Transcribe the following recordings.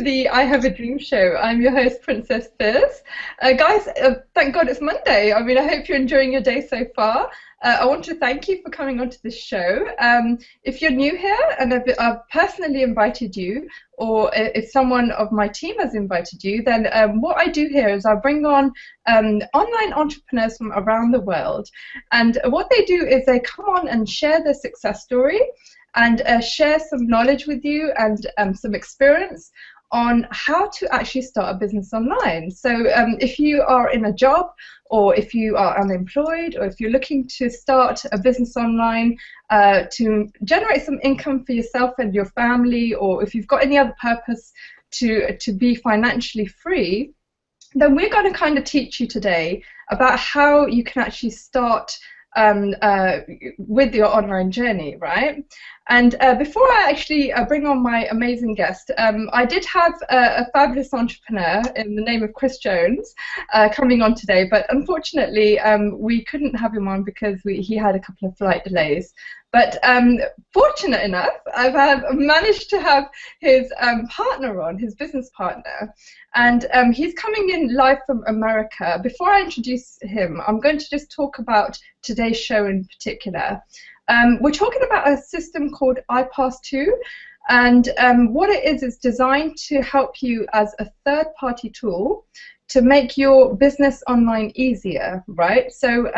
to the I Have a Dream show. I'm your host, Princess Fizz. Guys, thank God it's Monday. I mean, I hope you're enjoying your day so far. I want to thank you for coming onto this show. If you're new here and I've personally invited you, or if someone of my team has invited you, then what I do here is I bring on online entrepreneurs from around the world. And what they do is they come on and share their success story and share some knowledge with you and some experience on how to actually start a business online. So if you are in a job, or if you are unemployed, or if you're looking to start a business online to generate some income for yourself and your family, or if you've got any other purpose to be financially free, then we're going to kind of teach you today about how you can actually start with your online journey, right? And before I actually bring on my amazing guest, I did have a fabulous entrepreneur in the name of Chris Jones coming on today, but unfortunately we couldn't have him on because he had a couple of flight delays. But fortunate enough, I've managed to have his partner on, his business partner, and he's coming in live from America. Before I introduce him, I'm going to just talk about today's show in particular. We're talking about a system called IPAS2, and what it is designed to help you as a third-party tool to make your business online easier, right? So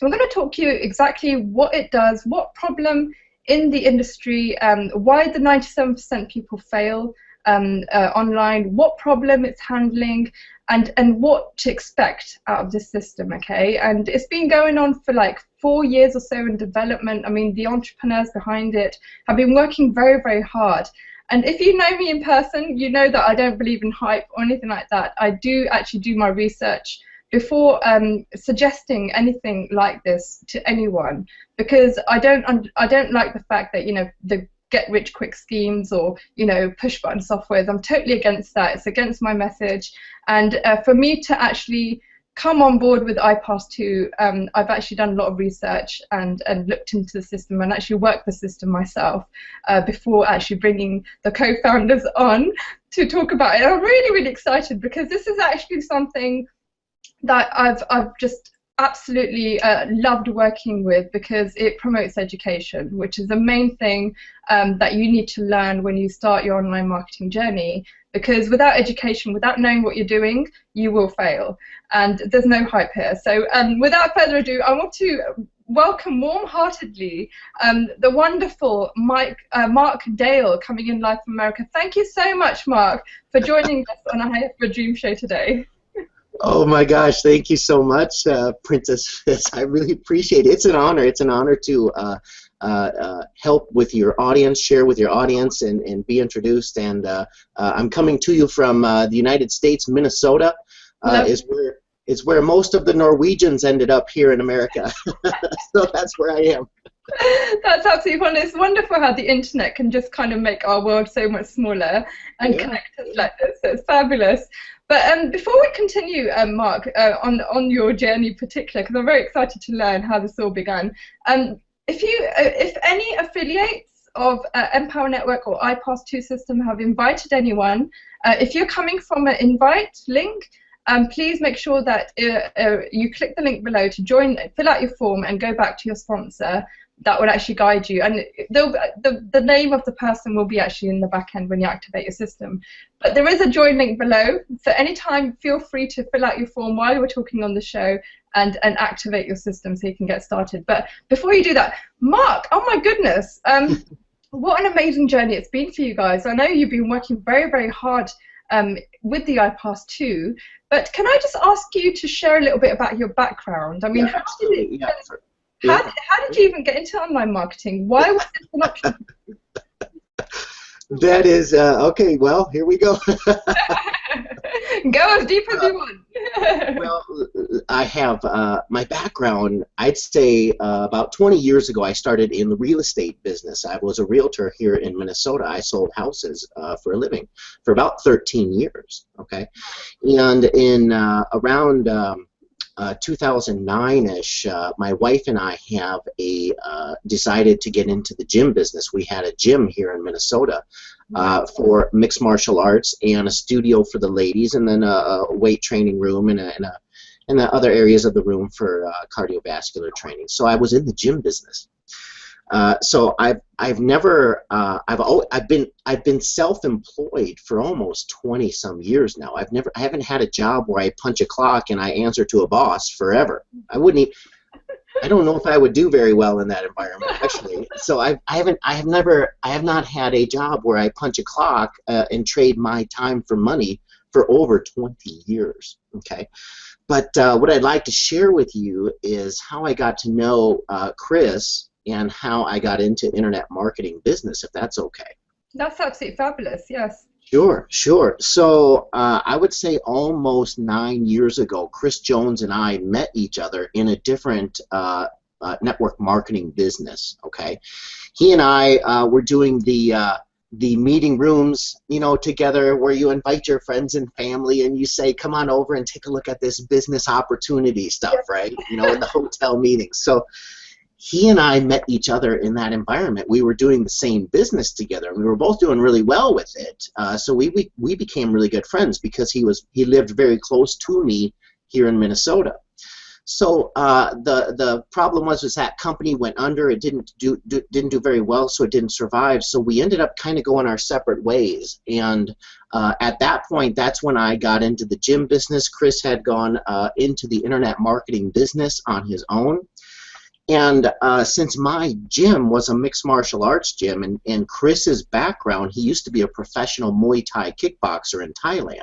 we're going to talk to you exactly what it does, what problem in the industry, why the 97% people fail online, what problem it's handling, and what to expect out of this system, okay? And it's been going on for like 4 years or so in development. I mean, the entrepreneurs behind it have been working very, very hard. And if you know me in person, you know that I don't believe in hype or anything like that. I do actually do my research before suggesting anything like this to anyone, because I don't like the fact that, you know, the get-rich-quick schemes or, you know, push-button softwares. I'm totally against that. It's against my message. And for me to actually come on board with IPAS2, I've actually done a lot of research and looked into the system and actually worked the system myself before actually bringing the co-founders on to talk about it. I'm really, really excited because this is actually something that I've just absolutely loved working with, because it promotes education, which is the main thing that you need to learn when you start your online marketing journey, because without education, without knowing what you're doing, you will fail, and there's no hype here. So without further ado, I want to welcome warm-heartedly the wonderful Mark Dale coming in live from America. Thank you so much, Mark, for joining us on I Have a Dream show today. Oh my gosh, thank you so much, Princess Fizz. I really appreciate it. It's an honor. It's an honor to help with your audience, share with your audience, and be introduced. And I'm coming to you from the United States. Minnesota is where most of the Norwegians ended up here in America. So that's where I am. That's absolutely fun. It's wonderful how the internet can just kind of make our world so much smaller and connect us like this. So it's fabulous. But before we continue, Mark, on your journey in particular, because I'm very excited to learn how this all began, if any affiliates of Empower Network or IPAS2 system have invited anyone, if you're coming from an invite link, please make sure that you click the link below to join, fill out your form, and go back to your sponsor. That would actually guide you, and the name of the person will be actually in the back end when you activate your system. But there is a join link below, so anytime feel free to fill out your form while we're talking on the show and activate your system so you can get started. But before you do that, Mark, oh my goodness, what an amazing journey it's been for you guys. I know you've been working very, very hard with the IPAS2, but can I just ask you to share a little bit about your background? I mean, how did you even get into online marketing? Why was this an option? That is, okay, well, here we go. Go as deep as you want. Well, I have my background, I'd say about 20 years ago, I started in the real estate business. I was a realtor here in Minnesota. I sold houses for a living for about 13 years, okay? And in around 2009-ish, my wife and I have decided to get into the gym business. We had a gym here in Minnesota for mixed martial arts and a studio for the ladies, and then a weight training room and the other areas of the room for cardiovascular training. So I was in the gym business. So I've been self-employed for almost 20 some years now. I haven't had a job where I punch a clock and I answer to a boss forever. I don't know if I would do very well in that environment, actually. So I have not had a job where I punch a clock and trade my time for money for over 20 years. Okay. But what I'd like to share with you is how I got to know Chris and how I got into internet marketing business, if that's okay. That's absolutely fabulous, yes. Sure, sure. So I would say almost 9 years ago, Chris Jones and I met each other in a different network marketing business, okay? He and I were doing the meeting rooms, you know, together, where you invite your friends and family and you say, come on over and take a look at this business opportunity stuff, right? You know, in the hotel meetings. So he and I met each other in that environment. We were doing the same business together, and we were both doing really well with it. So we became really good friends because he lived very close to me here in Minnesota. So the problem was that company went under. It didn't do very well, so it didn't survive. So we ended up kind of going our separate ways. And at that point, that's when I got into the gym business. Chris had gone into the internet marketing business on his own. And since my gym was a mixed martial arts gym, and Chris's background, he used to be a professional Muay Thai kickboxer in Thailand.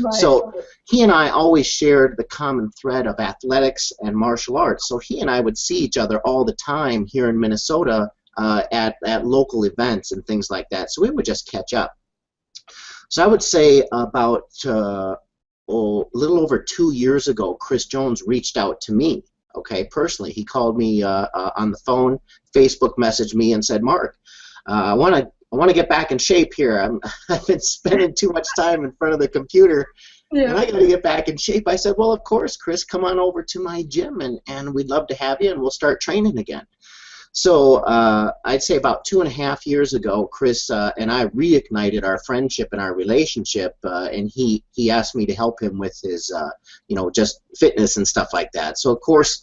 Right. So he and I always shared the common thread of athletics and martial arts. So he and I would see each other all the time here in Minnesota at local events and things like that. So we would just catch up. So I would say about a little over 2 years ago, Chris Jones reached out to me. Okay, personally, he called me on the phone, Facebook messaged me, and said, "Mark, I want to get back in shape here. I've been spending too much time in front of the computer, and I got to get back in shape." I said, "Well, of course, Chris, come on over to my gym, and we'd love to have you, and we'll start training again." So I'd say about 2.5 years ago, Chris and I reignited our friendship and our relationship, and he asked me to help him with his, just fitness and stuff like that. So of course,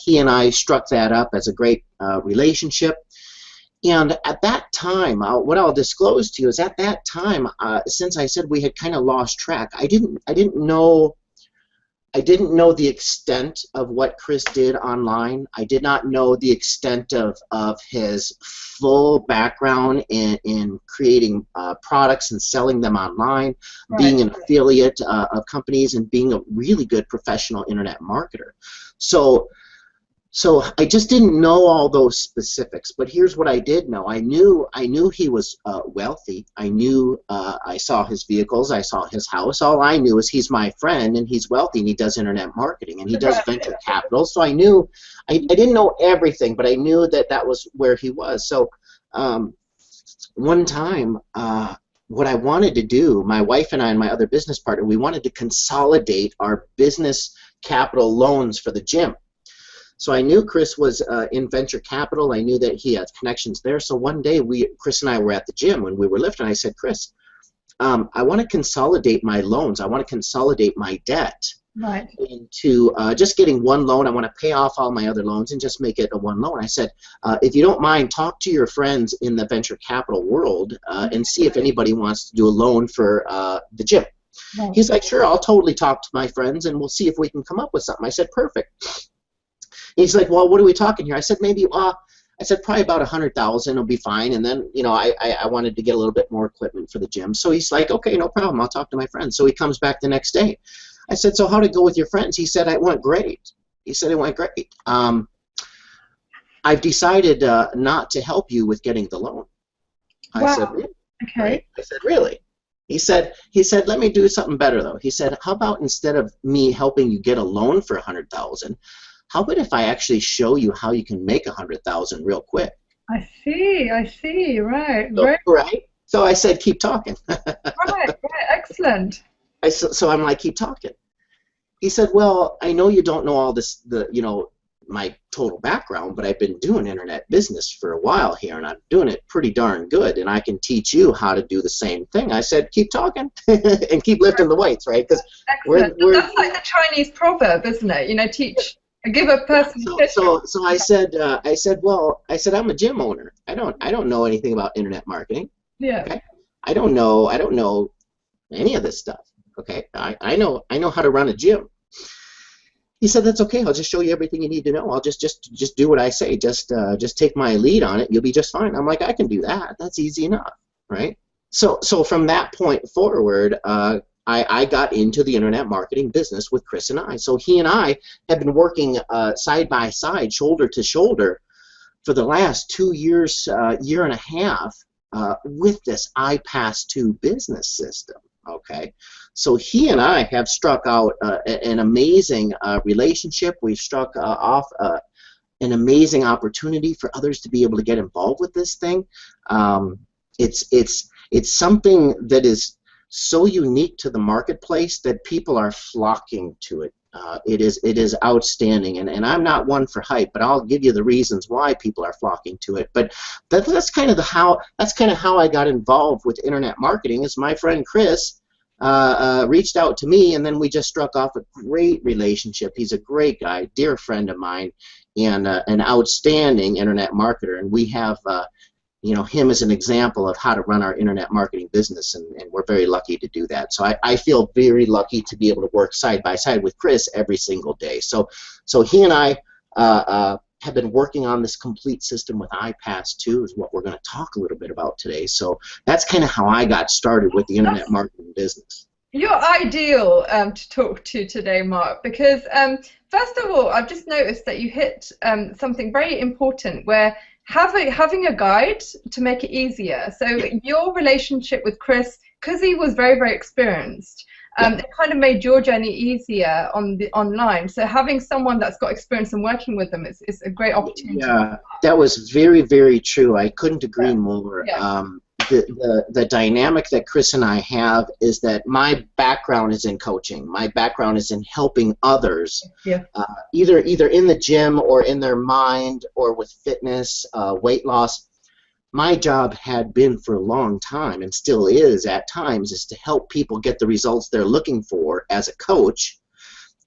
he and I struck that up as a great relationship. And at that time, what I'll disclose to you is at that time, since I said we had kind of lost track, I didn't know the extent of what Chris did online. I did not know the extent of his full background in creating products and selling them online, right, being an affiliate of companies, and being a really good professional internet marketer. So I just didn't know all those specifics, but here's what I did know. I knew he was wealthy. I knew I saw his vehicles. I saw his house. All I knew is he's my friend, and he's wealthy, and he does internet marketing, and he does venture capital. So I knew I didn't know everything, but I knew that was where he was. So one time, what I wanted to do, my wife and I and my other business partner, we wanted to consolidate our business capital loans for the gym. So I knew Chris was in venture capital. I knew that he had connections there. So one day, Chris and I were at the gym when we were lifting. I said, "Chris, I want to consolidate my loans. I want to consolidate my debt into just getting one loan. I want to pay off all my other loans and just make it a one loan." I said, "If you don't mind, talk to your friends in the venture capital world and see if anybody wants to do a loan for the gym." Right. He's like, "Sure, I'll totally talk to my friends, and we'll see if we can come up with something." I said, "Perfect." He's like, "Well, what are we talking here?" I said, probably about 100,000 will be fine. And then, I wanted to get a little bit more equipment for the gym. So he's like, "Okay, no problem. I'll talk to my friends." So he comes back the next day. I said, "So how'd it go with your friends?" He said, "It went great." He said, "It went great. I've decided not to help you with getting the loan." I said, "Really?" Okay. Right? I said, "Really?" He said, "Let me do something better, though." He said, "How about instead of me helping you get a loan for 100,000, how about if I actually show you how you can make 100,000 real quick?" I see, right. Right. So I said, "Keep talking." Right, excellent. So I'm like, "Keep talking." he said, well, I know you don't know all this, my total background, but I've been doing internet business for a while here, and I'm doing it pretty darn good, and I can teach you how to do the same thing. I said, keep talking and keep lifting the weights, right? Because that's like the Chinese proverb, isn't it? You know, give a person. So I said, I'm a gym owner. I don't know anything about internet marketing. Yeah. Okay? I don't know any of this stuff. Okay, I know how to run a gym. He said, that's okay. I'll just show you everything you need to know. I'll just do what I say. Just take my lead on it. You'll be just fine. I'm like, I can do that. That's easy enough, right? So from that point forward, I got into the internet marketing business with Chris and I. So he and I have been working side by side, shoulder to shoulder, for the last 2 years, year and a half, with this IPAS2 business system. Okay, so he and I have struck out an amazing relationship. We've struck off an amazing opportunity for others to be able to get involved with this thing. It's something that is so unique to the marketplace that people are flocking to it. It is outstanding, and I'm not one for hype, but I'll give you the reasons why people are flocking to it. But that's kind of how I got involved with internet marketing. Is my friend Chris reached out to me, and then we just struck off a great relationship. He's a great guy, dear friend of mine, and an outstanding internet marketer. And we have him as an example of how to run our internet marketing business, and we're very lucky to do that. So I feel very lucky to be able to work side by side with Chris every single day. So he and I have been working on this complete system with IPAS2 is what we're going to talk a little bit about today. So that's kind of how I got started with the internet marketing business. You're ideal to talk to today, Mark, because first of all, I've just noticed that you hit something very important where having a guide to make it easier. So your relationship with Chris, because he was very, very experienced, it kind of made your journey easier online. So having someone that's got experience in working with them is a great opportunity. Yeah, that was very, very true. I couldn't agree more. Yeah. The dynamic that Chris and I have is that my background is in coaching. My background is in helping others, either in the gym or in their mind or with fitness, weight loss. My job had been for a long time, and still is at times, is to help people get the results they're looking for as a coach.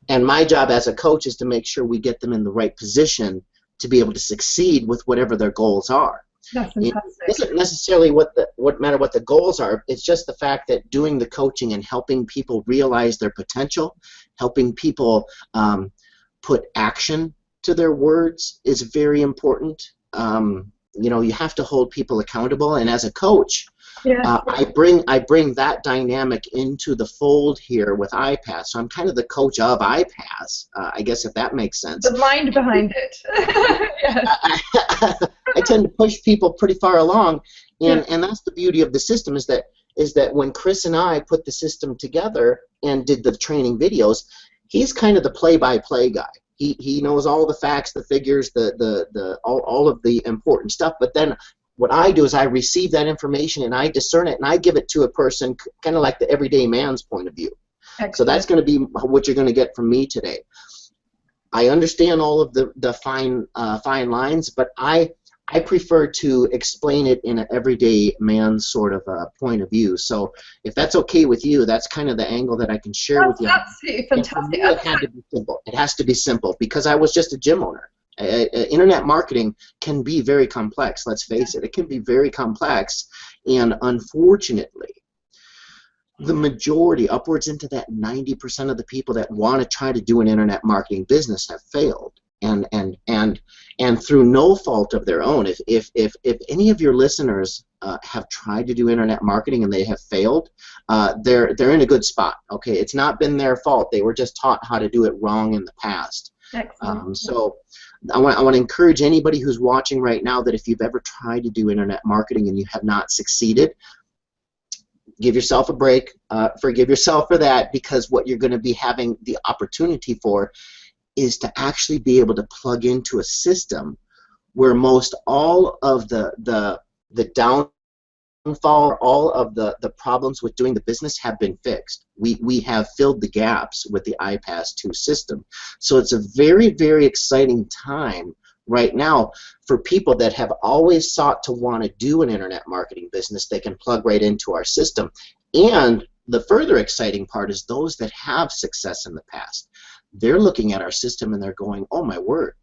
And my job as a coach is to make sure we get them in the right position to be able to succeed with whatever their goals are. That's fantastic. It doesn't necessarily matter what the goals are. It's just the fact that doing the coaching and helping people realize their potential, helping people put action to their words is very important. You have to hold people accountable, and as a coach, I bring that dynamic into the fold here with IPAS. So I'm kind of the coach of IPAS, I guess, if that makes sense. The mind behind it. I tend to push people pretty far along, and that's the beauty of the system is that when Chris and I put the system together and did the training videos, he's kind of the play-by-play guy. He knows all the facts, the figures, all of the important stuff. But then what I do is I receive that information and I discern it and I give it to a person, kind of like the everyday man's point of view. Excellent. So that's going to be what you're going to get from me today. I understand all of the fine lines, but I prefer to explain it in an everyday man's sort of point of view. So if that's okay with you, that's kind of the angle that I can share with you. Absolutely fantastic. It had to be simple. It has to be simple because I was just a gym owner. Internet marketing can be very complex. Let's face it. It can be very complex, and unfortunately, the majority, upwards into that 90% of the people that want to try to do an internet marketing business have failed. And through no fault of their own. If any of your listeners have tried to do internet marketing and they have failed, they're in a good spot. Okay, it's not been their fault. They were just taught how to do it wrong in the past. So I want to encourage anybody who's watching right now that if you've ever tried to do internet marketing and you have not succeeded, give yourself a break. Forgive yourself for that, because what you're going to be having the opportunity for is to actually be able to plug into a system where most all of the downfall, all of the problems with doing the business have been fixed. We have filled the gaps with the IPAS2 system. So it's a very, very exciting time right now for people that have always sought to want to do an internet marketing business. They can plug right into our system. And the further exciting part is those that have success in the past. They're looking at our system and they're going, oh my word,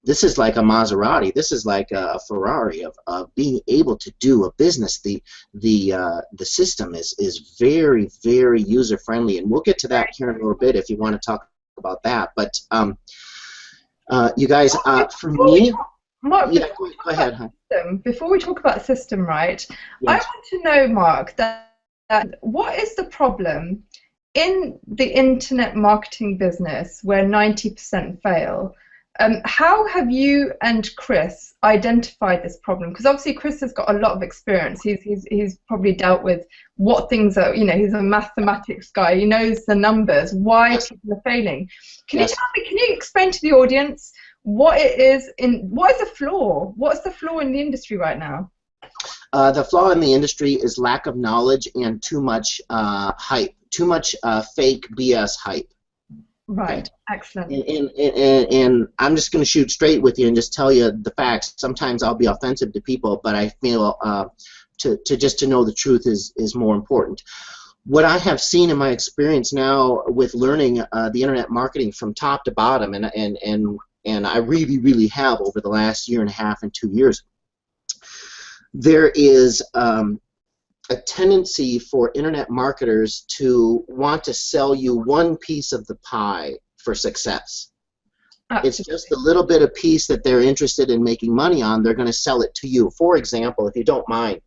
this is like a Maserati. This is like a Ferrari of being able to do a business. The system is very, very user friendly, and we'll get to that here in a little bit if you want to talk about that. But you guys, for me, Mark, yeah, go ahead. Huh? Before we talk about system, right? Yes. I want to know, Mark, that what is the problem in the internet marketing business where 90% fail? How have you and Chris identified this problem? Because obviously Chris has got a lot of experience. He's probably dealt with what things are, you know, he's a mathematics guy. He knows the numbers, why people are failing. Can you tell me, can you explain to the audience what it is, what is the flaw? What's the flaw in the industry right now? The flaw in the industry is lack of knowledge and too much hype, too much fake BS hype. Right, okay. Excellent. And I'm just going to shoot straight with you and just tell you the facts. Sometimes I'll be offensive to people, but I feel to know the truth is more important. What I have seen in my experience now with learning the internet marketing from top to bottom, and I really have over the last year and a half and 2 years, there is a tendency for internet marketers to want to sell you one piece of the pie for success. It's just a little bit of piece that they're interested in making money on. They're going to sell it to you. For example, if you don't mind,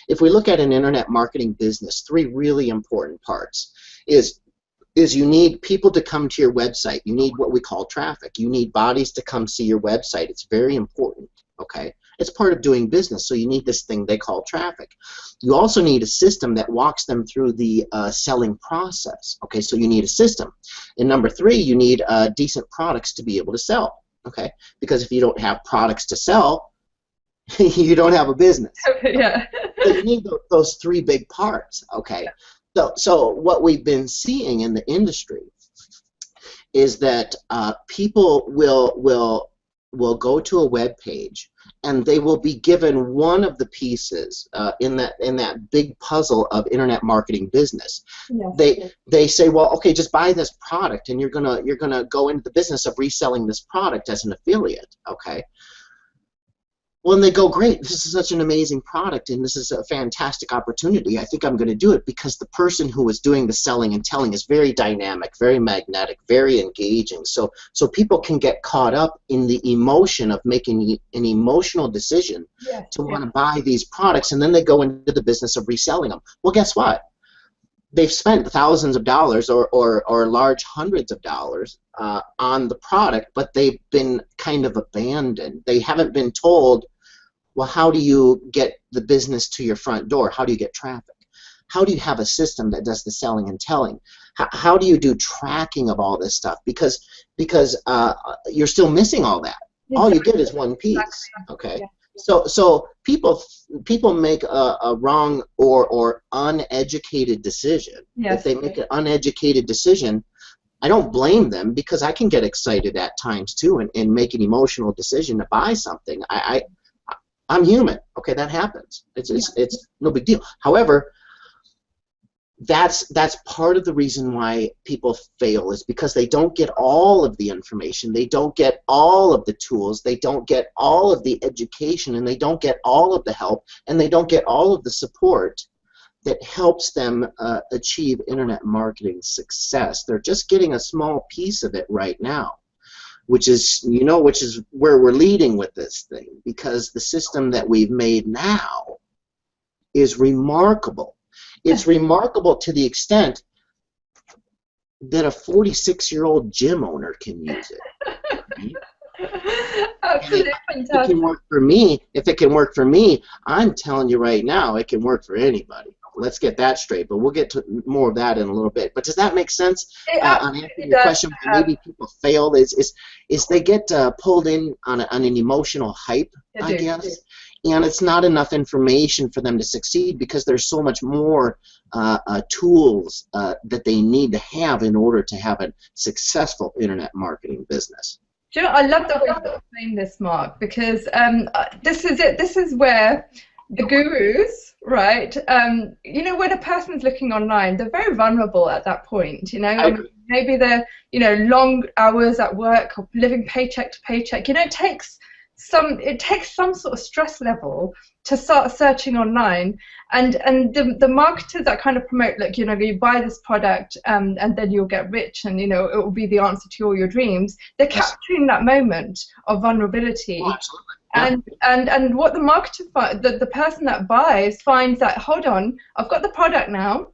if we look at an internet marketing business, 3 really important parts is you need people to come to your website. You need what we call traffic. You need bodies to come see your website. It's very important, okay? It's part of doing business, so you need this thing they call traffic. You also need a system that walks them through the selling process. Okay, so you need a system. And number 3, you need decent products to be able to sell. Okay, because if you don't have products to sell, you don't have a business. Yeah. So you need those 3 big parts. Okay, so what we've been seeing in the industry is that people will go to a web page, and they will be given one of the pieces in that big puzzle of internet marketing business. Yes. They say, well, okay, just buy this product, and you're gonna go into the business of reselling this product as an affiliate. Okay. Well, and they go, great, this is such an amazing product, and this is a fantastic opportunity. I think I'm going to do it, because the person who is doing the selling and telling is very dynamic, very magnetic, very engaging. So people can get caught up in the emotion of making an emotional decision to want to buy these products, and then they go into the business of reselling them. Well, guess what? They've spent thousands of dollars or large hundreds of dollars on the product, but they've been kind of abandoned. They haven't been told, well, how do you get the business to your front door? How do you get traffic? How do you have a system that does the selling and telling? How do you do tracking of all this stuff? Because you're still missing all that. All you get is one piece. Okay. So people make a wrong or uneducated decision. If they make an uneducated decision, I don't blame them, because I can get excited at times too and make an emotional decision to buy something. I'm human. Okay, that happens. It's no big deal. However, that's part of the reason why people fail, is because they don't get all of the information, they don't get all of the tools, they don't get all of the education, and they don't get all of the help, and they don't get all of the support that helps them achieve internet marketing success. They're just getting a small piece of it right now, which is where we're leading with this thing, because the system that we've made now is remarkable. It's remarkable to the extent that a 46-year-old gym owner can use it. Absolutely fantastic. If it can work for me, I'm telling you right now, it can work for anybody. Let's get that straight, but we'll get to more of that in a little bit. But does that make sense? On answering your question, maybe people fail is they get pulled in on an emotional hype, I guess, and it's not enough information for them to succeed because there's so much more tools that they need to have in order to have a successful internet marketing business. Do you know, I love the way you sort of frame this, Mark, because this is it. This is where the gurus, right? You know, when a person's looking online, they're very vulnerable at that point. You know, I mean, maybe they're, you know, long hours at work or living paycheck to paycheck. You know, it takes some sort of stress level to start searching online, and the marketers that kind of promote, like, you know, you buy this product and then you'll get rich and, you know, it will be the answer to all your dreams. They're capturing that moment of vulnerability. Oh, absolutely. And what the marketer the person that buys finds that, hold on, I've got the product now,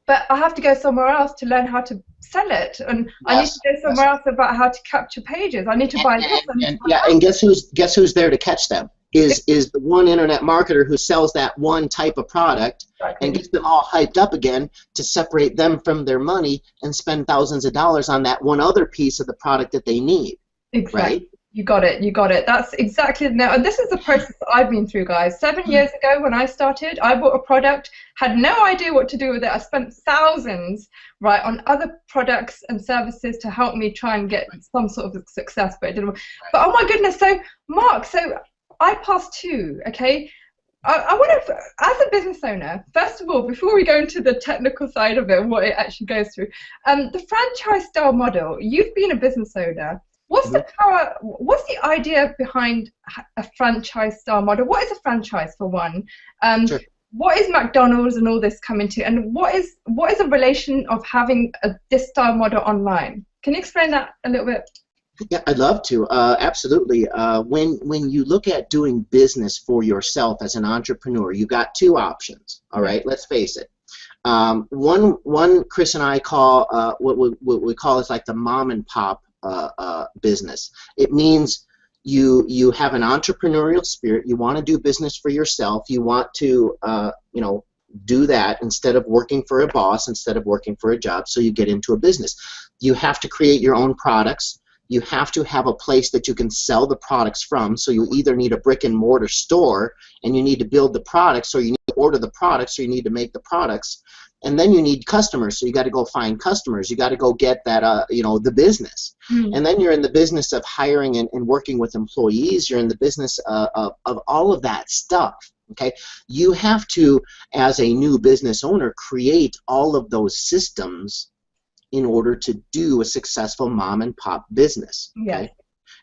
but I have to go somewhere else to learn how to sell it, and I need to go somewhere else about how to capture pages. I need to buy this. And guess who's there to catch them? Is the one internet marketer who sells that one type of product and gets them all hyped up again to separate them from their money and spend thousands of dollars on that one other piece of the product that they need. Exactly. Right? You got it. You got it. That's exactly and this is the process that I've been through, guys. 7 years ago when I started, I bought a product, had no idea what to do with it. I spent thousands, right, on other products and services to help me try and get some sort of success, but it didn't work. But oh my goodness, so Mark, so IPAS2, okay? I want to, as a business owner, first of all, before we go into the technical side of it and what it actually goes through, the franchise style model, you've been a business owner. What's the power? What's the idea behind a franchise style model? What is a franchise, for one? Sure. What is McDonald's and all this coming to? And what is a relation of having this style model online? Can you explain that a little bit? Yeah, I'd love to. Absolutely. When you look at doing business for yourself as an entrepreneur, you got two options. All right, let's face it. One Chris and I call what we call is like the mom and pop business. It means you have an entrepreneurial spirit. You want to do business for yourself. You want to you know, do that instead of working for a boss, instead of working for a job. So you get into a business. You have to create your own products. You have to have a place that you can sell the products from. So you either need a brick and mortar store and you need to build the products, or you need to order the products, or you need to make the products. And then you need customers, so you got to go find customers. You got to go get that, you know, the business. And then you're in the business of hiring and working with employees. You're in the business of all of that stuff. Okay, you have to, as a new business owner, create all of those systems in order to do a successful mom and pop business. Okay? Yes.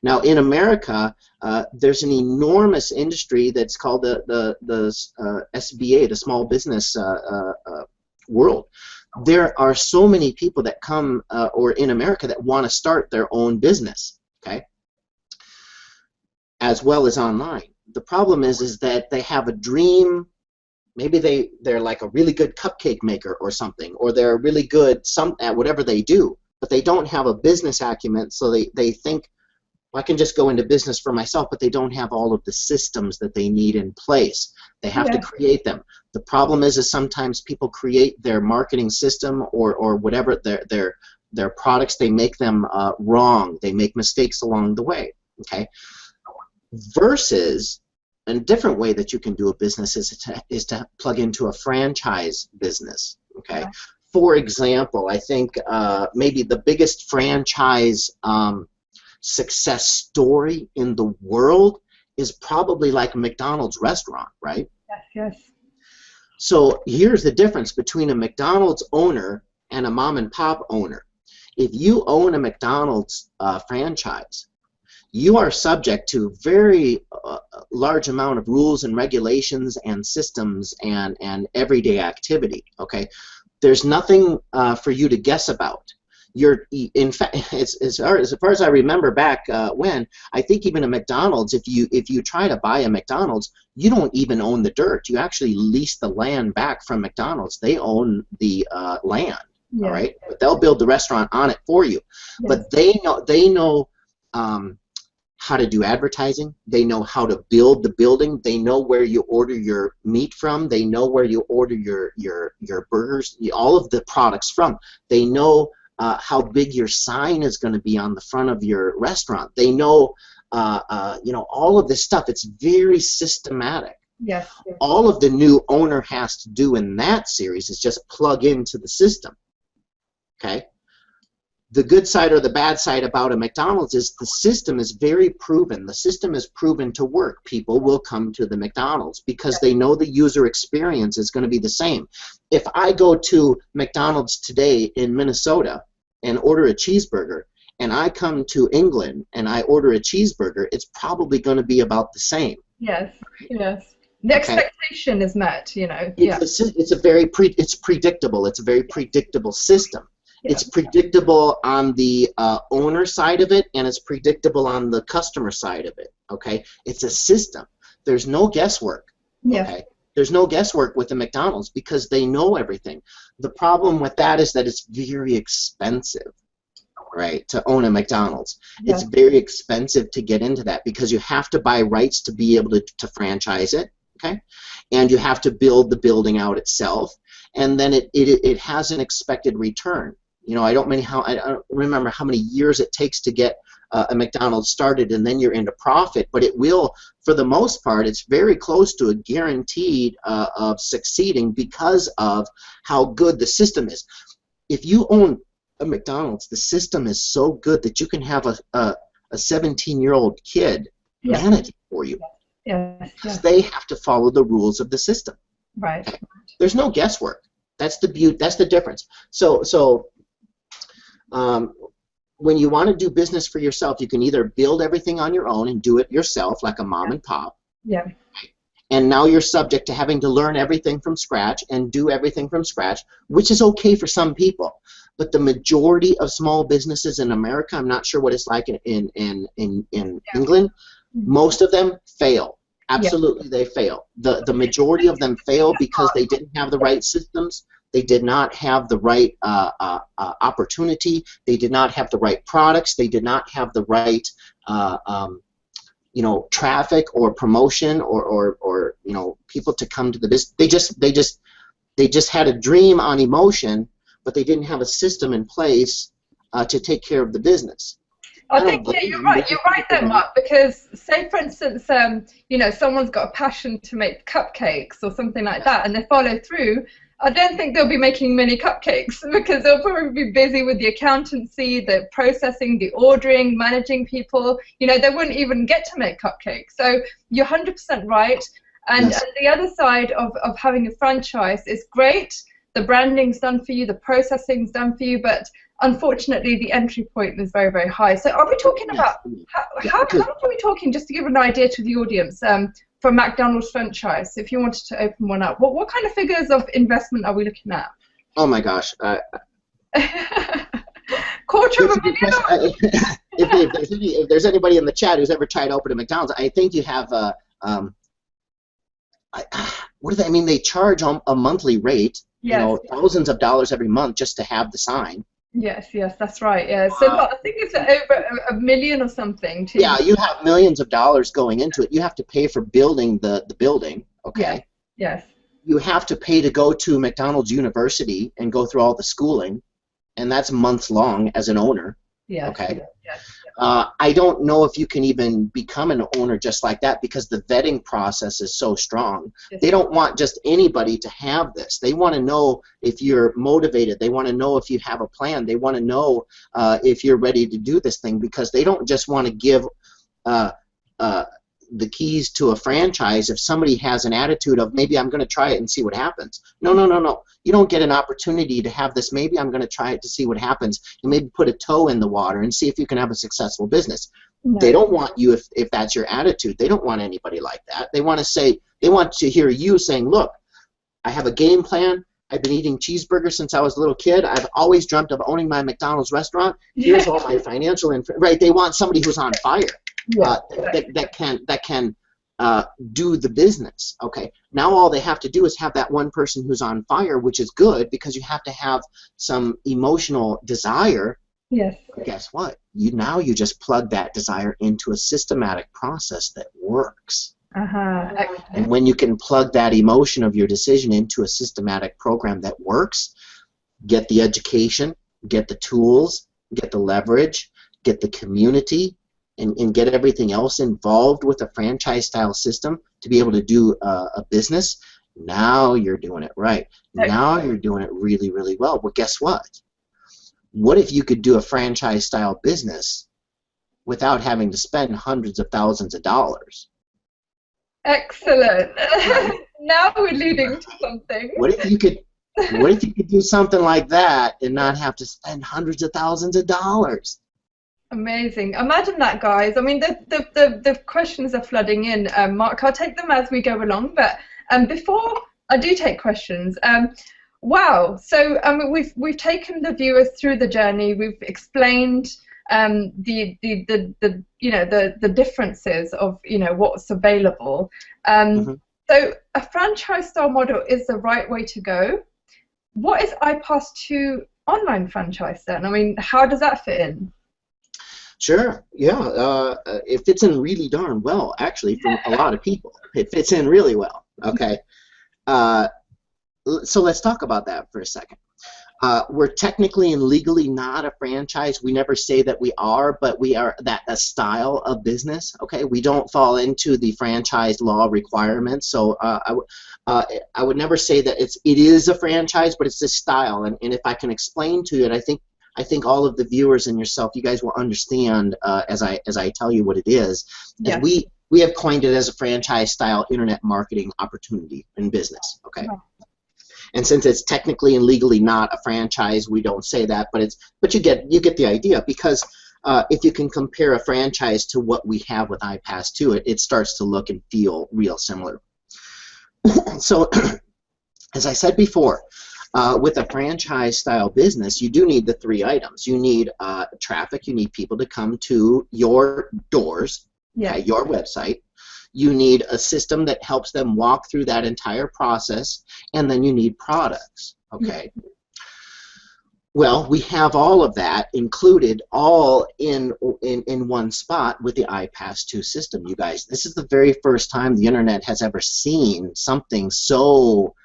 Now, in America, there's an enormous industry that's called the SBA, the Small Business world. There are so many people that come, or in America, that want to start their own business, okay, as well as online. The problem is that they have a dream. Maybe they're like a really good cupcake maker or something, or they're really good at whatever they do, but they don't have a business acumen, so they think, well, I can just go into business for myself, but they don't have all of the systems that they need in place. They have to create them. The problem is sometimes people create their marketing system or whatever, their products, they make them wrong. They make mistakes along the way, okay? Versus a different way that you can do a business is to plug into a franchise business, okay? For example, I think maybe the biggest franchise success story in the world is probably like a McDonald's restaurant, right? Yes, yes. So here's the difference between a McDonald's owner and a mom and pop owner. If you own a McDonald's franchise, you are subject to very large amount of rules and regulations and systems and everyday activity, okay? There's nothing for you to guess about. In fact, as far as I remember back when, I think even a McDonald's, if you try to buy a McDonald's, you don't even own the dirt. You actually lease the land back from McDonald's. They own the land, all right? But they'll build the restaurant on it for you. But they know how to do advertising. They know how to build the building. They know where you order your meat from. They know where you order your burgers, all of the products from. They know how big your sign is going to be on the front of your restaurant. They know you know, all of this stuff. It's very systematic. Yes. Yes. All of the new owner has to do in that series is just plug into the system. Okay. The good side or the bad side about a McDonald's is the system is very proven. The system is proven to work. People will come to the McDonald's because they know the user experience is going to be the same. If I go to McDonald's today in Minnesota and order a cheeseburger, and I come to England and I order a cheeseburger, it's probably going to be about the same. Yes, yes. The expectation is met, you know. It's a very it's predictable. It's a very predictable system. Yeah. It's predictable on the owner side of it, and it's predictable on the customer side of it. Okay, it's a system. There's no guesswork. Yeah. Okay, there's no guesswork with the McDonald's because they know everything. The problem with that is that it's very expensive, right, to own a McDonald's. Yeah. It's very expensive to get into that because you have to buy rights to be able to franchise it. Okay, and you have to build the building out itself, and then it has an expected return. You know, I don't remember how many years it takes to get a McDonald's started, and then you're into profit. But it will, for the most part, it's very close to a guaranteed of succeeding because of how good the system is. If you own a McDonald's, the system is so good that you can have a 17-year-old kid manage it for you. Yes. Because they have to follow the rules of the system. Right. Okay? There's no guesswork. That's the beauty. That's the difference. So when you want to do business for yourself, you can either build everything on your own and do it yourself, like a mom and pop. Yeah. And now you're subject to having to learn everything from scratch and do everything from scratch, which is okay for some people. But the majority of small businesses in America, I'm not sure what it's like in England, most of them fail. Absolutely, they fail. The majority of them fail because they didn't have the right systems. They did not have the right opportunity. They did not have the right products. They did not have the right you know, traffic or promotion or you know, people to come to the business. They just had a dream on emotion, but they didn't have a system in place to take care of the business. I think you're right. You're right there, Mark. Because say, for instance, you know, someone's got a passion to make cupcakes or something like that, and they follow through. I don't think they'll be making many cupcakes because they'll probably be busy with the accountancy, the processing, the ordering, managing people. You know, they wouldn't even get to make cupcakes. So you're 100% right. And the other side of having a franchise is great. The branding's done for you, the processing's done for you, but unfortunately the entry point is very, very high. So are we talking about, how much are we talking, just to give an idea to the audience, for a McDonald's franchise, if you wanted to open one up? What kind of figures of investment are we looking at? Oh my gosh. $250,000? If there's anybody in the chat who's ever tried to open a McDonald's, I think you have what do they? I mean, they charge a monthly rate. Yes. You know, thousands of dollars every month just to have the sign. Yes, that's right. Yeah. So I think it's over $1 million or something. Too. Yeah, you have millions of dollars going into it. You have to pay for building the building. Okay. Yes. You have to pay to go to McDonald's University and go through all the schooling, and that's months long as an owner. Yes. Okay. Yes. I don't know if you can even become an owner just like that because the vetting process is so strong. Yes. They don't want just anybody to have this. They want to know if you're motivated. They want to know if you have a plan. They want to know if you're ready to do this thing, because they don't just want to give the keys to a franchise if somebody has an attitude of maybe I'm going to try it and see what happens. No. You don't get an opportunity to have this maybe I'm going to try it to see what happens and maybe put a toe in the water and see if you can have a successful business. No. They don't want you if that's your attitude. They don't want anybody like that. They want to hear you saying, look, I have a game plan. I've been eating cheeseburgers since I was a little kid. I've always dreamt of owning my McDonald's restaurant. Here's all my financial info. Right? They want somebody who's on fire. That can do the business. Okay. Now all they have to do is have that one person who's on fire, which is good because you have to have some emotional desire. Yes. But guess what? You just plug that desire into a systematic process that works. And when you can plug that emotion of your decision into a systematic program that works, get the education, get the tools, get the leverage, get the community, and get everything else involved with a franchise style system to be able to do a business, now you're doing it right. Now you're doing it really, really well. Well, guess what? What if you could do a franchise style business without having to spend hundreds of thousands of dollars? Excellent. Now we're leading to something. What if you could do something like that and not have to spend hundreds of thousands of dollars? Amazing. Imagine that, guys. I mean, the questions are flooding in. Mark, I'll take them as we go along. But before I do take questions, wow. So we've taken the viewers through the journey. We've explained the differences of what's available. So a franchise style model is the right way to go. What is IPAS2 online franchise then? I mean, how does that fit in? Sure, yeah, it fits in really darn well, actually, for a lot of people. It fits in really well, okay? So let's talk about that for a second. We're technically and legally not a franchise. We never say that we are, but we are a style of business, okay? We don't fall into the franchise law requirements, so I would never say that it is a franchise, but it's a style, and if I can explain to you, and I think all of the viewers and yourself, you guys will understand as I tell you what it is. Yeah. We have coined it as a franchise-style internet marketing opportunity in business. Okay. Wow. And since it's technically and legally not a franchise, we don't say that, but you get the idea, because if you can compare a franchise to what we have with IPAS2, it starts to look and feel real similar. So, as I said before, with a franchise-style business, you do need the three items. You need traffic. You need people to come to your doors, yeah, your website. You need a system that helps them walk through that entire process, and then you need products. Okay. Yeah. Well, we have all of that included all in one spot with the IPAS2 system, you guys. This is the very first time the internet has ever seen something so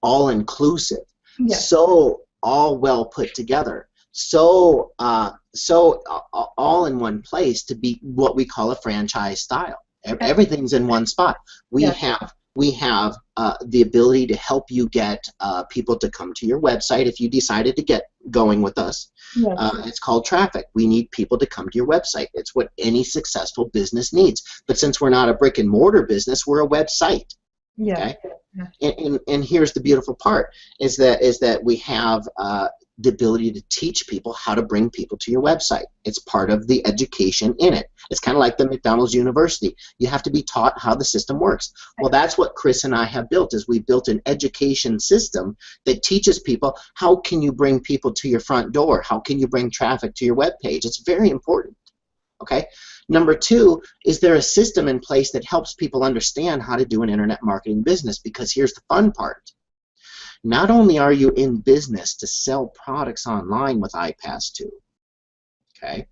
all-inclusive, yes, so all well put together, so all in one place to be what we call a franchise style. Everything's in one spot. We have the ability to help you get people to come to your website if you decided to get going with us. Yes. It's called traffic. We need people to come to your website. It's what any successful business needs. But since we're not a brick and mortar business, we're a website. Yeah. Okay? Yeah. And here's the beautiful part is that we have the ability to teach people how to bring people to your website. It's part of the education in it. It's kind of like the McDonald's University. You have to be taught how the system works. Well, that's what Chris and I have built, is we built an education system that teaches people how can you bring people to your front door, how can you bring traffic to your web page. It's very important. Okay. Number two, is there a system in place that helps people understand how to do an internet marketing business? Because here's the fun part. Not only are you in business to sell products online with IPAS2, okay,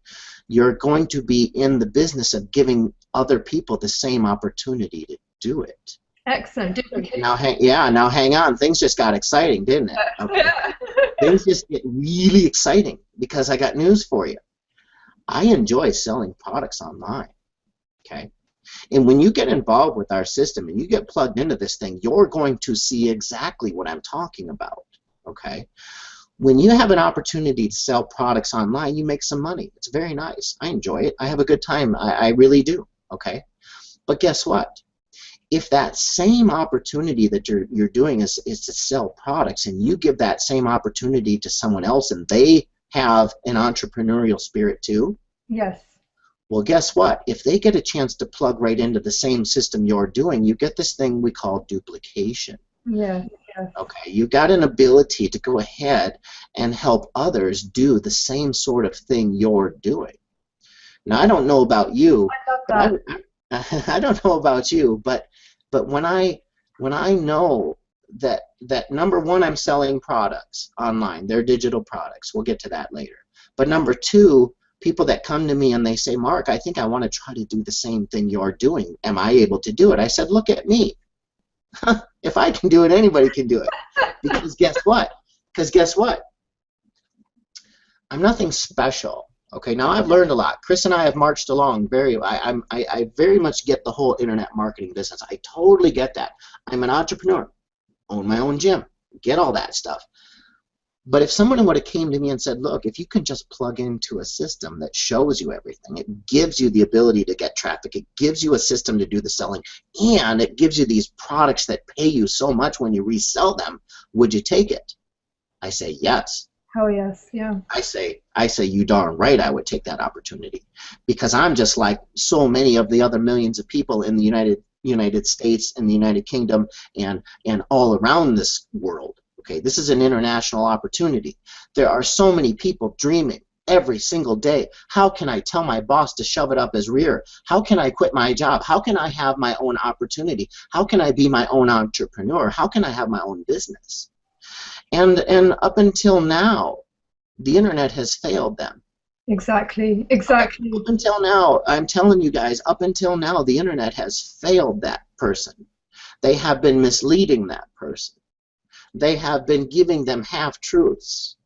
you're going to be in the business of giving other people the same opportunity to do it. Excellent. Now, now hang on. Things just got exciting, didn't it? Okay. Things just get really exciting, because I got news for you. I enjoy selling products online, okay? And when you get involved with our system and you get plugged into this thing, you're going to see exactly what I'm talking about, okay? When you have an opportunity to sell products online, you make some money. It's very nice. I enjoy it. I have a good time. I really do, okay? But guess what? If that same opportunity that you're doing is to sell products, and you give that same opportunity to someone else and they have an entrepreneurial spirit too, yes. Well, guess what? If they get a chance to plug right into the same system you're doing, you get this thing we call duplication. Yeah. Okay, you got an ability to go ahead and help others do the same sort of thing you're doing. Now, I don't know about you. I don't know about you, but when I know that number one, I'm selling products online. They're digital products. We'll get to that later. But number two, people that come to me and they say, Mark, I think I want to try to do the same thing you're doing. Am I able to do it? I said, look at me. If I can do it, anybody can do it. Because guess what? I'm nothing special. Okay, now I've learned a lot. Chris and I have marched along I very much get the whole internet marketing business. I totally get that. I'm an entrepreneur, own my own gym, get all that stuff. But if someone would have came to me and said, look, if you can just plug into a system that shows you everything, it gives you the ability to get traffic, it gives you a system to do the selling, and it gives you these products that pay you so much when you resell them, would you take it? I say yes. Oh yes, yeah. I say you darn right I would take that opportunity, because I'm just like so many of the other millions of people in the United States and the United Kingdom and all around this world. Okay, this is an international opportunity. There are so many people dreaming every single day. How can I tell my boss to shove it up his rear? How can I quit my job? How can I have my own opportunity? How can I be my own entrepreneur? How can I have my own business? And up until now, the internet has failed them. Exactly. Up until now, I'm telling you guys, up until now, the internet has failed that person. They have been misleading that person. They have been giving them half-truths.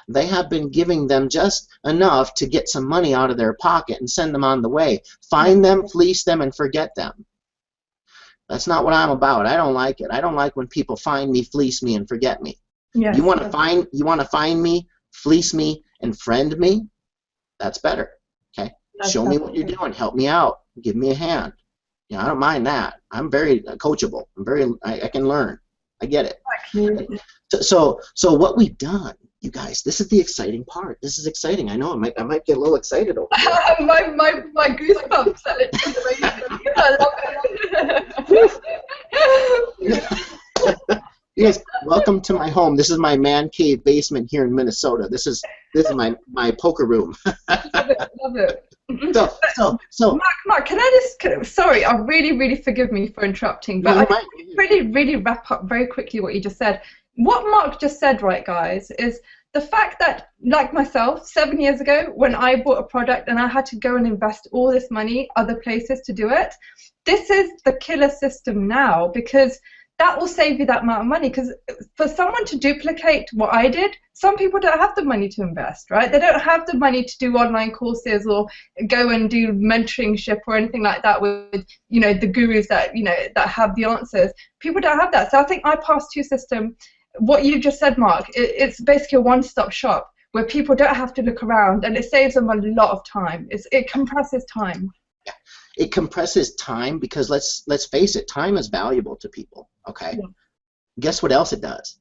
They have been giving them just enough to get some money out of their pocket and send them on the way. Find them, fleece them, and forget them. That's not what I'm about. I don't like it. I don't like when people find me, fleece me, and forget me. Yes. You want to find me, fleece me, and friend me? That's better. Okay. Show me what you're doing. Help me out. Give me a hand. I don't mind that. I'm very coachable. I can learn. I get it. So what we've done, you guys, this is the exciting part. This is exciting. I know I might get a little excited over here. my goosebumps. I love it. You guys, welcome to my home. This is my man cave basement here in Minnesota. This is my poker room. Love it. So Mark, can I just, sorry, really forgive me for interrupting, but I really wrap up very quickly what you just said. What Mark just said, right, guys, is the fact that, like myself, 7 years ago, when I bought a product and I had to go and invest all this money other places to do it, this is the killer system now, because that will save you that amount of money. Because for someone to duplicate what I did, some people don't have the money to invest, right? They don't have the money to do online courses or go and do mentoringship or anything like that with, the gurus that, that have the answers. People don't have that. So I think IPAS2 system, what you just said, Mark, it's basically a one-stop shop where people don't have to look around, and it saves them a lot of time. It compresses time. Yeah. It compresses time because let's face it, time is valuable to people. Okay. Yeah. Guess what else it does?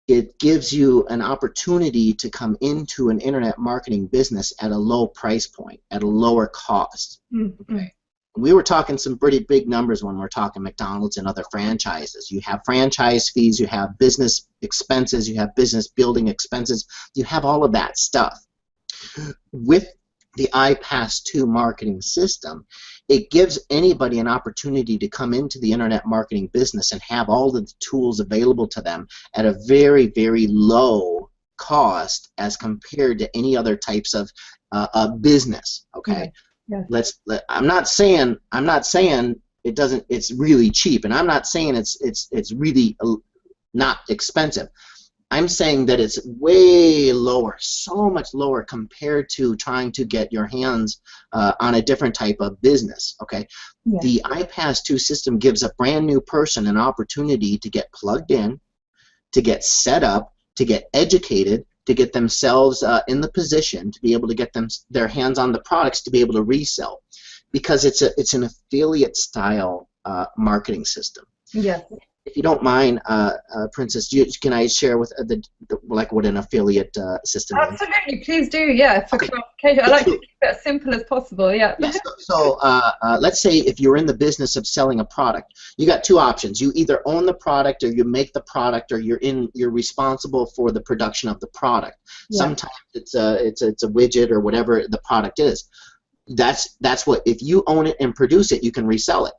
It gives you an opportunity to come into an internet marketing business at a low price point, at a lower cost. Mm-hmm. Okay. We were talking some pretty big numbers when we're talking McDonald's and other franchises. You have franchise fees, you have business expenses, you have business building expenses, you have all of that stuff. With the IPAS2 marketing system, it gives anybody an opportunity to come into the internet marketing business and have all of the tools available to them at a very, very low cost as compared to any other types of business. Okay. Yes. I'm not saying it doesn't. It's really cheap, and I'm not saying it's really not expensive. I'm saying that it's way lower, so much lower compared to trying to get your hands on a different type of business. Okay, yeah. The IPAS2 system gives a brand new person an opportunity to get plugged in, to get set up, to get educated, to get themselves in the position to be able to get their hands on the products to be able to resell, because it's an affiliate style marketing system. Yes. If you don't mind, Princess, can I share with what an affiliate system is? Absolutely, please do. Yeah, for clarification, I like to keep it as simple as possible. Yeah. Yes. So let's say if you're in the business of selling a product, you got two options. You either own the product, or you make the product, or you're responsible for the production of the product. Yeah. Sometimes it's a widget or whatever the product is. That's what, if you own it and produce it, you can resell it.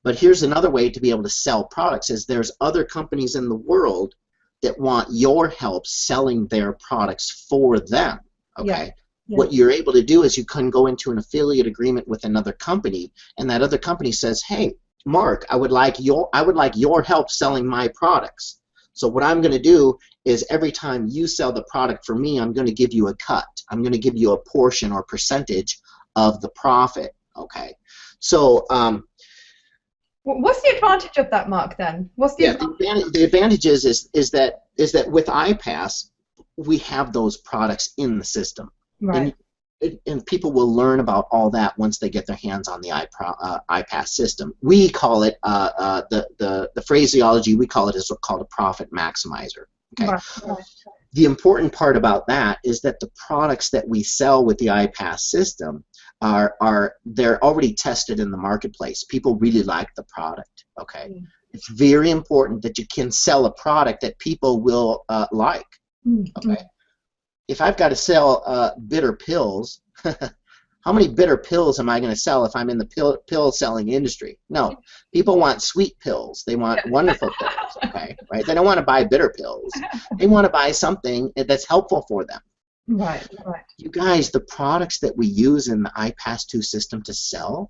But here's another way to be able to sell products: is there's other companies in the world that want your help selling their products for them. Okay. Yeah. Yeah. What you're able to do is you can go into an affiliate agreement with another company, and that other company says, "Hey, Mark, I would like your help selling my products." So what I'm going to do is every time you sell the product for me, I'm going to give you a cut. I'm going to give you a portion or percentage of the profit. Okay. So what's the advantage of that, Mark? Then what's the advantage? The advantage is that with IPAS we have those products in the system, right? And people will learn about all that once they get their hands on the IPAS system. We call it the phraseology we call it is called a profit maximizer. Okay. Right. The important part about that is that the products that we sell with the IPAS system they're already tested in the marketplace. People really like the product. Okay. It's very important that you can sell a product that people will like. Okay. If I've got to sell bitter pills, how many bitter pills am I going to sell if I'm in the pill selling industry? No, people want sweet pills. They want wonderful pills. Okay, right? They don't want to buy bitter pills. They want to buy something that's helpful for them. Right. You guys, the products that we use in the IPAS2 system to sell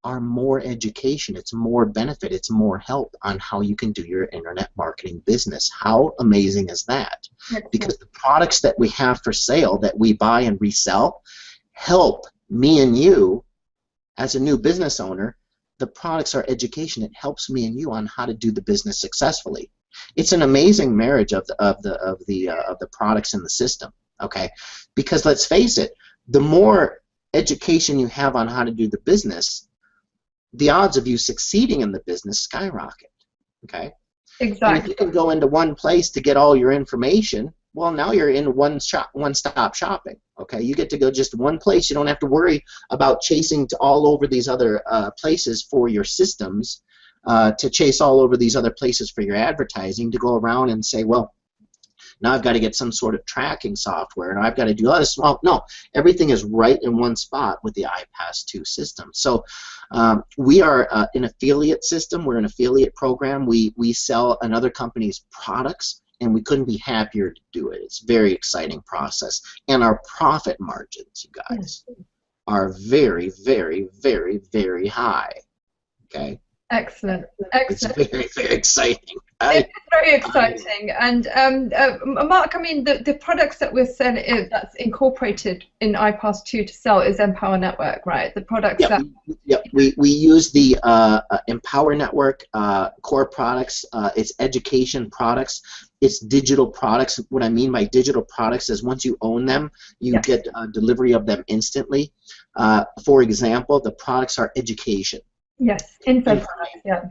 are more education. It's more benefit. It's more help on how you can do your internet marketing business. How amazing is that? Because the products that we have for sale that we buy and resell help me and you as a new business owner. The products are education. It helps me and you on how to do the business successfully. It's an amazing marriage of the products in the system. Okay, because let's face it, the more education you have on how to do the business, the odds of you succeeding in the business skyrocket. Okay. Exactly. And if you can go into one place to get all your information, well, now you're in one-stop shopping. Okay, you get to go just one place. You don't have to worry about chasing to all over these other places for your systems, to chase all over these other places for your advertising, to go around and say, well, now I've got to get some sort of tracking software, and I've got to do all this. Well, no, everything is right in one spot with the IPAS2 system. So we are an affiliate system. We're an affiliate program. We sell another company's products, and we couldn't be happier to do it. It's a very exciting process. And our profit margins, you guys, are very, very, very, very high. Okay? Excellent. It's very, very exciting. It's very exciting. And Mark, I mean, the products that we're selling that's incorporated in IPAS2 to sell is Empower Network, right? The products we use the Empower Network core products. It's education products. It's digital products. What I mean by digital products is once you own them, you get delivery of them instantly. For example, the products are education. Yes, info products, yeah.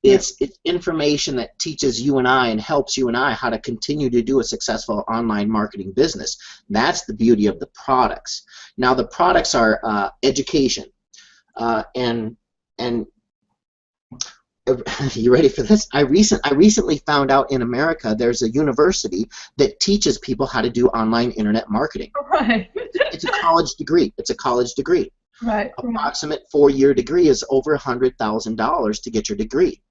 It's information that teaches you and I and helps you and I how to continue to do a successful online marketing business. That's the beauty of the products. Now the products are education, and you ready for this? I recently found out in America there's a university that teaches people how to do online internet marketing. Right. It's a college degree. It's a college degree. Right. Approximate 4-year degree is over $100,000 to get your degree.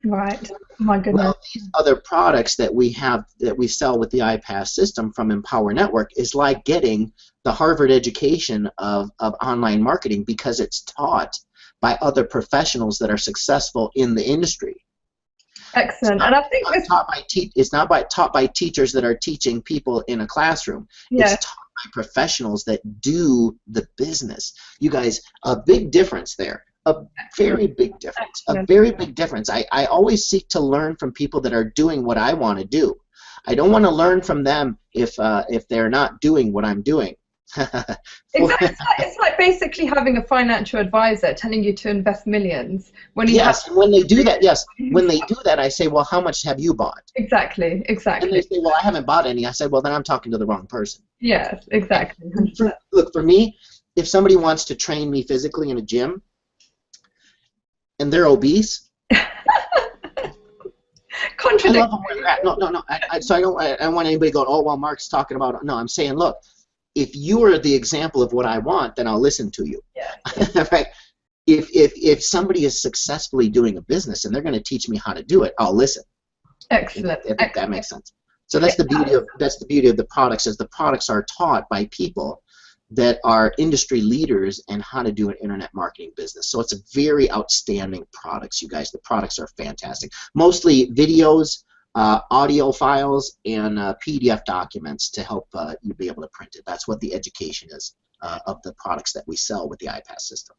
Right. My goodness. Well, these other products that we have that we sell with the IPAS system from Empower Network is like getting the Harvard education of online marketing, because it's taught by other professionals that are successful in the industry. Excellent. And I think it's not taught by teachers that are teaching people in a classroom. Yes. It's taught by professionals that do the business. You guys, a big difference there. A very big difference. A very big difference. I always seek to learn from people that are doing what I want to do. I don't want to learn from them if they're not doing what I'm doing. Exactly. It's like basically having a financial advisor telling you to invest millions. When when they do that, I say, well, how much have you bought? Exactly. And they say, well, I haven't bought any. I said, well, then I'm talking to the wrong person. Yes, exactly. Look, for me, if somebody wants to train me physically in a gym and they're obese, contradictory. I love them where they're at. No. So I don't want anybody going, oh, well, Mark's talking about. No, I'm saying, look, if you are the example of what I want, then I'll listen to you. Yeah. Right? If somebody is successfully doing a business and they're going to teach me how to do it, I'll listen. Excellent. If that makes sense. So that's the beauty of the products, is the products are taught by people that are industry leaders in how to do an internet marketing business. So it's a very outstanding products, you guys. The products are fantastic. Mostly videos, audio files and PDF documents to help you be able to print it. That's what the education is of the products that we sell with the IPAS system.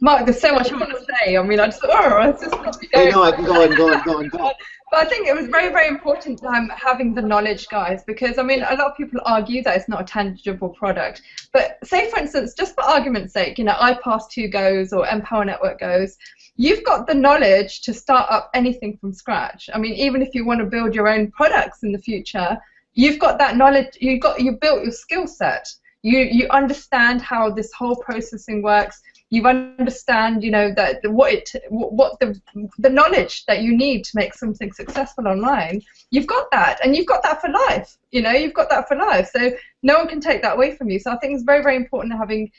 Mark, there's so much I want to say. I mean, I just, it's just probably I going. know, I can go and go and go and go. But I think it was very, very important having the knowledge, guys, because, I mean, a lot of people argue that it's not a tangible product. But say, for instance, just for argument's sake, you know, IPAS2 goes or Empower Network goes, you've got the knowledge to start up anything from scratch. I mean, even if you want to build your own products in the future, you've got that knowledge, you've built your skill set. You understand how this whole processing works. You understand, you know, that what the knowledge that you need to make something successful online. You've got that, and you've got that for life. You know, you've got that for life. So no one can take that away from you. So I think it's very, very important having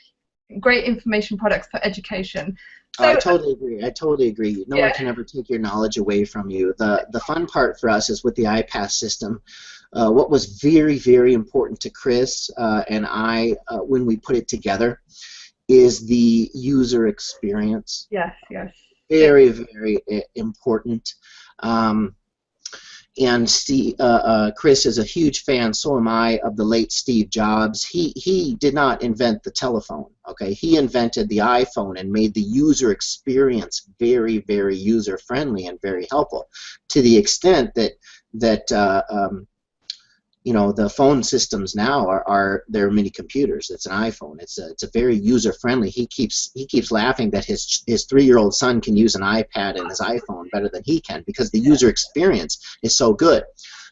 great information products for education. So, I totally agree. I totally agree. No one can ever take your knowledge away from you. The fun part for us is with the IPAS system. What was very, very important to Chris and I when we put it together is the user experience. Yes, yes. Very, very important. And Steve, Chris is a huge fan, so am I, of the late Steve Jobs. He did not invent the telephone, okay? He invented the iPhone and made the user experience very, very user-friendly and very helpful, to the extent that you know, the phone systems now are they're mini computers. It's an iPhone. It's a very user friendly. He keeps laughing that his 3-year-old son can use an iPad and his iPhone better than he can because the user experience is so good.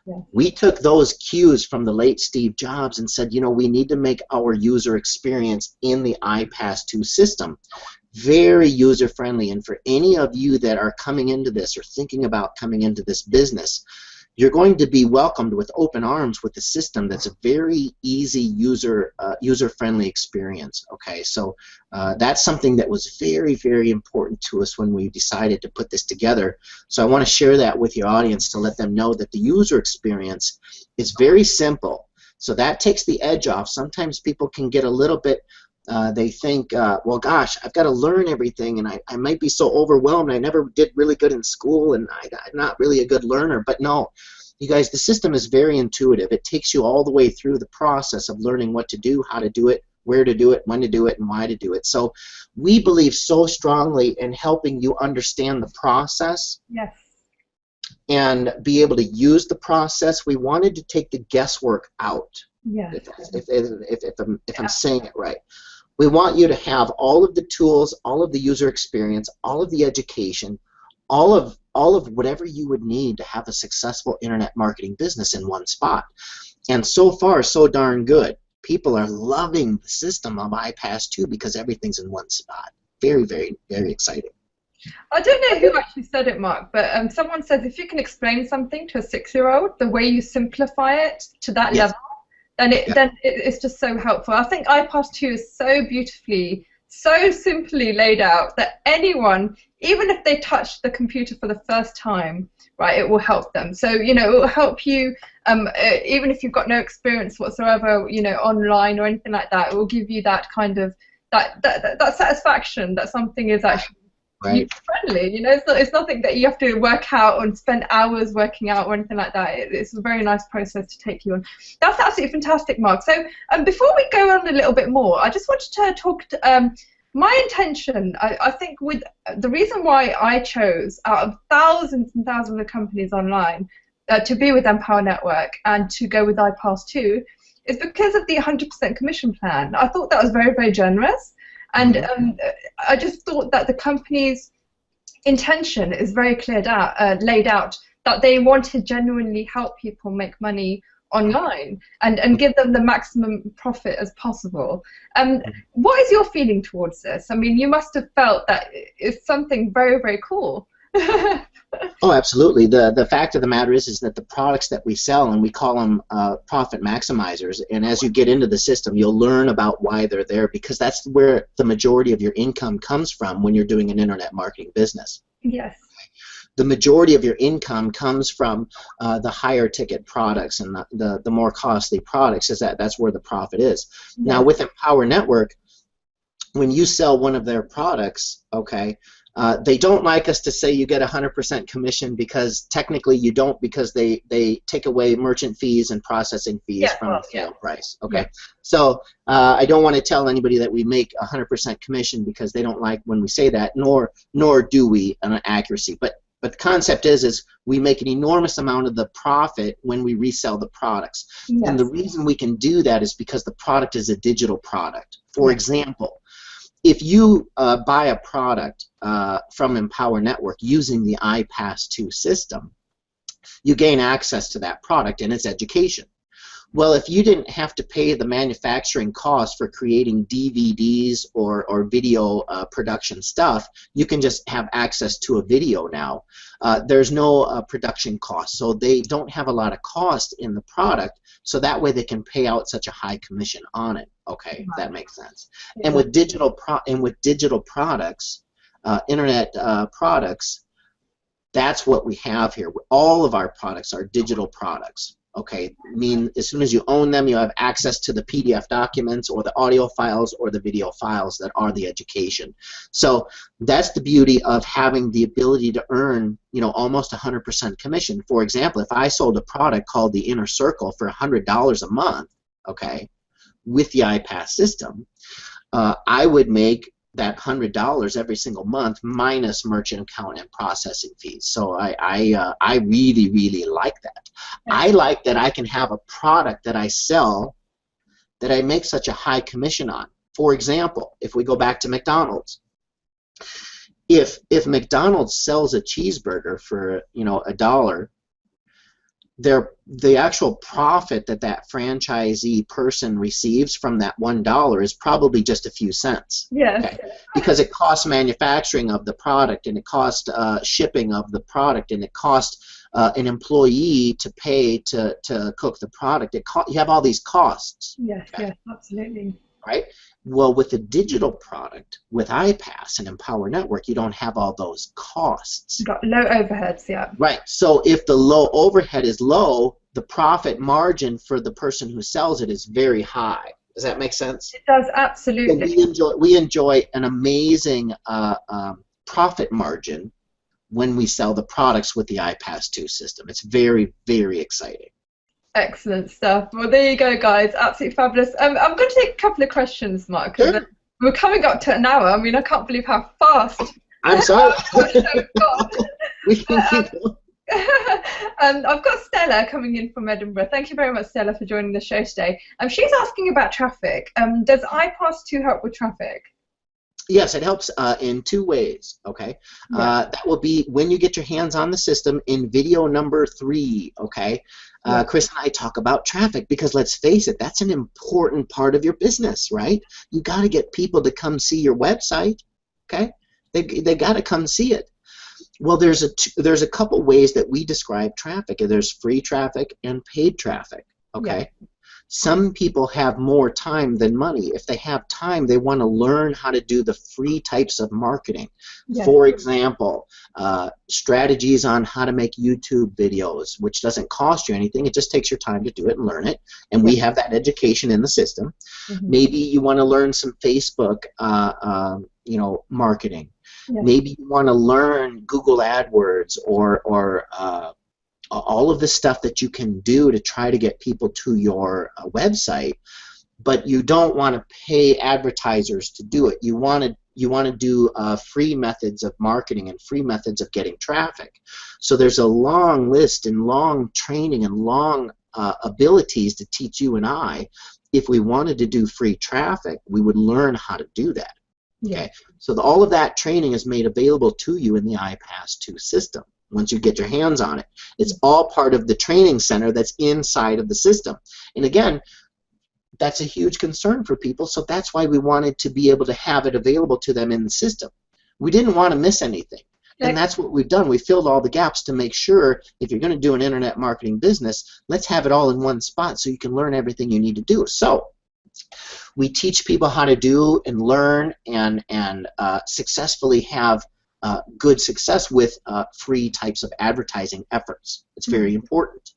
Yeah. We took those cues from the late Steve Jobs and said, you know, we need to make our user experience in the IPAS2 system very user friendly. And for any of you that are coming into this or thinking about coming into this business, you're going to be welcomed with open arms with a system that's a very easy user-friendly experience. Okay, so that's something that was very, very important to us when we decided to put this together. So I want to share that with your audience to let them know that the user experience is very simple. So that takes the edge off. Sometimes people can get a little bit they think, well, gosh, I've got to learn everything, and I might be so overwhelmed. I never did really good in school, and I'm not really a good learner. But no, you guys, the system is very intuitive. It takes you all the way through the process of learning what to do, how to do it, where to do it, when to do it, and why to do it. So we believe so strongly in helping you understand the process. Yes. And be able to use the process. We wanted to take the guesswork out. Yeah. If I'm saying it right. We want you to have all of the tools, all of the user experience, all of the education, all of whatever you would need to have a successful internet marketing business in one spot. And so far, so darn good. People are loving the system of IPAS2 because everything's in one spot. Very, very, very exciting. I don't know who actually said it, Mark, but someone says if you can explain something to a 6-year-old, the way you simplify it to that level, then it's just so helpful. I think IPAS2 is so beautifully, so simply laid out that anyone, even if they touch the computer for the first time, right, it will help them. So, you know, it will help you, even if you've got no experience whatsoever, you know, online or anything like that. It will give you that kind of, that satisfaction that something is actually friendly. You know, it's nothing that you have to work out and spend hours working out or anything like that. It's a very nice process to take you on. That's absolutely fantastic, Mark. So before we go on a little bit more, I just wanted to talk my intention, I think, with the reason why I chose out of thousands and thousands of companies online to be with Empower Network and to go with IPAS2 is because of the 100% commission plan. I thought that was very, very generous. And I just thought that the company's intention is very laid out, that they want to genuinely help people make money online and give them the maximum profit as possible. What is your feeling towards this? I mean, you must have felt that it's something very, very cool. Oh, absolutely. The fact of the matter is that the products that we sell, and we call them profit maximizers, and as you get into the system, you'll learn about why they're there, because that's where the majority of your income comes from when you're doing an internet marketing business. Yes. The majority of your income comes from the higher ticket products and the more costly products. That's where the profit is. Yes. Now, with Empower Network, when you sell one of their products, okay, They don't like us to say you get 100% commission, because technically you don't, because they take away merchant fees and processing fees from the sale price. Okay, so I don't want to tell anybody that we make 100% commission, because they don't like when we say that, nor do we on accuracy. But the concept is we make an enormous amount of the profit when we resell the products. And the reason we can do that is because the product is a digital product. For example, if you buy a product from Empower Network using the IPAS2 system, you gain access to that product and its education. Well, if you didn't have to pay the manufacturing cost for creating DVDs or video production stuff, you can just have access to a video now. There's no production cost, so they don't have a lot of cost in the product, so that way they can pay out such a high commission on it. Okay, if that makes sense. And with digital products, internet products, that's what we have here. All of our products are digital products. Okay, I mean, as soon as you own them, you have access to the PDF documents or the audio files or the video files that are the education. So that's the beauty of having the ability to earn, you know, almost 100% commission. For example, if I sold a product called the Inner Circle for $100 a month, okay, with the IPAS system, I would make that $100 every single month minus merchant account and processing fees. So I really, really like that. I like that I can have a product that I sell that I make such a high commission on. For example, if we go back to McDonald's, if McDonald's sells a cheeseburger for, you know, $1, the actual profit that franchisee person receives from that $1 is probably just a few cents. Yes. Okay? Because it costs manufacturing of the product, and it costs shipping of the product, and it costs an employee to pay to cook the product. You have all these costs. Yes, okay? yes, absolutely. Right? Well, with a digital product, with IPAS and Empower Network, you don't have all those costs. You've got low overheads, yeah. Right. So if the low overhead is low, the profit margin for the person who sells it is very high. Does that make sense? It does, absolutely. So we enjoy an amazing profit margin when we sell the products with the IPAS2 system. It's very, very exciting. Excellent stuff. Well, there you go, guys. Absolutely fabulous. I'm going to take a couple of questions, Mark. Sure. We're coming up to an hour. I mean, I can't believe how fast. I'm sorry. We can keep going. I've got Stella coming in from Edinburgh. Thank you very much, Stella, for joining the show today. She's asking about traffic. Does IPAS2 help with traffic? Yes, it helps in two ways, okay? That will be when you get your hands on the system in video number 3, okay? Chris and I talk about traffic, because let's face it, that's an important part of your business, right? You got to get people to come see your website, okay? They got to come see it. Well, there's a couple ways that we describe traffic. There's free traffic and paid traffic, okay? Yeah. Some people have more time than money. If they have time, they want to learn how to do the free types of marketing. Yes. For example, strategies on how to make YouTube videos, which doesn't cost you anything. It just takes your time to do it and learn it. And we have that education in the system. Mm-hmm. Maybe you want to learn some Facebook, marketing. Yes. Maybe you want to learn Google AdWords or all of the stuff that you can do to try to get people to your website, but you don't want to pay advertisers to do it. You want to do free methods of marketing and free methods of getting traffic. So there's a long list and long training and long abilities to teach you and I. If we wanted to do free traffic, we would learn how to do that. Yeah. Okay, so all of that training is made available to you in the IPAS2 system. Once you get your hands on it, it's all part of the training center that's inside of the system. And again, that's a huge concern for people, so that's why we wanted to be able to have it available to them in the system. We didn't want to miss anything. And that's what we've done. We filled all the gaps to make sure if you're going to do an internet marketing business, let's have it all in one spot so you can learn everything you need to do. So we teach people how to do and learn and successfully have good success with free types of advertising efforts. It's very important.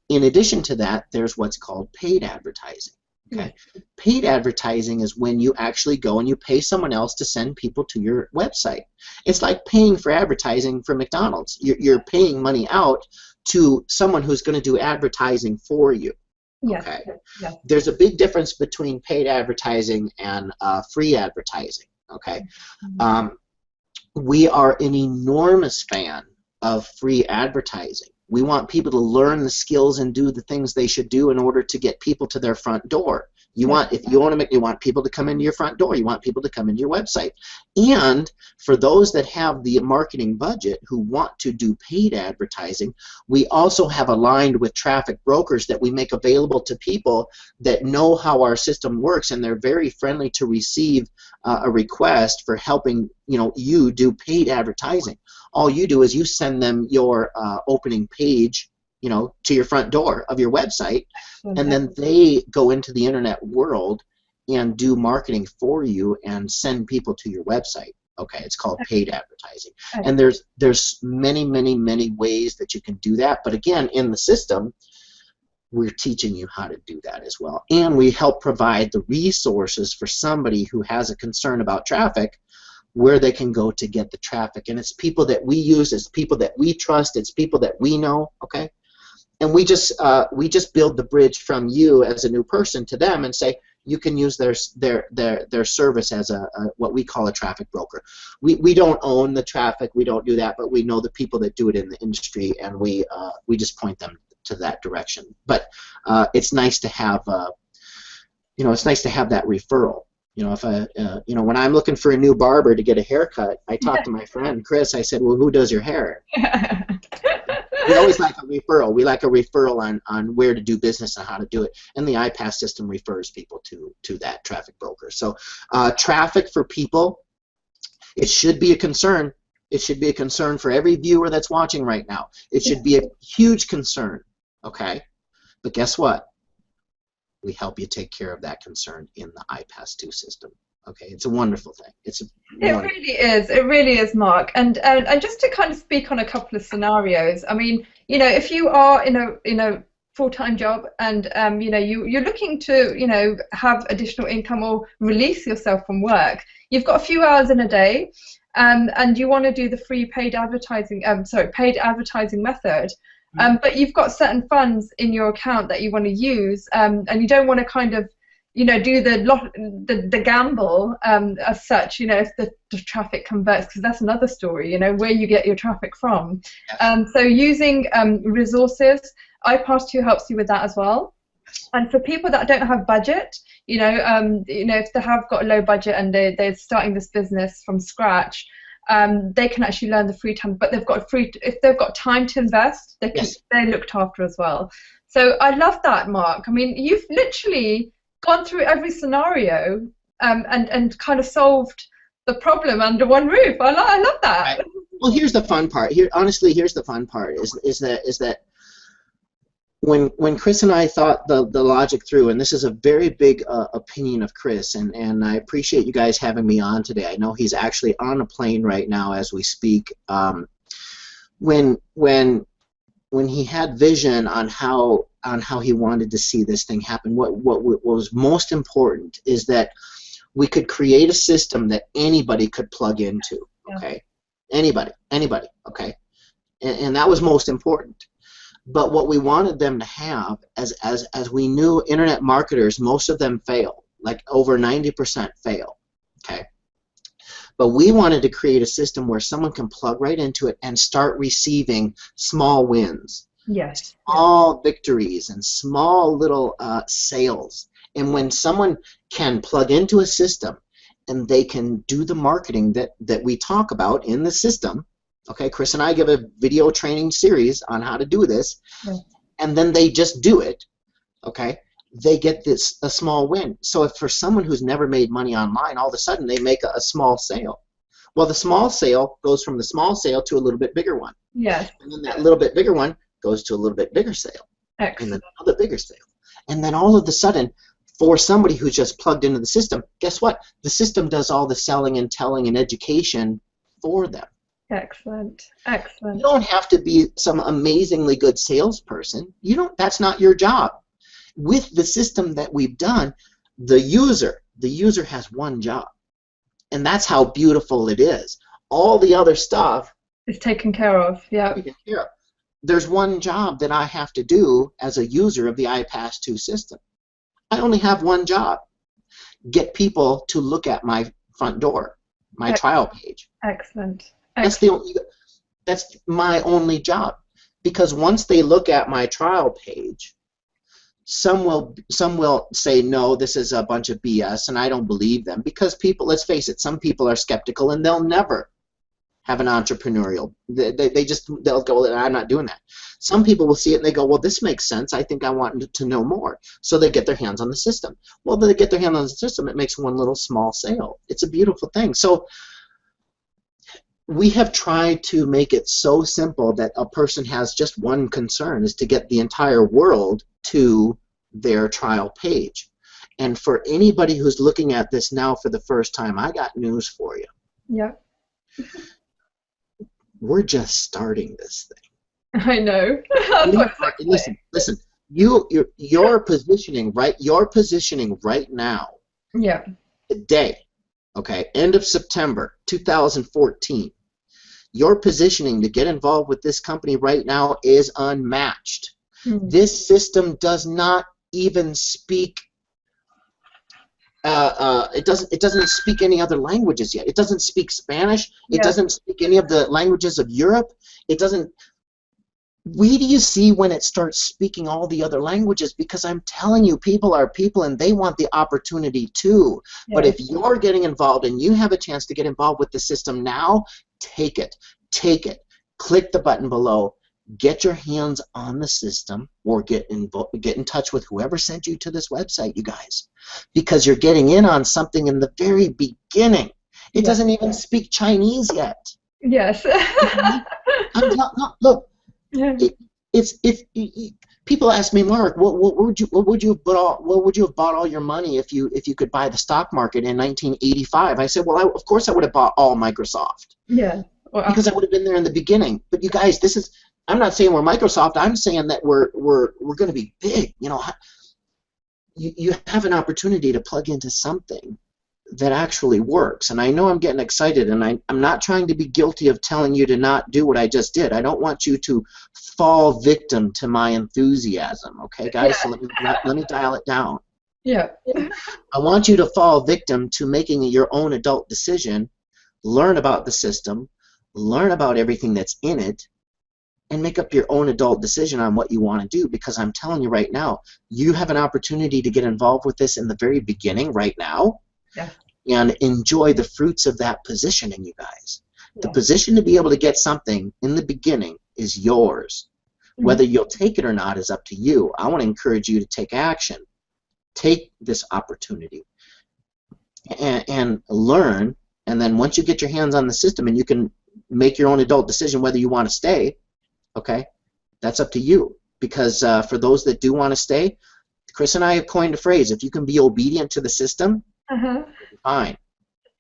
In addition to that, there's what's called paid advertising. Okay. Paid advertising is when you actually go and you pay someone else to send people to your website. It's like paying for advertising for McDonald's. You're paying money out to someone who's going to do advertising for you. Yes. Okay. Yes. There's a big difference between paid advertising and free advertising. Okay. We are an enormous fan of free advertising. We want people to learn the skills and do the things they should do in order to get people to their front door. You want, if you want to make, you want people to come into your front door. You want people to come into your website. And for those that have the marketing budget who want to do paid advertising, we also have aligned with traffic brokers that we make available to people that know how our system works, and they're very friendly to receive a request for helping you do paid advertising. All you do is you send them your opening page, to your front door of your website, and then they go into the internet world and do marketing for you and send people to your website. Okay, it's called paid advertising. And there's many ways that you can do that, but again, in the system, we're teaching you how to do that as well. And we help provide the resources for somebody who has a concern about traffic, where they can go to get the traffic. And it's people that we use, it's people that we trust, it's people that we know, okay? And we just build the bridge from you as a new person to them and say, you can use their service as a what we call a traffic broker. We don't own the traffic, we don't do that, but we know the people that do it in the industry, and we just point them to that direction. But it's nice to have it's nice to have that referral. If when I'm looking for a new barber to get a haircut, I talk to my friend Chris. I said, well, who does your hair? We always like a referral. We like a referral on where to do business and how to do it. And the IPAS system refers people to that traffic broker. So traffic for people, it should be a concern. It should be a concern for every viewer that's watching right now. It should be a huge concern, okay? But guess what? We help you take care of that concern in the IPAS2 system. Okay, it's a wonderful thing. It really is, Mark. And just to kind of speak on a couple of scenarios. I mean, if you are in a full-time job and you're looking to have additional income or release yourself from work, you've got a few hours in a day, and you want to do the free paid advertising method. But you've got certain funds in your account that you want to use, and you don't want to kind of do the gamble as such, if the traffic converts, because that's another story, where you get your traffic from. Yes. So using resources, IPAS2 helps you with that as well. And for people that don't have budget, if they have got a low budget and they're starting this business from scratch, they can actually learn the free time, but if they've got time to invest, they're looked after as well. So I love that, Mark. I mean, you've literally gone through every scenario and kind of solved the problem under one roof. I love that. Right. Well, here's the fun part. Honestly, here's the fun part is that when Chris and I thought the logic through, and this is a very big opinion of Chris, and I appreciate you guys having me on today. I know he's actually on a plane right now as we speak. When he had vision on how he wanted to see this thing happen, what was most important is that we could create a system that anybody could plug into. Okay, anybody, okay, and that was most important. But what we wanted them to have, as we knew, internet marketers, most of them fail, like over 90% fail, okay? But we wanted to create a system where someone can plug right into it and start receiving small wins, small victories, and small little sales. And when someone can plug into a system and they can do the marketing that we talk about in the system, okay, Chris and I give a video training series on how to do this, and then they just do it, okay, they get a small win. So if for someone who's never made money online, all of a sudden they make a small sale. Well, the small sale goes from the small sale to a little bit bigger one. Yes. And then that little bit bigger one goes to a little bit bigger sale. Excellent. And then another bigger sale. And then all of a sudden, for somebody who's just plugged into the system, guess what? The system does all the selling and telling and education for them. Excellent. Excellent. You don't have to be some amazingly good salesperson. That's not your job. with the system that we've done, the user has one job. And that's how beautiful it is. All the other stuff is taken care of. Yeah. Taken care of. There's one job that I have to do as a user of the IPAS2 system. I only have one job. Get people to look at my front door, my trial page. Excellent. That's my only job. Because once they look at my trial page, some will say, no, this is a bunch of BS, and I don't believe them. Because people, let's face it, some people are skeptical, and they'll never have an entrepreneurial. They'll go, I'm not doing that. Some people will see it and they go, well, this makes sense. I think I want to know more. So they get their hands on the system. Well, they get their hands on the system. It makes one little small sale. It's a beautiful thing. So we have tried to make it so simple that a person has just one concern, is to get the entire world to their trial page. And for anybody who's looking at this now for the first time, I got news for you. Yeah. We're just starting this thing. I know. Listen. Your positioning right now. Yeah. Today, okay, end of September 2014. Your positioning to get involved with this company right now is unmatched. Mm. This system does not even speak. It doesn't speak any other languages yet. It doesn't speak Spanish. It doesn't speak any of the languages of Europe. It doesn't. Where do you see when it starts speaking all the other languages? Because I'm telling you, people are people, and they want the opportunity too. Yeah. But if you're getting involved and you have a chance to get involved with the system now, take it. Take it. Click the button below. Get your hands on the system, or get in touch with whoever sent you to this website, you guys, because you're getting in on something in the very beginning. It doesn't even speak Chinese yet. Yes. Look, people ask me, Mark, what would you have bought all your money if you could buy the stock market in 1985? I said, well, of course I would have bought all Microsoft. Yeah. Well, because I would have been there in the beginning. But you guys, I'm not saying we're Microsoft. I'm saying that we're going to be big. You know, you have an opportunity to plug into something that actually works. And I know I'm getting excited, and I'm not trying to be guilty of telling you to not do what I just did. I don't want you to fall victim to my enthusiasm. Okay, guys. So let me dial it down. Yeah. I want you to fall victim to making your own adult decision. Learn about the system. Learn about everything that's in it. And make up your own adult decision on what you want to do, because I'm telling you right now, you have an opportunity to get involved with this in the very beginning right now, and enjoy the fruits of that positioning, you guys. The position to be able to get something in the beginning is yours. Whether you'll take it or not is up to you. I want to encourage you to take action. Take this opportunity and learn, and then once you get your hands on the system and you can make your own adult decision whether you want to stay, okay, that's up to you. Because for those that do want to stay, Chris and I have coined a phrase: if you can be obedient to the system, fine.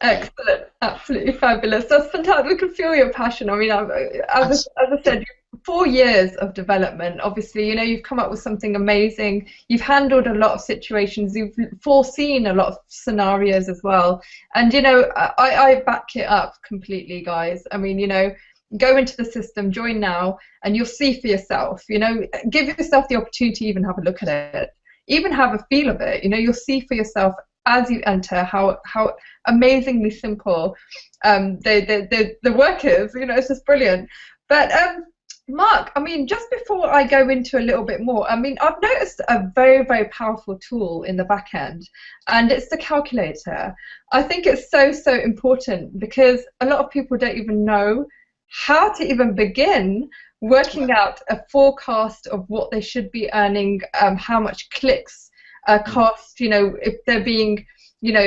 Excellent, absolutely fabulous. That's fantastic. We can feel your passion. I mean, as I said, 4 years of development. Obviously, you know, you've come up with something amazing. You've handled a lot of situations. You've foreseen a lot of scenarios as well. And you know, I back it up completely, guys. I mean, you know, go into the system, join now, and you'll see for yourself. You know, give yourself the opportunity to even have a look at it, even have a feel of it. You know, you'll see for yourself as you enter how amazingly simple the work is. You know, it's just brilliant. But Mark, I mean, just before I go into a little bit more, I mean, I've noticed a very, very powerful tool in the back end, and it's the calculator. I think it's so important, because a lot of people don't even know how to even begin working out a forecast of what they should be earning, how much clicks cost, you know, if they're being, you know,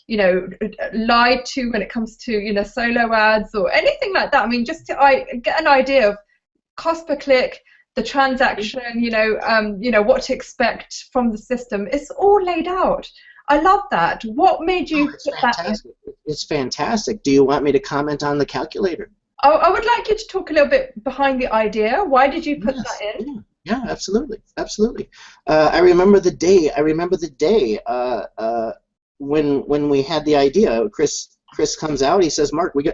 you know, lied to when it comes to, you know, solo ads or anything like that. I mean, just to get an idea of cost per click, the transaction, you know, what to expect from the system. It's all laid out. I love that. What made you put that in? It's fantastic. Do you want me to comment on the calculator? I would like you to talk a little bit behind the idea. Why did you put that in? Yeah, absolutely, absolutely. I remember the day. I remember the day when we had the idea. Chris comes out. He says, "Mark, we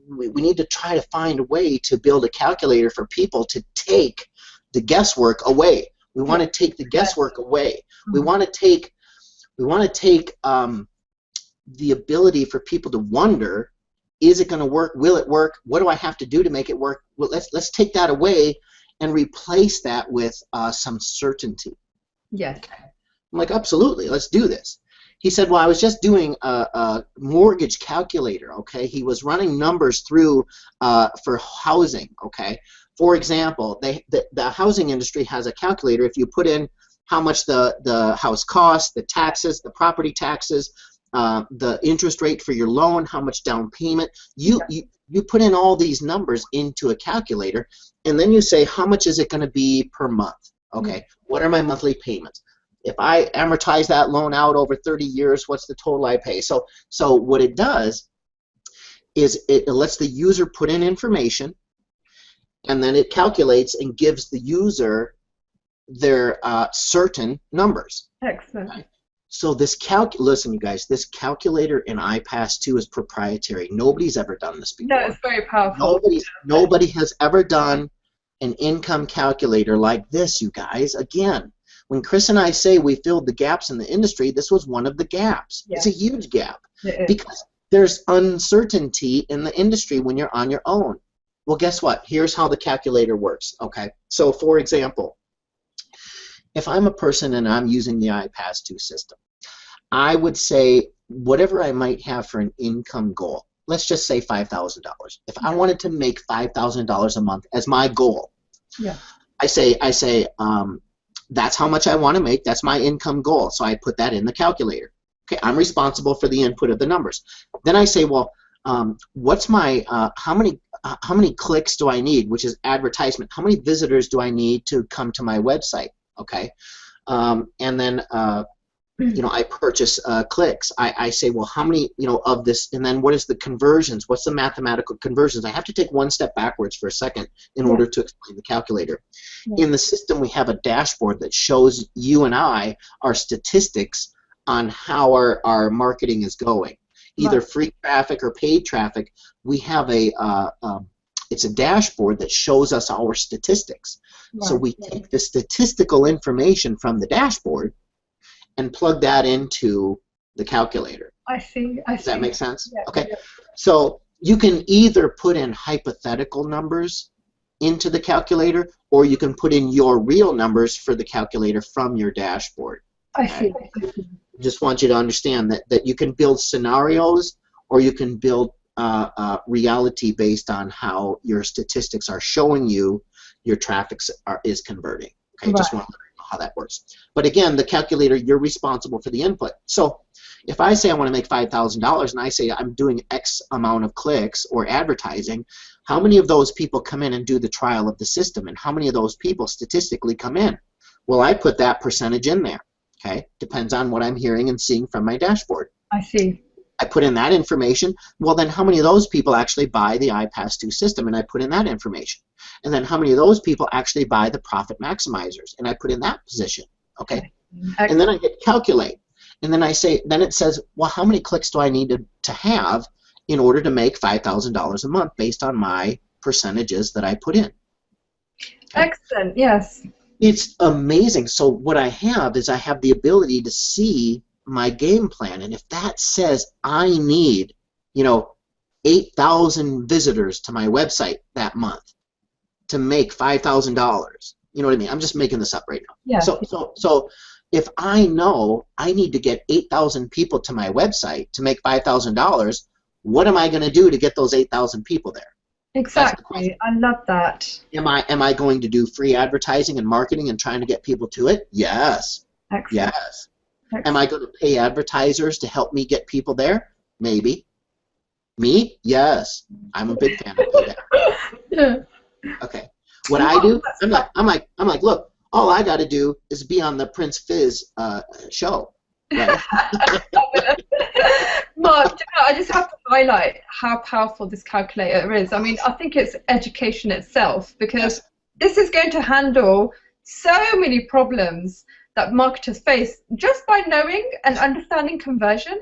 we need to try to find a way to build a calculator for people to take the guesswork away. We want to take the guesswork away. We want to take the ability for people to wonder, is it going to work? Will it work? What do I have to do to make it work? Well, let's take that away and replace that with some certainty." Yes. I'm like, absolutely, let's do this. He said, well, I was just doing a mortgage calculator, okay? He was running numbers through for housing, okay? For example, the housing industry has a calculator. If you put in how much the house costs, the taxes, the property taxes, the interest rate for your loan, how much down payment, you put in all these numbers into a calculator, and then you say, how much is it going to be per month? Okay, what are my monthly payments? If I amortize that loan out over 30 years, what's the total I pay? So what it does is it lets the user put in information, and then it calculates and gives the user their certain numbers. Excellent. Right? So listen, you guys, this calculator in IPAS2 is proprietary. Nobody's ever done this before. No, it's very powerful. Nobody has ever done an income calculator like this, you guys. Again, when Chris and I say we filled the gaps in the industry, this was one of the gaps. Yeah. It's a huge gap because there's uncertainty in the industry when you're on your own. Well, guess what? Here's how the calculator works. Okay, so for example, if I'm a person and I'm using the IPAS2 system, I would say whatever I might have for an income goal, let's just say $5,000. If I wanted to make $5,000 a month as my goal, I say that's how much I want to make. That's my income goal. So I put that in the calculator. Okay, I'm responsible for the input of the numbers. Then I say, well, what's my how many clicks do I need, which is advertisement? How many visitors do I need to come to my website? Okay, and then I purchase clicks. I say, well, how many of this, and then what is the conversions? What's the mathematical conversions? I have to take one step backwards for a second in order to explain the calculator. In the system, we have a dashboard that shows you and I our statistics on how our marketing is going, either free traffic or paid traffic. We have it's a dashboard that shows us our statistics. So we take the statistical information from the dashboard and plug that into the calculator. I see. Does that make sense? Yeah, okay. So you can either put in hypothetical numbers into the calculator, or you can put in your real numbers for the calculator from your dashboard. I see. Just want you to understand that you can build scenarios, or you can build reality based on how your statistics are showing you your traffic is converting. Okay, just want to know how that works. But again, the calculator, you're responsible for the input. So if I say I want to make $5,000 and I say I'm doing X amount of clicks or advertising, how many of those people come in and do the trial of the system, and how many of those people statistically come in? Well, I put that percentage in there. Okay, depends on what I'm hearing and seeing from my dashboard. I see. I put in that information. Well, then how many of those people actually buy the IPAS2 system? And I put in that information. And then how many of those people actually buy the profit maximizers? And I put in that position. Okay. And then I hit calculate. And then I say, then it says, well, how many clicks do I need to have in order to make $5,000 a month based on my percentages that I put in? Okay. Excellent. Yes. It's amazing. So what I have is I have the ability to see my game plan, and if that says I need 8,000 visitors to my website that month to make $5,000, you know what I mean? I'm just making this up right now. Yeah. So if I know I need to get 8,000 people to my website to make $5,000, what am I going to do to get those 8,000 people there? Exactly. I love that. Am I going to do free advertising and marketing and trying to get people to it? Yes. Excellent. Yes. Am I going to pay advertisers to help me get people there? Maybe. Me? Yes. I'm a big fan of that. Yeah. Okay. What I do? I'm like, look, all I got to do is be on the Prince Fizz show. Right? Mark, I just have to highlight how powerful this calculator is. I mean, I think it's education itself, because this is going to handle so many problems that marketers face just by knowing and understanding conversion,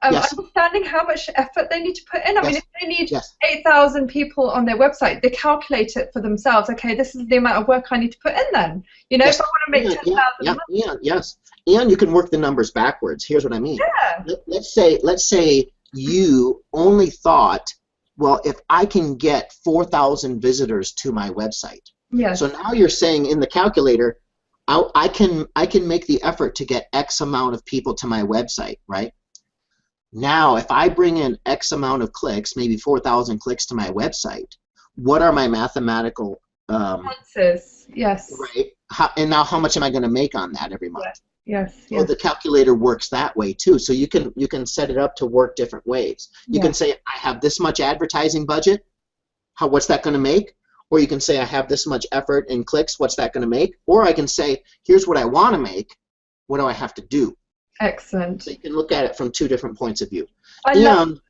Yes. understanding how much effort they need to put in. I mean, if they need Yes. 8,000 people on their website, they calculate it for themselves. Okay, this is the amount of work I need to put in then. You know, Yes. if I want to make 10,000 yes. And you can work the numbers backwards. Here's what I mean. Yeah. Let's say you only thought, well, if I can get 4,000 visitors to my website. Yes. So now you're saying in the calculator, I can make the effort to get X amount of people to my website, right? Now, if I bring in X amount of clicks, maybe 4,000 clicks to my website, what are my mathematical answers? Yes. Right. And now, how much am I going to make on that every month? Yes. Well, the calculator works that way too. So you can set it up to work different ways. You can say, I have this much advertising budget. What's that going to make? Or you can say, I have this much effort in clicks. What's that going to make? Or I can say, here's what I want to make. What do I have to do? Excellent. So you can look at it from two different points of view. And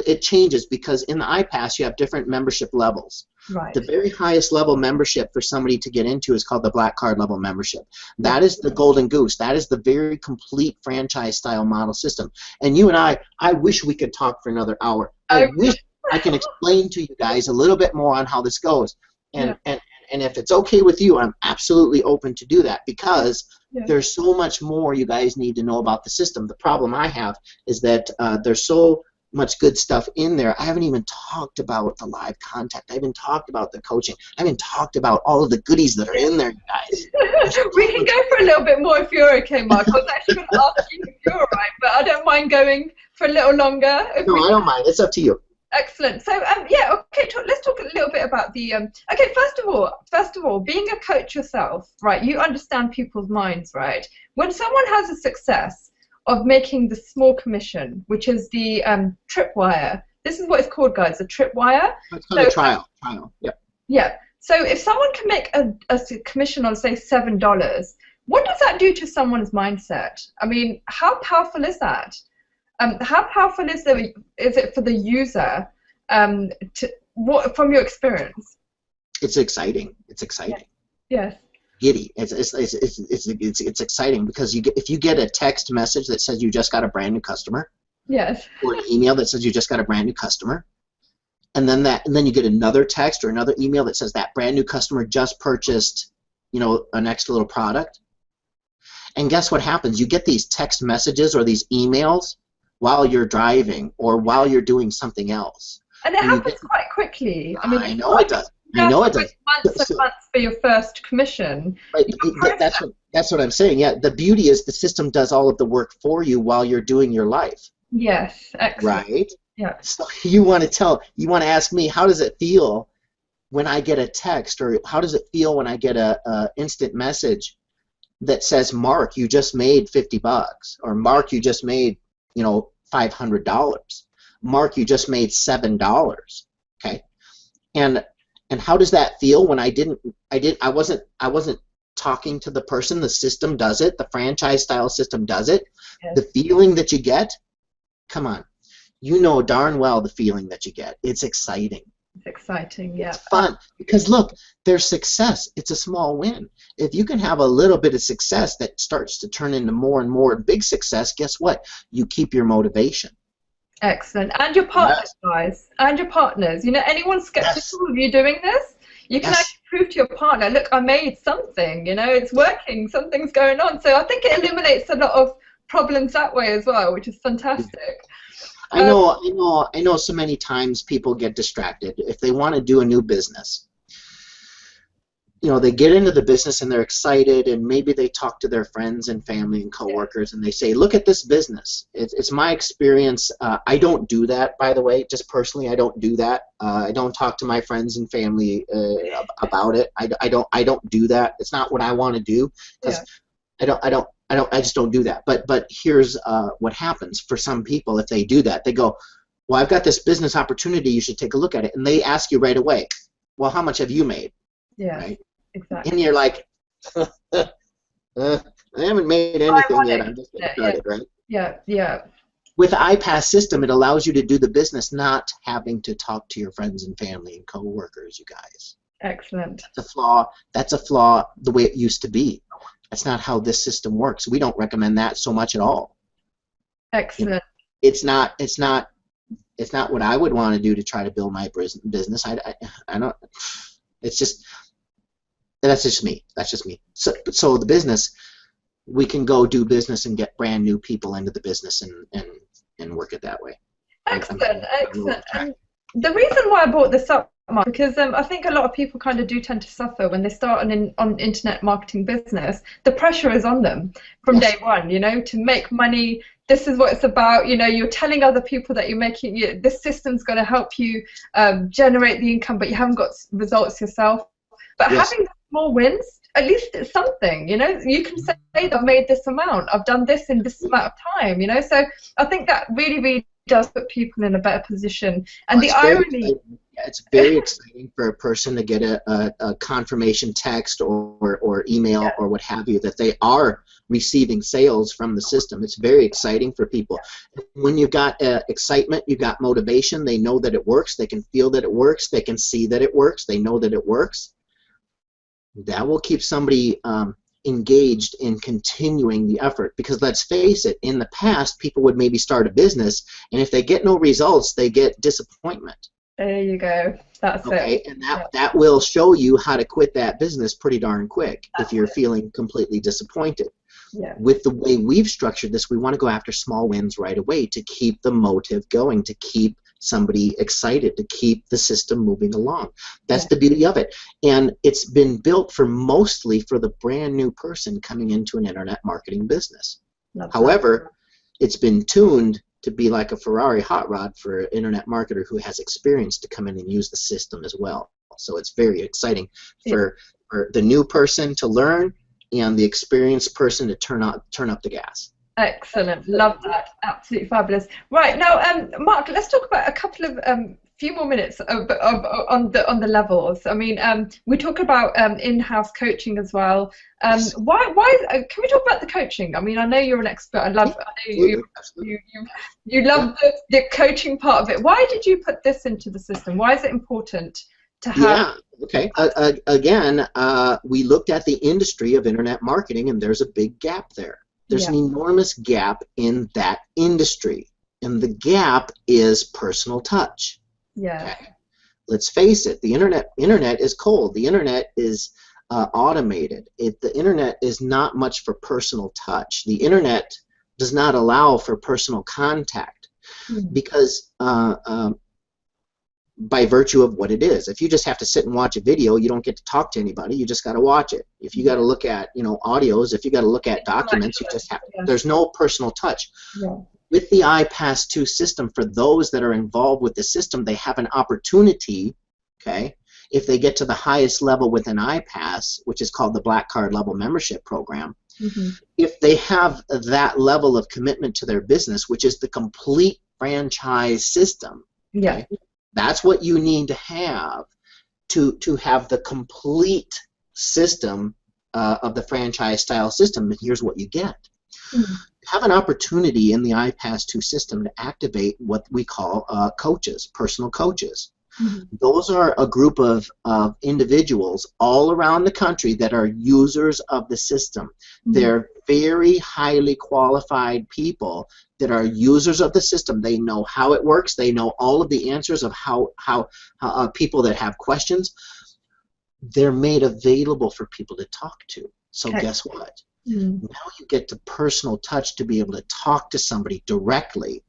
it changes because in the IPAS you have different membership levels. Right. The very highest level membership for somebody to get into is called the Black Card level membership. That is the golden goose. That is the very complete franchise style model system. And you and I wish we could talk for another hour. I wish I can explain to you guys a little bit more on how this goes. And if it's okay with you, I'm absolutely open to do that because there's so much more you guys need to know about the system. The problem I have is that there's so much good stuff in there. I haven't even talked about the live contact. I haven't talked about the coaching. I haven't talked about all of the goodies that are in there, guys. We can go for a little bit more if you're okay, Mark. I was actually going to ask you if you're all right, but I don't mind going for a little longer. No, I don't mind. It's up to you. Excellent. So yeah, okay. Let's talk a little bit about the. Okay, first of all, being a coach yourself, right? You understand people's minds, right? When someone has a success of making the small commission, which is the tripwire. This is what it's called, guys, a tripwire. It's called a trial. Yep. Yeah. So if someone can make a commission on, say, $7, what does that do to someone's mindset? I mean, how powerful is that? How powerful is it for the user? From your experience? It's exciting. It's exciting. Yes. Giddy. It's exciting because if you get a text message that says you just got a brand new customer, yes, or an email that says you just got a brand new customer, and then you get another text or another email that says that brand new customer just purchased, an extra little product, and guess what happens? You get these text messages or these emails while you're driving or while you're doing something else, and it happens quite quickly. I mean, I know it does. I know it does. Months and months for your first commission. Right. That's what I'm saying. Yeah. The beauty is the system does all of the work for you while you're doing your life. Yes. Excellent. Right. Yeah. So you want to ask me, how does it feel when I get a text, or how does it feel when I get a instant message that says, Mark, you just made $50, or Mark, you just made $500. Mark, you just made $7. Okay. And how does that feel when I wasn't talking to the person? The system does it. The franchise style system does it. Yes. The feeling that you get, come on, you know darn well the feeling that you get. It's exciting. It's exciting, yeah. It's fun because look, there's success. It's a small win. If you can have a little bit of success that starts to turn into more and more big success, guess what? You keep your motivation. Excellent. And your partners, guys. And your partners. Anyone skeptical of you doing this, you can actually prove to your partner, look, I made something, it's working, something's going on. So I think it eliminates a lot of problems that way as well, which is fantastic. I know so many times people get distracted. If they want to do a new business, they get into the business and they're excited, and maybe they talk to their friends and family and coworkers and they say, look at this business. It's my experience. I don't do that, by the way. Just personally, I don't do that. I don't talk to my friends and family about it. I don't do that. It's not what I want to do because I just don't do that. But here's what happens for some people if they do that. They go, well, I've got this business opportunity. You should take a look at it. And they ask you right away, well, how much have you made? Yeah. Right? Exactly. And you're like, I haven't made anything yet. I'm just getting started, right? Yeah, yeah. With the IPAS system, it allows you to do the business not having to talk to your friends and family and coworkers, you guys. Excellent. That's a flaw. That's a flaw the way it used to be. That's not how this system works. We don't recommend that so much at all. You know, Excellent. it's not. It's not. It's not what I would want to do to try to build my business. I don't. It's just. That's just me. That's just me. So the business, we can go do business and get brand new people into the business and work it that way. Excellent, excellent. And the reason why I brought this up, Mark, because I think a lot of people kind of do tend to suffer when they start on internet marketing business. The pressure is on them from day one, you know, to make money. This is what it's about. You know, you're telling other people that you're making, this system's going to help you generate the income, but you haven't got results yourself. But having small wins, at least it's something, you know. You can say that I've made this amount, I've done this in this amount of time, you know. So I think that really does put people in a better position. And the irony, it's very exciting for a person to get a confirmation text or email or what have you that they are receiving sales from the system. It's very exciting for people. When you've got excitement, you've got motivation, they know that it works, they can feel that it works, they can see that it works, they know that it works. That will keep somebody engaged in continuing the effort, because let's face it, in the past people would maybe start a business and if they get no results they get disappointment. There you go. That's it. And that will show you how to quit that business pretty darn quick if you're feeling completely disappointed. With the way we've structured this, we want to go after small wins right away to keep the motive going, to keep somebody excited, to keep the system moving along. That's the beauty of it. And it's been built mostly for the brand new person coming into an internet marketing business. However, it's been tuned to be like a Ferrari hot rod for an internet marketer who has experience to come in and use the system as well. So it's very exciting for the new person to learn and the experienced person to turn up the gas. Excellent, love that, absolutely fabulous. Right now, Mark, let's talk about a couple of few more minutes on the levels. I mean, we talk about in-house coaching as well. Why can we talk about the coaching? I mean, I know you're an expert. I know you love the coaching part of it. Why did you put this into the system? Why is it important to have? Okay. Again, we looked at the industry of internet marketing, and there's a big gap there. There's an enormous gap in that industry, and the gap is personal touch. Okay? Let's face it, the internet is cold. The internet is automated. The internet is not much for personal touch. The internet does not allow for personal contact because by virtue of what it is. If you just have to sit and watch a video, you don't get to talk to anybody. You just got to watch it. If you got to look at, audios, if you got to look at documents, you just have to. There's no personal touch. With the IPAS2 system, for those that are involved with the system, they have an opportunity, okay, if they get to the highest level within IPAS, which is called the Black Card Level Membership Program, if they have that level of commitment to their business, which is the complete franchise system, okay, that's what you need to have the complete system of the franchise style system. And here's what you get. You have an opportunity in the IPAS2 system to activate what we call coaches, personal coaches. Those are a group of individuals all around the country that are users of the system. They're very highly qualified people that are users of the system. They know how it works. They know all of the answers of how people that have questions. They're made available for people to talk to. So guess what? Now you get to personal touch to be able to talk to somebody directly,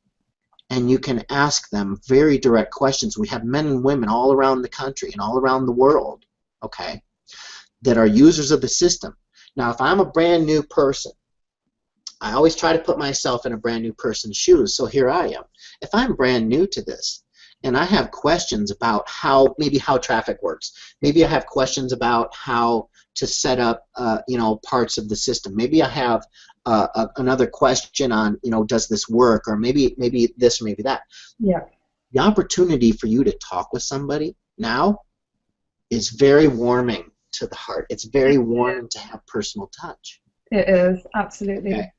and you can ask them very direct questions. We have men and women all around the country and all around the world, okay, that are users of the system. Now, if I'm a brand new person, I always try to put myself in a brand new person's shoes. So here I am. If I'm brand new to this and I have questions about maybe how traffic works, maybe I have questions about how to set up parts of the system, maybe I have another question on does this work, or maybe this, maybe that. The opportunity for you to talk with somebody now is very warming to the heart. It's very warming to have personal touch. It is, absolutely.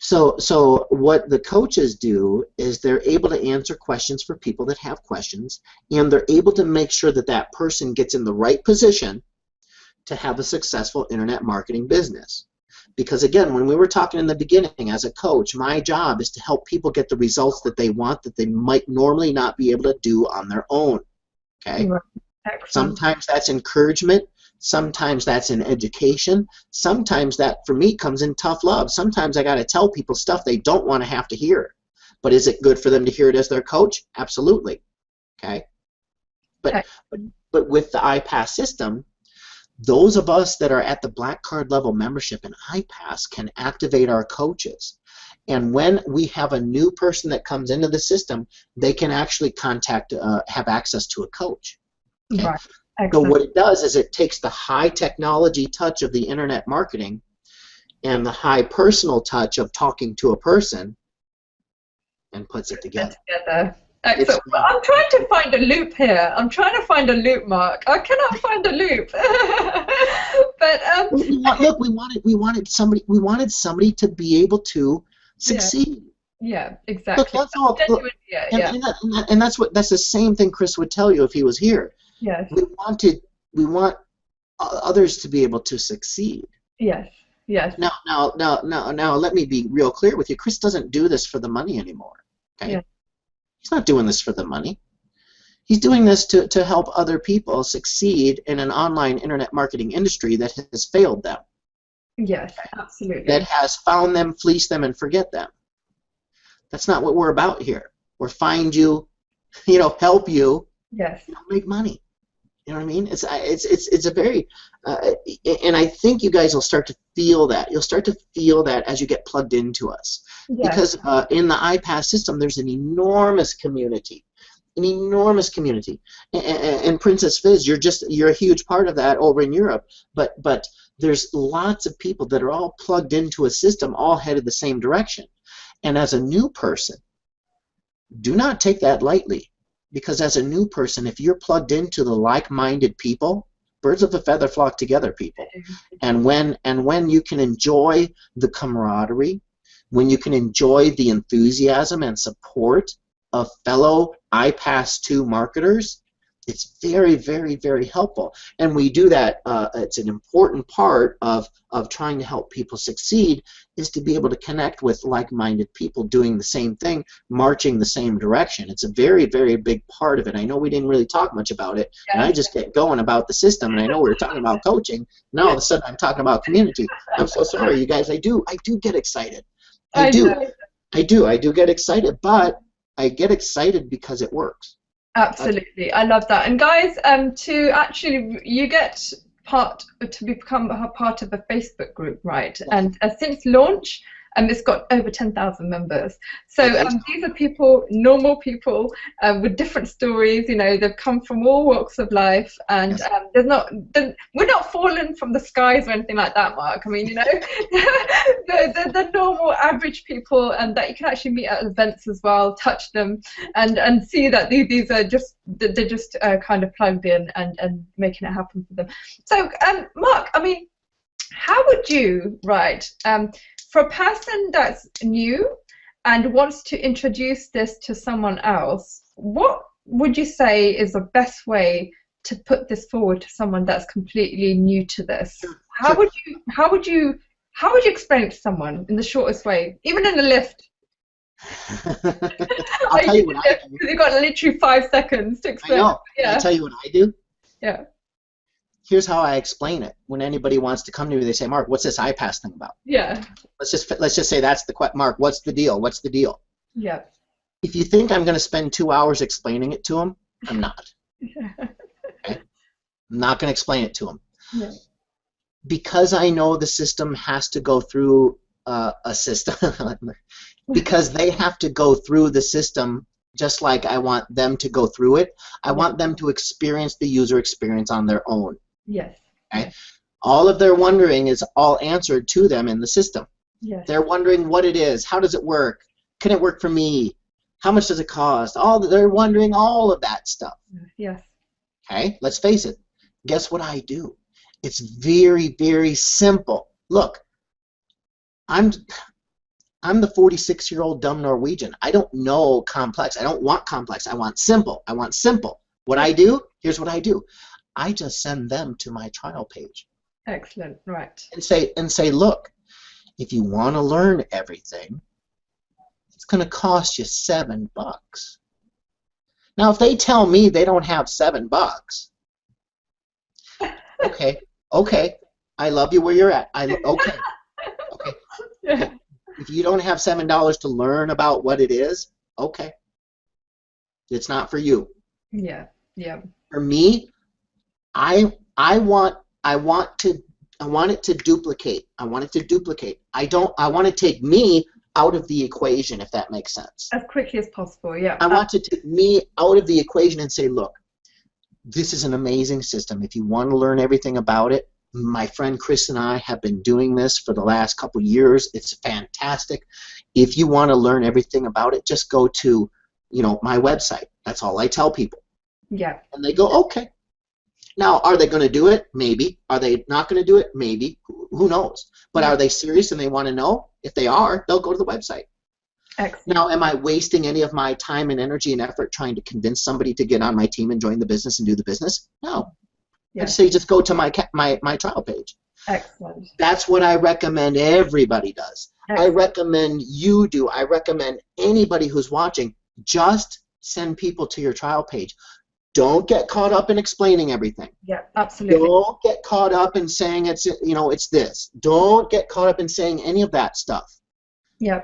So what the coaches do is they're able to answer questions for people that have questions, and they're able to make sure that that person gets in the right position to have a successful internet marketing business. Because again, when we were talking in the beginning, as a coach, my job is to help people get the results that they want that they might normally not be able to do on their own. Okay? Right. Excellent. Sometimes that's encouragement. Sometimes that's in education. Sometimes that, for me, comes in tough love. Sometimes I got to tell people stuff they don't want to have to hear. But is it good for them to hear it as their coach? Absolutely. Okay? But with the IPAS system, those of us that are at the black card level membership in IPAS can activate our coaches. And when we have a new person that comes into the system, they can actually have access to a coach. Okay? Right. So what it does is it takes the high technology touch of the internet marketing and the high personal touch of talking to a person and puts it together. Excellent. Well, I'm trying to find a loop here. I'm trying to find a loop, Mark. I cannot find a loop. But look, we wanted somebody to be able to succeed. Yeah, exactly. Look, that's all. Look, and that's the same thing Chris would tell you if he was here. Yes. We want others to be able to succeed. Yes. Yes. Now, let me be real clear with you. Chris doesn't do this for the money anymore. Okay. Yeah. He's not doing this for the money. He's doing this to help other people succeed in an online internet marketing industry that has failed them. Yes, absolutely. That has found them, fleeced them, and forget them. That's not what we're about here. We're find you, help you, yes, make money. You know what I mean? It's a very, and I think you guys will start to feel that. You'll start to feel that as you get plugged into us. Yes. Because in the IPAS system, there's an enormous community. And Princess Fizz, you're a huge part of that over in Europe. But there's lots of people that are all plugged into a system, all headed the same direction. And as a new person, do not take that lightly. Because as a new person, if you're plugged into the like-minded people, birds of a feather flock together, people. And when you can enjoy the camaraderie, when you can enjoy the enthusiasm and support of fellow IPAS2 marketers, it's very, very, very helpful. And we do that. It's an important part of trying to help people succeed is to be able to connect with like-minded people doing the same thing, marching the same direction. It's a very, very big part of it. I know we didn't really talk much about it, and I just get going about the system, and I know we were talking about coaching. Now all of a sudden I'm talking about community. I'm so sorry, you guys. I do get excited. I do get excited, but I get excited because it works. Absolutely, I love that. And guys, you get to become a part of a Facebook group, right? And since launch, it's got over 10,000 members. So these are people, normal people, with different stories. They've come from all walks of life, and we're not fallen from the skies or anything like that, Mark. I mean, the normal, average people, and that you can actually meet at events as well, touch them, and see that these are they're just kind of plugged in and making it happen for them. So, Mark, I mean, how would you, for a person that's new and wants to introduce this to someone else, what would you say is the best way to put this forward to someone that's completely new to this? How would you explain it to someone in the shortest way, even in the lift? I'll tell you what I do. You've got literally 5 seconds to explain. I know. Yeah. I'll tell you what I do. Yeah. Here's how I explain it. When anybody wants to come to me, they say, "Mark, what's this IPAS thing about?" Yeah. Let's just say that's the question. Mark, what's the deal? What's the deal? Yeah. If you think I'm going to spend 2 hours explaining it to them, I'm not. Okay? I'm not going to explain it to them. Yeah. Because I know the system has to go through a system. Because they have to go through the system just like I want them to go through it. I want them to experience the user experience on their own. Yes. Okay? Yes. All of their wondering is all answered to them in the system. Yes. They're wondering what it is, how does it work, can it work for me, how much does it cost? They're wondering all of that stuff. Yes. Okay, let's face it. Guess what I do? It's very, very simple. Look, I'm the 46-year-old dumb Norwegian. I don't know complex. I don't want complex. I want simple. I want simple. What I do, here's what I do. I just send them to my trial page. Excellent. Right. And say, look, if you want to learn everything, it's going to cost you $7. Now, if they tell me they don't have $7, okay, I love you where you're at. Okay. Yeah. If you don't have $7 to learn about what it is, okay, it's not for you. Yeah. Yeah. For me, I want it to duplicate. I want it to duplicate. I want to take me out of the equation, if that makes sense. As quickly as possible. Yeah. I want to take me out of the equation and say, look, this is an amazing system. If you want to learn everything about it, my friend Chris and I have been doing this for the last couple years. It's fantastic. If you want to learn everything about it, just go to, my website. That's all I tell people. Yeah. And they go, okay. Now, are they going to do it? Maybe. Are they not going to do it? Maybe. Who knows? But are they serious and they want to know? If they are, they'll go to the website. Excellent. Now, am I wasting any of my time and energy and effort trying to convince somebody to get on my team and join the business and do the business? No. Yeah. I say just go to my trial page. Excellent. That's what I recommend everybody does. Excellent. I recommend you do. I recommend anybody who's watching, just send people to your trial page. Don't get caught up in explaining everything. Yeah, absolutely. Don't get caught up in saying it's this. Don't get caught up in saying any of that stuff. Yeah.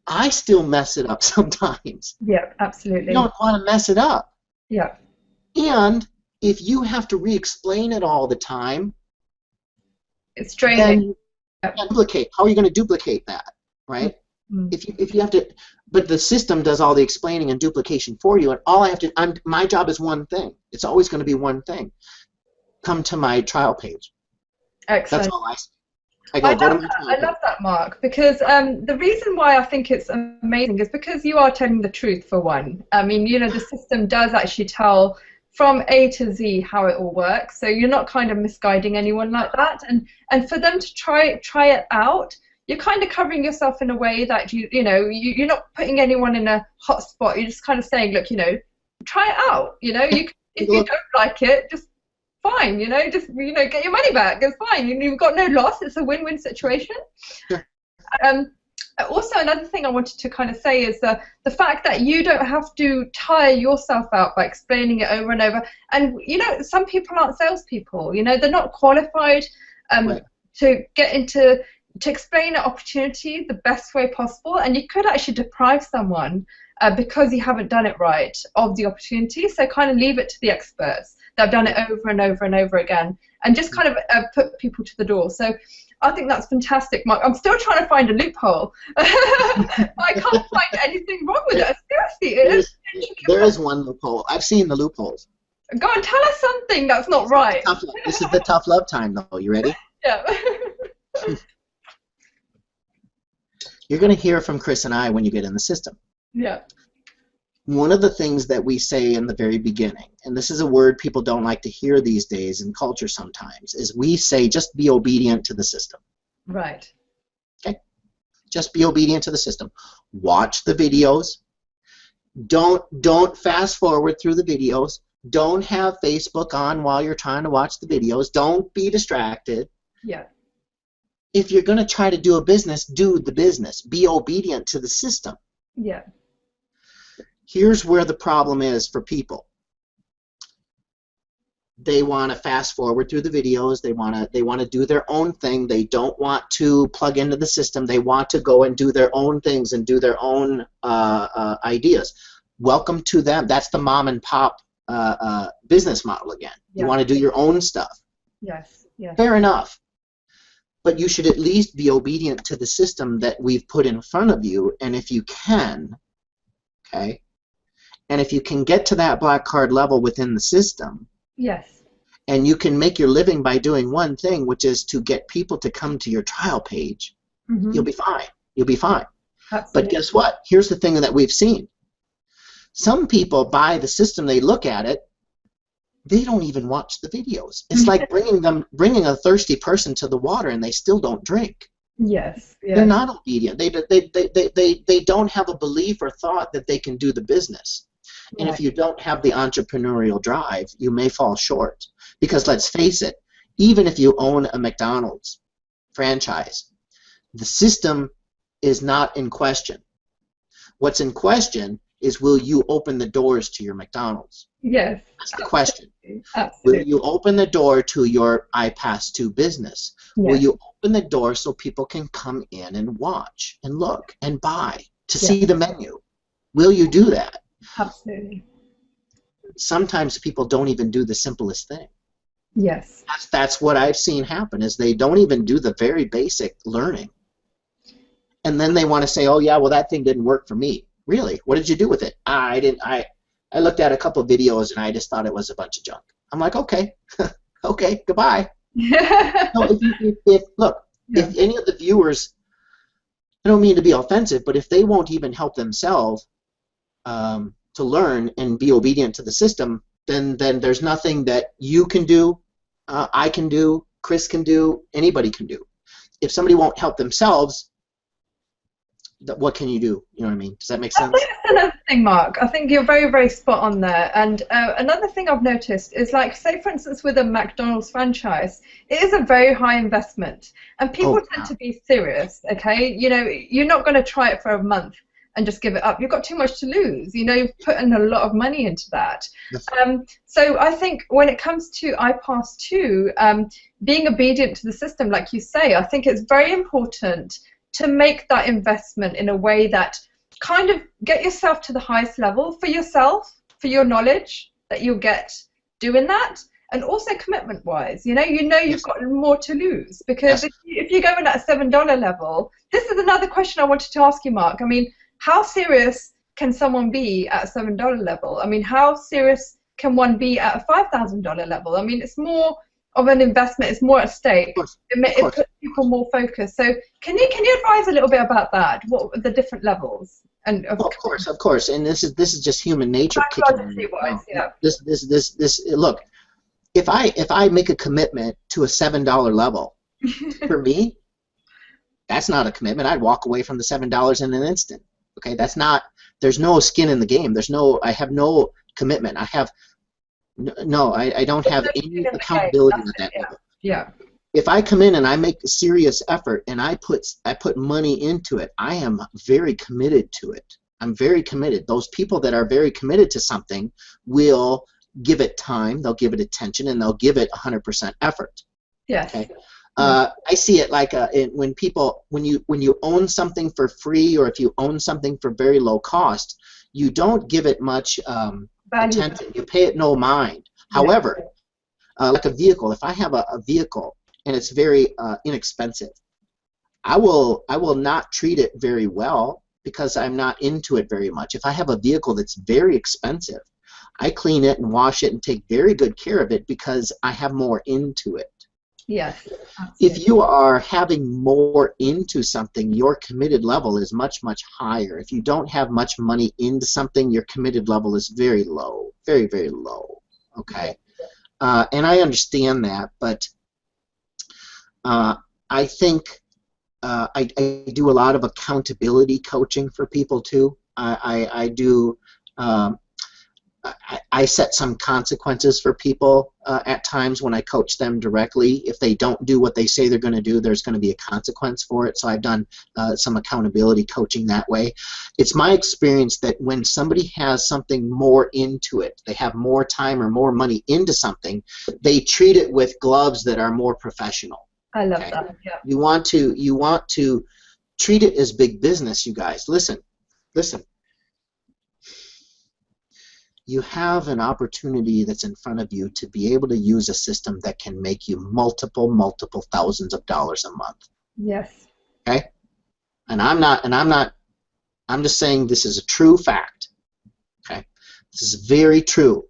I still mess it up sometimes. Yeah, absolutely. You don't want to mess it up. Yeah. And if you have to re-explain it all the time, it's draining. Then duplicate. How are you going to duplicate that, right? Mm-hmm. If you have to, but the system does all the explaining and duplication for you, and all I have to, my job is one thing. It's always going to be one thing. Come to my trial page. Excellent. That's all I say. I love that, Mark, because the reason why I think it's amazing is because you are telling the truth, for one. I mean, the system does actually tell from A to Z how it all works, so you're not kind of misguiding anyone like that. And for them to try it out, you're kind of covering yourself in a way that you're not putting anyone in a hot spot. You're just kind of saying, look, try it out. If you don't like it, just fine. Just get your money back. It's fine. You've got no loss. It's a win-win situation. Sure. Also, another thing I wanted to kind of say is the fact that you don't have to tire yourself out by explaining it over and over. And some people aren't salespeople. They're not qualified Right. to explain an opportunity the best way possible, and you could actually deprive someone because you haven't done it right of the opportunity. So kind of leave it to the experts that have done it over and over and over again, and just kind of put people to the door. So I think that's fantastic, Mark. I'm still trying to find a loophole. I can't find anything wrong with it. Seriously, there is one loophole. I've seen the loopholes. Go and tell us something that's not right. This is the tough love time, though. You ready? Yeah. You're going to hear from Chris and I when you get in the system. Yeah. One of the things that we say in the very beginning, and this is a word people don't like to hear these days in culture sometimes, is we say just be obedient to the system. Right. Okay? Just be obedient to the system. Watch the videos. Don't fast forward through the videos. Don't have Facebook on while you're trying to watch the videos. Don't be distracted. Yeah. If you're going to try to do a business, do the business. Be obedient to the system. Yeah. Here's where the problem is for people. They want to fast forward through the videos. They want to do their own thing. They don't want to plug into the system. They want to go and do their own things and do their own ideas. Welcome to them. That's the mom and pop business model again. Yeah. You want to do your own stuff. Yes. Yes. Fair enough. But you should at least be obedient to the system that we've put in front of you, and if you can, okay, and if you can get to that black card level within the system, yes, and you can make your living by doing one thing, which is to get people to come to your trial page, you'll be fine. You'll be fine. Absolutely. But guess what? Here's the thing that we've seen. Some people buy the system, they look at it, they don't even watch the videos. It's like bringing a thirsty person to the water and they still don't drink. Yes. They're Yes. not obedient. They don't have a belief or thought that they can do the business. And if Right. you don't have the entrepreneurial drive, you may fall short. Because let's face it, even if you own a McDonald's franchise, the system is not in question. What's in question is, will you open the doors to your McDonald's? Yes. That's the question. Absolutely. Will Absolutely. you open the door to your IPAS2 business? Will Yes. you open the door so people can come in and watch and look and buy to Yeah. see the menu? Will you do that? Absolutely. Sometimes people don't even do the simplest thing. Yes. That's what I've seen happen, is they don't even do the very basic learning. And then they want to say, oh yeah, well that thing didn't work for me. Really? What did you do with it? I didn't. I looked at a couple of videos and I just thought it was a bunch of junk. I'm like, okay, okay, goodbye. No, if look, Yeah. if any of the viewers, I don't mean to be offensive, but if they won't even help themselves to learn and be obedient to the system, then there's nothing that you can do, I can do, Chris can do, anybody can do. If somebody won't help themselves, what can you do? You know what I mean? Does that make I think sense? that's another thing, Mark. I think you're very, very spot on there. And another thing I've noticed is, like, say, for instance, with a McDonald's franchise, it is a very high investment, and people Oh, tend yeah. to be serious. Okay, you know, you're not going to try it for a month and just give it up. You've got too much to lose. You know, you've put in a lot of money into that. Yes. So I think when it comes to IPAS2, being obedient to the system, like you say, I think it's very important to make that investment in a way that kind of get yourself to the highest level for yourself, for your knowledge that you'll get doing that, and also commitment wise, you know you've Yes. got more to lose, because Yes. if you go in at a $7 level, this is another question I wanted to ask you, Mark. I mean, how serious can someone be at a $7 level? I mean, how serious can one be at a $5,000 level? I mean, it's more of an investment, it's more at Of stake. course. Of It course. puts people more focused. So can you advise a little bit about that? What are the different levels and of Well, of course, of course. And this is just human nature kicking in. psychologically wise? Yeah. This. Look, if I make a commitment to a $7 level, for me, that's not a commitment. I'd walk away from the $7 in an instant. Okay, that's not. There's no skin in the game. There's no. I have no commitment. I have no. I don't There's have no skin any in the game. accountability That's at it. that level. Yeah. If I come in and I make a serious effort and I put money into it, I am very committed to it. I'm very committed. Those people that are very committed to something will give it time, they'll give it attention, and they'll give it 100% effort. Yes. Okay. Yeah. I see it like when you own something for free, or if you own something for very low cost, you don't give it much Value. attention. You pay it no mind. Yeah. However, like a vehicle, if I have a vehicle and it's very inexpensive, I will not treat it very well because I'm not into it very much. If I have a vehicle that's very expensive, I clean it and wash it and take very good care of it because I have more into it. Yes. Absolutely. If you are having more into something, your committed level is much, much higher. If you don't have much money into something, your committed level is very low, very, very low. Okay, and I understand that, but I think I do a lot of accountability coaching for people too. I do. I set some consequences for people at times when I coach them directly. If they don't do what they say they're going to do, there's going to be a consequence for it. So I've done some accountability coaching that way. It's my experience that when somebody has something more into it, they have more time or more money into something, they treat it with gloves that are more professional. I love Okay? that. Yeah. You want to treat it as big business, you guys. Listen. You have an opportunity that's in front of you to be able to use a system that can make you multiple thousands of dollars a month. Yes. Okay? I'm just saying this is a true fact. Okay? This is very true.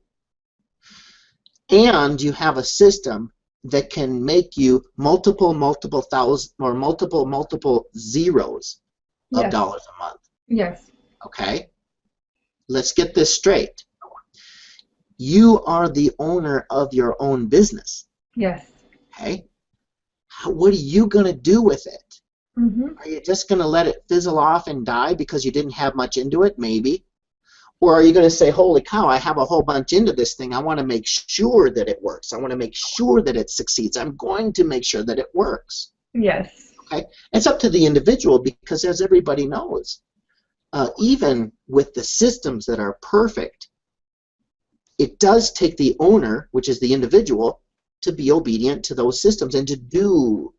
And you have a system that can make you multiple thousand or multiple zeros of Yes. dollars a month. Yes. Okay? Let's get this straight. You are the owner of your own business. Yes. Okay? What are you going to do with it? Mm-hmm. Are you just going to let it fizzle off and die because you didn't have much into it? Maybe. Or are you going to say, holy cow, I have a whole bunch into this thing. I want to make sure that it works. I want to make sure that it succeeds. I'm going to make sure that it works. Yes. Okay? It's up to the individual because, as everybody knows, even with the systems that are perfect, it does take the owner, which is the individual, to be obedient to those systems and to do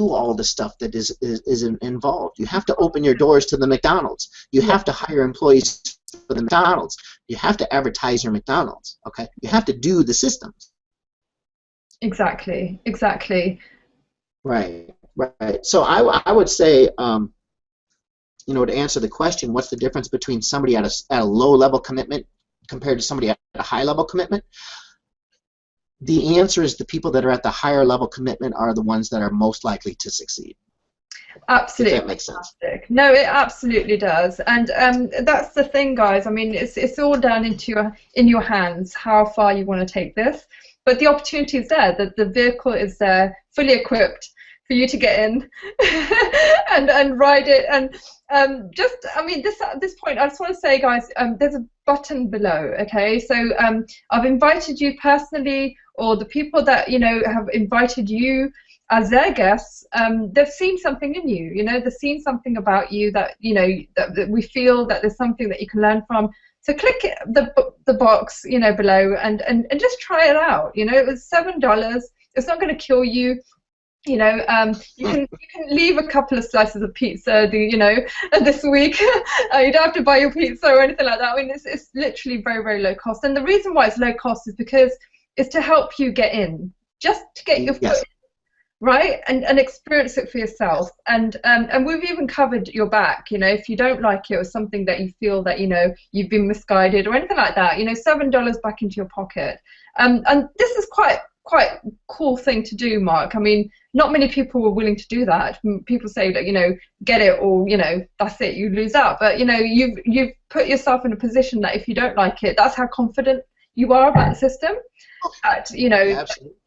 all the stuff that is involved. You have to open your doors to the McDonald's. You have to hire employees for the McDonald's. You have to advertise your McDonald's. Okay, you have to do the systems. Exactly. Exactly. Right. Right. So I would say, you know, to answer the question, what's the difference between somebody at a low level commitment compared to somebody at a high level commitment? The answer is the people that are at the higher level commitment are the ones that are most likely to succeed. Absolutely. If that makes sense. No, it absolutely does, and that's the thing, guys. I mean, it's all down in your hands how far you want to take this, but the opportunity is there. That the vehicle is there, fully equipped for you to get in and ride it. And just, I mean, at this point, I just want to say, guys, there's a button below. Okay, so I've invited you personally, or the people that have invited you as their guests. They've seen something in you. They've seen something about you that that we feel that there's something that you can learn from. So click the box below and just try it out. It was $7. It's not going to kill you. You can leave a couple of slices of pizza this week. You don't have to buy your pizza or anything like that. I mean, it's literally very, very low cost, and the reason why it's low cost is because it's to help you get in, just to get your foot in, right, and experience it for yourself. And we've even covered your back. If you don't like it or something that you feel that you've been misguided or anything like that, $7 back into your pocket. And this is quite cool thing to do, Mark. I mean, not many people were willing to do that. People say that get it or that's it, you lose out. But you've put yourself in a position that if you don't like it, that's how confident you are about the system. Absolutely.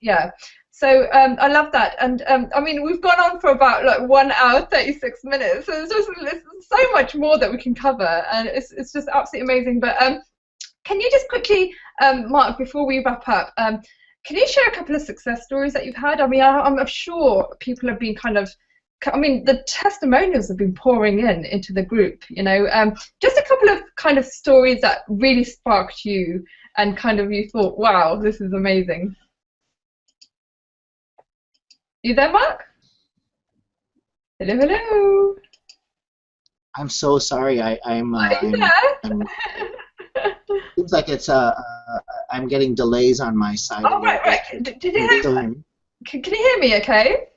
Yeah. So I love that, and I mean, we've gone on for about like 1 hour 36 minutes. So there's so much more that we can cover, and it's just absolutely amazing. But can you just quickly, Mark, before we wrap up, can you share a couple of success stories that you've had? I mean, I'm sure people have been the testimonials have been pouring into the group. Just a couple of kind of stories that really sparked you, and you thought, wow, this is amazing. You there, Mark? Hello, hello. I'm so sorry. I'm seems like it's I'm getting delays on my side. Oh, right. Did you hear me? Can you hear me? Okay.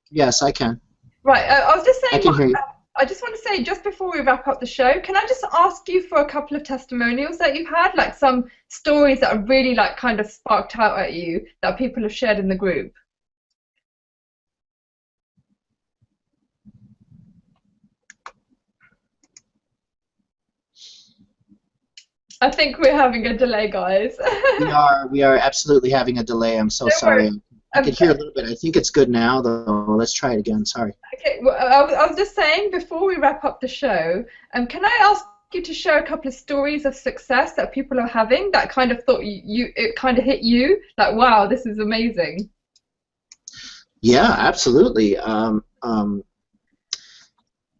Yes, I can. Right. I was just saying. I can hear you. I just want to say, just before we wrap up the show, can I just ask you for a couple of testimonials that you've had, like some stories that are really kind of sparked out at you that people have shared in the group? I think we're having a delay, guys. We are absolutely having a delay. I'm so sorry. I could hear a little bit. I think it's good now, though. Let's try it again. Sorry. Okay. Well, I was just saying, before we wrap up the show, can I ask you to share a couple of stories of success that people are having that kind of thought it kind of hit you, like, wow, this is amazing? Yeah, absolutely.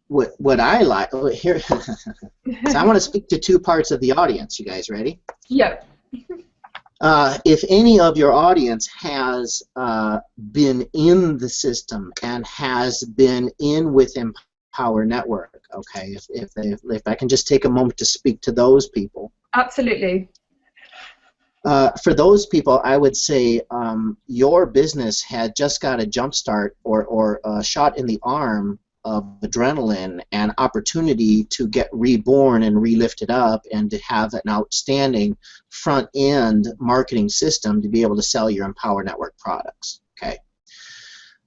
What I like here, so I want to speak to two parts of the audience. You guys ready? Yep. If any of your audience has been in the system and has been in with Empower Network, okay, if I can just take a moment to speak to those people. Absolutely. For those people, I would say your business had just got a jump start or a shot in the arm of adrenaline and opportunity to get reborn and relifted up and to have an outstanding front-end marketing system to be able to sell your Empower Network products. Okay.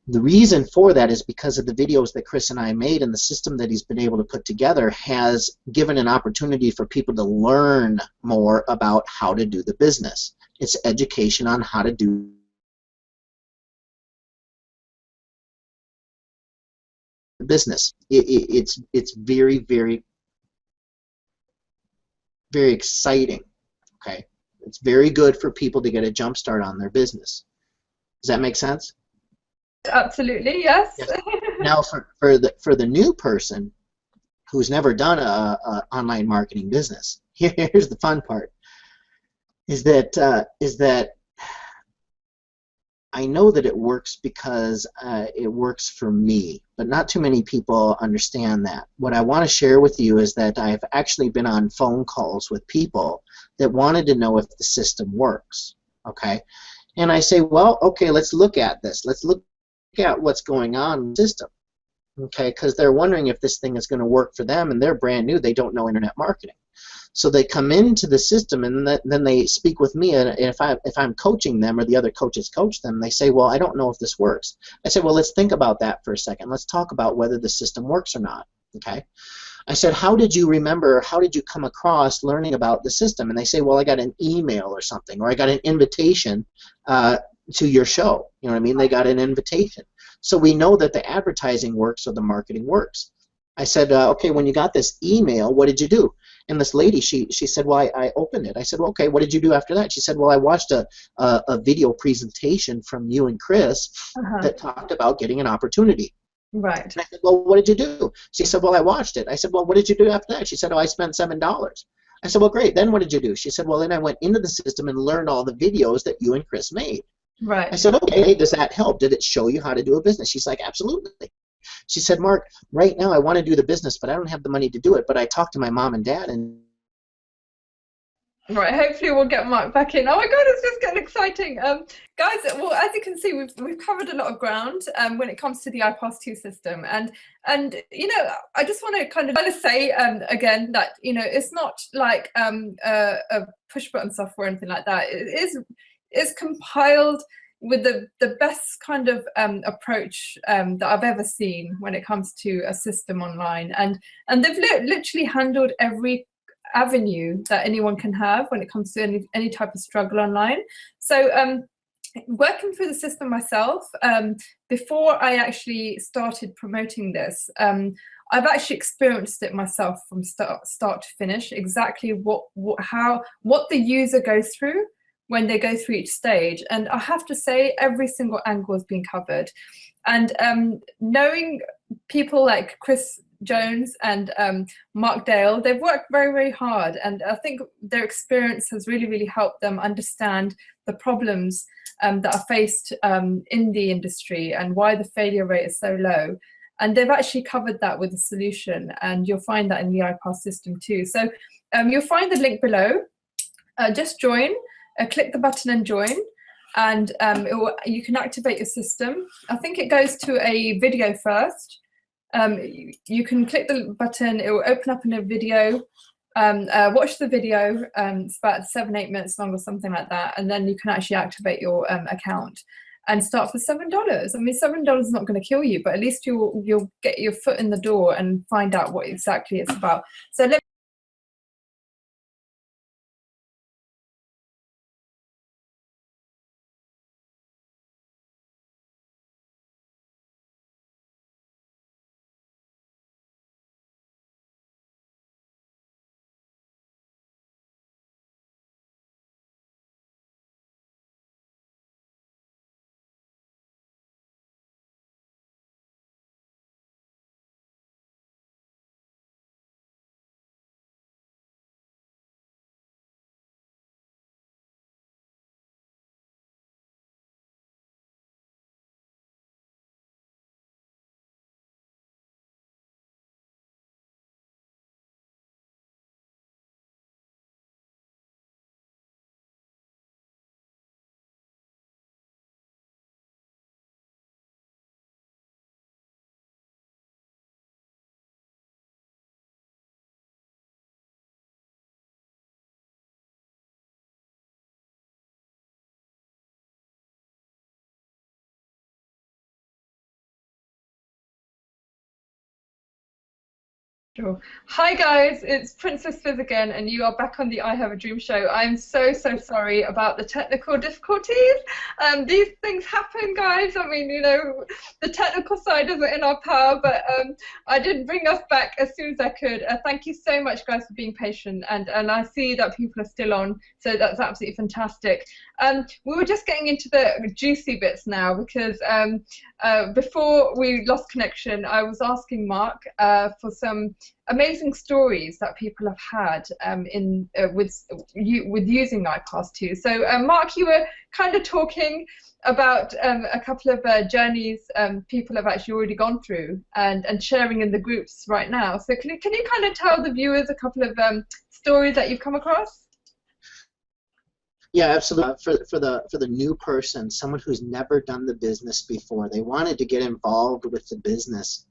The reason for that is because of the videos that Chris and I made, and the system that he's been able to put together has given an opportunity for people to learn more about how to do the business. It's education on how to do business. It's very, very, very exciting. Okay, it's very good for people to get a jump start on their business. Does that make sense? Absolutely, yes. Yes. Now, for the new person who's never done a online marketing business, here's the fun part: is that I know that it works because it works for me, but not too many people understand that. What I want to share with you is that I've actually been on phone calls with people that wanted to know if the system works. Okay, and I say, well, okay, let's look at this. Let's look at what's going on in the system. Okay, because they're wondering if this thing is going to work for them, and they're brand new. They don't know internet marketing. So they come into the system, and then they speak with me. And if I'm coaching them, or the other coaches coach them, they say, "Well, I don't know if this works." I say, "Well, let's think about that for a second. Let's talk about whether the system works or not." Okay. I said, "How did you remember? How did you come across learning about the system?" And they say, "Well, I got an email or something, or I got an invitation to your show." You know what I mean? They got an invitation. So we know that the advertising works or the marketing works. I said, "Okay, when you got this email, what did you do?" And this lady, she said, "Well, I opened it." I said, "Well, okay, what did you do after that?" She said, "Well, I watched a video presentation from you and Chris that talked about getting an opportunity." Right. And I said, "Well, what did you do?" She said, "Well, I watched it." I said, "Well, what did you do after that?" She said, "Oh, I spent $7." I said, "Well, great. Then what did you do?" She said, "Well, then I went into the system and learned all the videos that you and Chris made." Right. I said, "Okay, does that help? Did it show you how to do a business?" She's like, "Absolutely." She said, "Mark, right now I want to do the business, but I don't have the money to do it. But I talked to my mom and dad, and..." Right, hopefully we'll get Mark back in. Oh my God, it's just getting exciting. Guys, well, as you can see, we've covered a lot of ground when it comes to the IPAS2 system. And you know, I just want to kind of say again that, you know, it's not like a push button software or anything like that. It's compiled with the best kind of approach that I've ever seen when it comes to a system online. And they've literally handled every avenue that anyone can have when it comes to any type of struggle online. So working through the system myself, before I actually started promoting this, I've actually experienced it myself from start to finish, exactly what the user goes through when they go through each stage. And I have to say, every single angle has been covered. And knowing people like Chris Jones and Mark Dale, they've worked very, very hard, and I think their experience has really, really helped them understand the problems that are faced in the industry and why the failure rate is so low. And they've actually covered that with a solution, and you'll find that in the IPAS system too. So you'll find the link below. Just join, click the button and join, and you can activate your system. I think it goes to a video first. You can click the button, it will open up in a video, watch the video, it's about 7-8 minutes long or something like that, and then you can actually activate your account and start for $7. I mean, $7 is not going to kill you, but at least you'll get your foot in the door and find out what exactly it's about. So let Sure. Hi guys, it's Princess Fizz again, and you are back on the I Have a Dream show. I'm so sorry about the technical difficulties. These things happen, guys. I mean, the technical side isn't in our power, but I did bring us back as soon as I could. Thank you so much, guys, for being patient, and I see that people are still on, so that's absolutely fantastic. We were just getting into the juicy bits now because before we lost connection, I was asking Mark for some amazing stories that people have had with using IPAS2. So, Mark, you were kind of talking about a couple of journeys people have actually already gone through and sharing in the groups right now. So, can you kind of tell the viewers a couple of stories that you've come across? Yeah, absolutely. For the new person, someone who's never done the business before, they wanted to get involved with the business,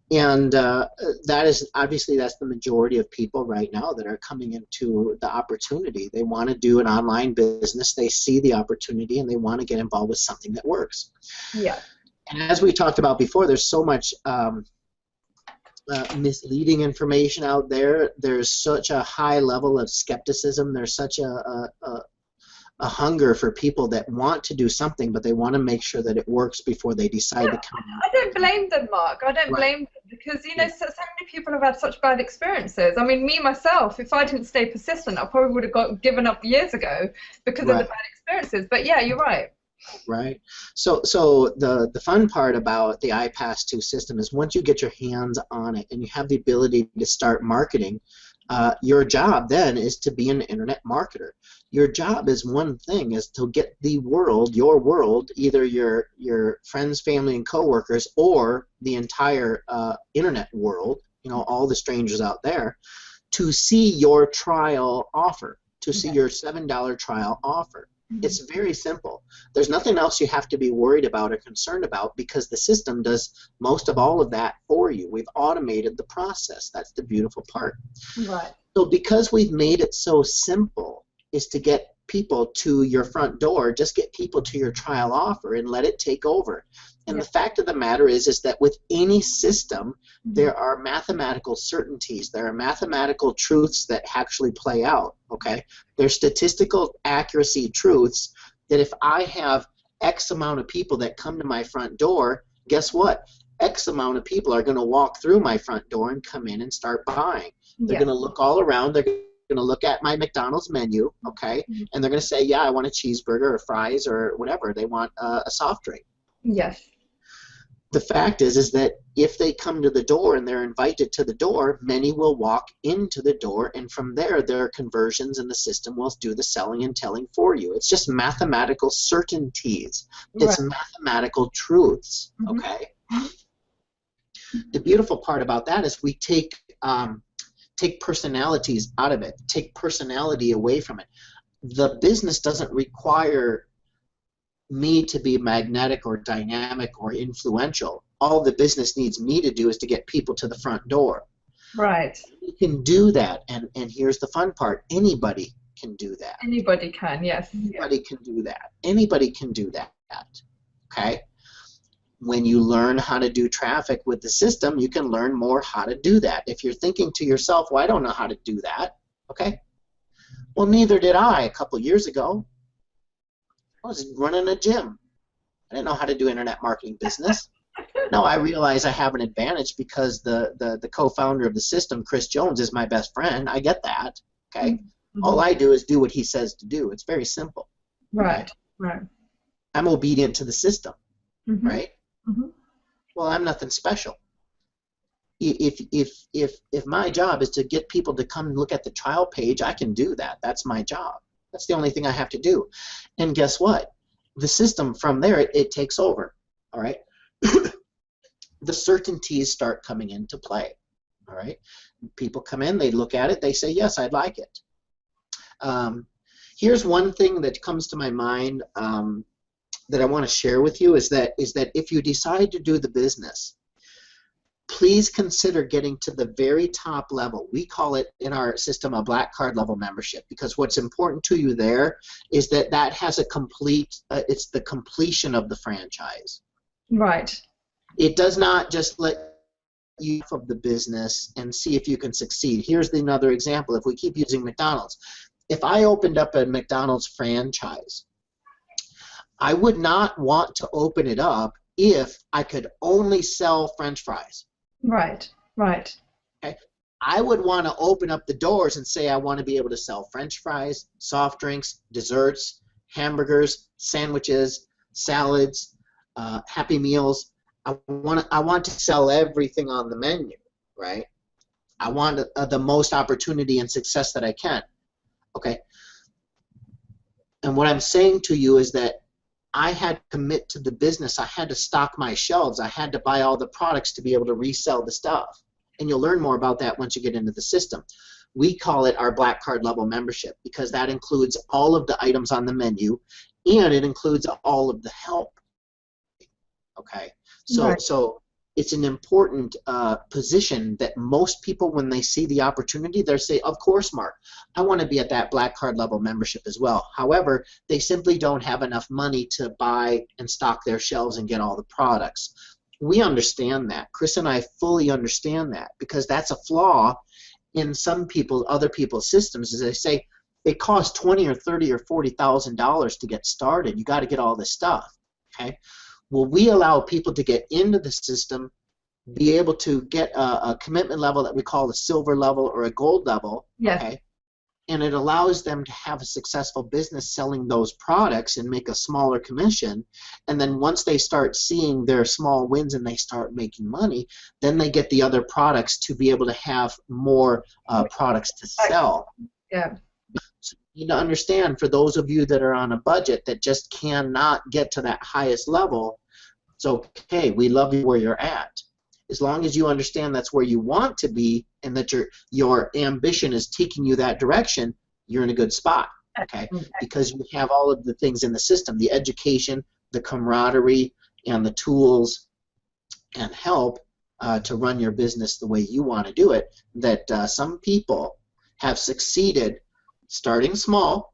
and that is obviously that's the majority of people right now that are coming into the opportunity. They want to do an online business. They see the opportunity and they want to get involved with something that works. Yeah. And as we talked about before, there's so much misleading information out there. There's such a high level of skepticism. There's such a hunger for people that want to do something, but they want to make sure that it works before they decide to come in. I don't blame them, Mark. I don't blame them because, so many people have had such bad experiences. I mean, me, myself, if I didn't stay persistent, I probably would have given up years ago because of the bad experiences. But yeah, you're right. Right. So the fun part about the IPAS2 system is once you get your hands on it and you have the ability to start marketing, your job then is to be an internet marketer. Your job is one thing, is to get the world, your world, either your friends, family, and coworkers, or the entire internet world, all the strangers out there, to see your trial offer, to see your $7 trial offer. It's very simple. There's nothing else you have to be worried about or concerned about because the system does most of all of that for you. We've automated the process. That's the beautiful part. Right. So because we've made it so simple, is to get people to your front door, just get people to your trial offer and let it take over. And the fact of the matter is that with any system, there are mathematical certainties. There are mathematical truths that actually play out, okay? There's statistical accuracy truths that if I have X amount of people that come to my front door, guess what? X amount of people are going to walk through my front door and come in and start buying. They're going to look all around. They're going to look at my McDonald's menu, okay? And they're going to say, yeah, I want a cheeseburger or fries or whatever. They want a soft drink. Yes. The fact is that if they come to the door and they're invited to the door, many will walk into the door, and from there, their conversions and the system will do the selling and telling for you. It's just mathematical certainties. It's mathematical truths, okay? The beautiful part about that is we take personalities out of it, take personality away from it. The business doesn't require me to be magnetic or dynamic or influential. All the business needs me to do is to get people to the front door. Right. You can do that, and here's the fun part. Anybody can do that. Anybody can, yes. Anybody can do that. Anybody can do that, okay? When you learn how to do traffic with the system, you can learn more how to do that. If you're thinking to yourself, well, I don't know how to do that, okay? Well, neither did I a couple years ago. I was running a gym. I didn't know how to do internet marketing business. No, I realize I have an advantage because the co-founder of the system, Chris Jones, is my best friend. I get that, okay? All I do is do what he says to do. It's very simple. Right, right. I'm obedient to the system, right? Well, I'm nothing special. If my job is to get people to come look at the trial page, I can do that. That's my job. That's the only thing I have to do. And guess what? The system from there, it takes over, all right? The certainties start coming into play, all right? People come in, they look at it, they say, yes, I'd like it. Here's one thing that comes to my mind that I want to share with you is that if you decide to do the business, please consider getting to the very top level. We call it in our system a black card level membership because what's important to you there is that has a complete, it's the completion of the franchise. Right. It does not just let you of the business and see if you can succeed. Here's another example. If we keep using McDonald's, if I opened up a McDonald's franchise, I would not want to open it up if I could only sell French fries. Right, right. Okay? I would want to open up the doors and say I want to be able to sell French fries, soft drinks, desserts, hamburgers, sandwiches, salads, Happy Meals. I want to sell everything on the menu, right? I want the most opportunity and success that I can. Okay. And what I'm saying to you is that I had to commit to the business. I had to stock my shelves. I had to buy all the products to be able to resell the stuff. And you'll learn more about that once you get into the system. We call it our black card level membership because that includes all of the items on the menu and it includes all of the help. Okay, so Right. so it's an important position that most people, when they see the opportunity, they say, of course, Mark, I want to be at that black card level membership as well. However, they simply don't have enough money to buy and stock their shelves and get all the products. We understand that. Chris and I fully understand that because that's a flaw in some people, other people's systems, as they say, it costs $20 or $30 or $40,000 to get started. You got to get all this stuff. Okay. Well, we allow people to get into the system, be able to get a commitment level that we call a silver level or a gold level. Yes. Okay. And it allows them to have a successful business selling those products and make a smaller commission. And then once they start seeing their small wins and they start making money, then they get the other products to be able to have more products to sell. Yeah. So you need to understand, for those of you that are on a budget that just cannot get to that highest level, it's okay. We love you where you're at. As long as you understand that's where you want to be and that your ambition is taking you that direction, you're in a good spot, okay? Because you have all of the things in the system, the education, the camaraderie, and the tools and help to run your business the way you want to do it, that some people have succeeded starting small